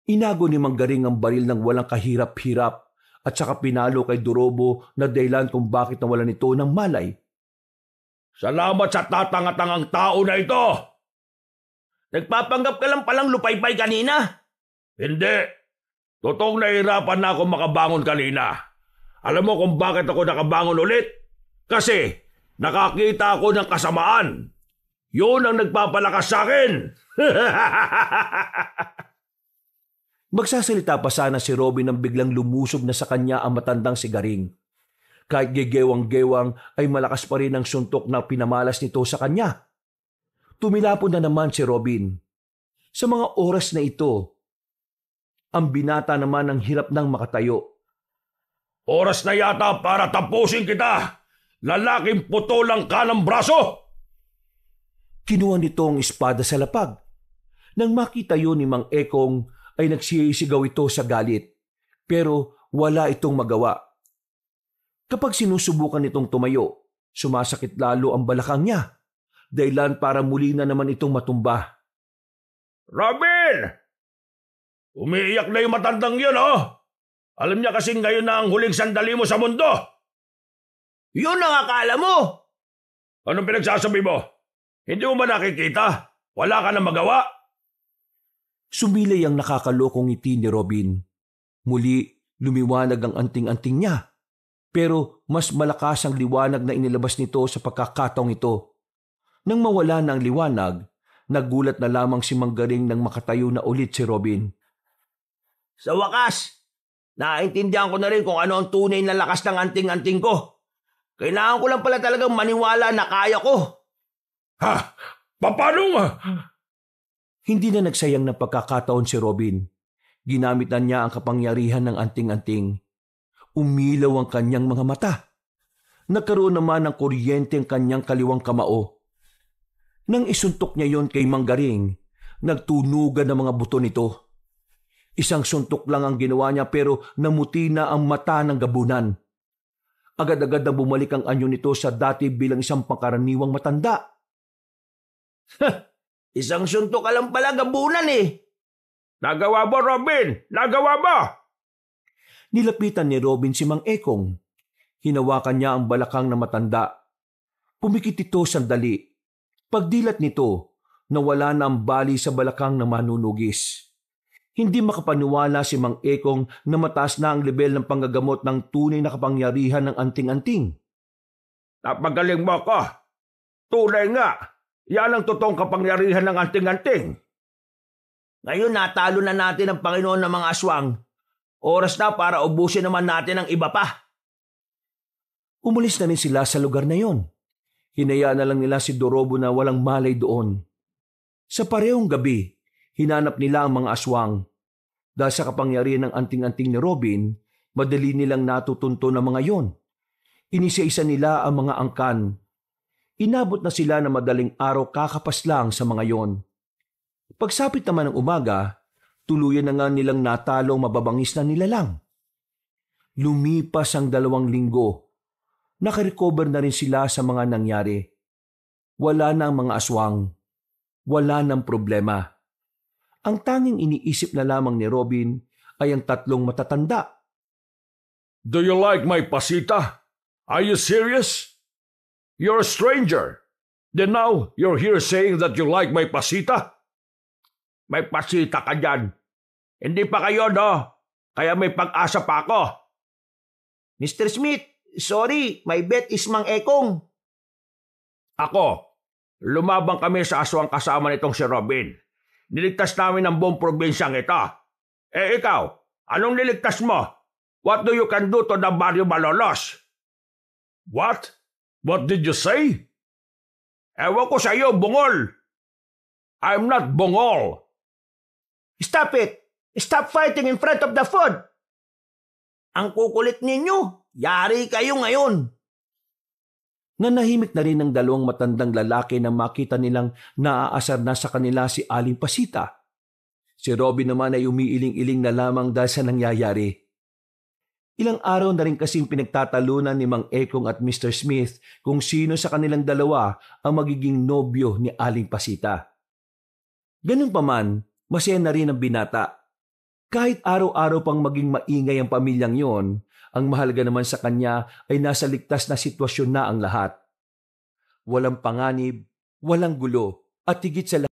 Inago ni Manggaring ang baril ng walang kahirap-hirap at saka pinalo kay Dorobo na dahilan kung bakit nawalan ito ng malay. Salamat sa tatanga-tangang tao na ito. Nagpapanggap ka lang palang lupaypay kanina. Hindi. Totoong nahihirapan na ako makabangon kanina. Alam mo kung bakit ako nakabangon ulit? Kasi nakakita ako ng kasamaan. Yun ang nagpapalakas sa akin. Magsasalita pa sana si Robin nang biglang lumusob na sa kanya ang matandang si Garing. Kahit gegewang-gewang ay malakas pa rin ang suntok na pinamalas nito sa kanya. Tumilapon na naman si Robin. Sa mga oras na ito, ang binata naman ang hirap nang makatayo. Oras na yata para tapusin kita. Lalaking putulang ka ng braso. Kinuha nito ang espada sa lapag. Nang makita yun ni Mang Ekong ay nagsisigaw ito sa galit. Pero wala itong magawa. Kapag sinusubukan itong tumayo, sumasakit lalo ang balakang niya. Dahilan para muli na naman itong matumba. Robin! Umiiyak na yung matandang yun, oh! Alam niya kasing ngayon na ang huling sandali mo sa mundo. Yun ang akala mo. Anong pinagsasabi mo? Hindi mo ba nakikita? Wala ka na magawa? Sumilay ang nakakalokong ngiti ni Robin. Muli, lumiwanag ang anting-anting niya. Pero mas malakas ang liwanag na inilabas nito sa pagkakataong ito. Nang mawala na ang liwanag, nagulat na lamang si Manggaring nang makatayo na ulit si Robin. Sa wakas, naintindihan ko na rin kung ano ang tunay na lakas ng anting-anting ko. Kailangan ko lang pala talagang maniwala na kaya ko. Ha? Paano nga? Hindi na nagsayang ng pagkakataon si Robin. Ginamit na niya ang kapangyarihan ng anting-anting. Umilaw ang kanyang mga mata. Nagkaroon naman ng kuryente ang kanyang kaliwang kamao. Nang isuntok niya yon kay Manggaring, nagtunugan ang mga buto nito. Isang suntok lang ang ginawa niya pero namuti na ang mata ng gabunan. Agad-agad na bumalik ang anyo nito sa dati bilang isang pangkaraniwang matanda. Isang suntok ka lang pala gabunan eh. Nagawa mo, Robin! Nagawa mo! Nilapitan ni Robin si Mang Ekong. Hinawakan niya ang balakang na matanda. Pumikit ito sandali. Pagdilat nito, nawala na ang bali sa balakang na manunugis. Hindi makapaniwala si Mang Ekong na mataas na ang level ng panggagamot ng tunay na kapangyarihan ng anting-anting. Napagaling mo ko! Tunay nga! Yan ang totoong kapangyarihan ng anting-anting. Ngayon natalo na natin ang Panginoon ng mga aswang. Oras na para ubusin naman natin ang iba pa. Umalis na rin sila sa lugar na yon. Hinayaan na lang nila si Dorobo na walang malay doon. Sa parehong gabi, hinanap nila ang mga aswang. Dahil sa kapangyarihan ng anting-anting ni Robin, madali nilang natutunto ng mga yon. Inisa-isa nila ang mga angkan. Inabot na sila na madaling araw kakapas lang sa mga yon. Pagsapit naman ng umaga, tuluyan na nga nilang natalo ang mababangis na nilalang. Lumipas ang 2 linggo. Nakarecover na rin sila sa mga nangyari. Wala na ang mga aswang. Wala nang problema. Ang tanging iniisip na lamang ni Robin ay ang 3 matatanda. Do you like my pasita? Are you serious? You're a stranger. Then now you're here saying that you like my pasita? May pasita ka dyan. Hindi pa kayo, no? Kaya may pag-asa pa ako. Mr. Smith, sorry, my bet is Mang Ekong. Ako, lumabang kami sa aswang kasama nitong si Robin. Niligtas namin ang buong probinsyang ito. Eh ikaw, anong niligtas mo? What do you can do to the Barrio Malolos? What? What did you say? Ewan ko sa iyo, bungol. I'm not bungol. Stop it! Stop fighting in front of the food! Ang kukulit ninyo! Yari kayo ngayon! Nanahimik na rin ang 2 matandang lalaki na makita nilang naaasar na sa kanila si Aling Pasita. Si Robin naman ay umiiling-iling na lamang dahil sa nangyayari. Ilang araw na rin kasing pinagtatalunan ni Mang Ekong at Mr. Smith kung sino sa kanilang 2 ang magiging nobyo ni Aling Pasita. Ganun pa man, masaya na rin ang binata. Kahit araw-araw pang maging maingay ang pamilyang yon, ang mahalaga naman sa kanya ay nasa ligtas na sitwasyon na ang lahat. Walang panganib, walang gulo, at higit sa lahat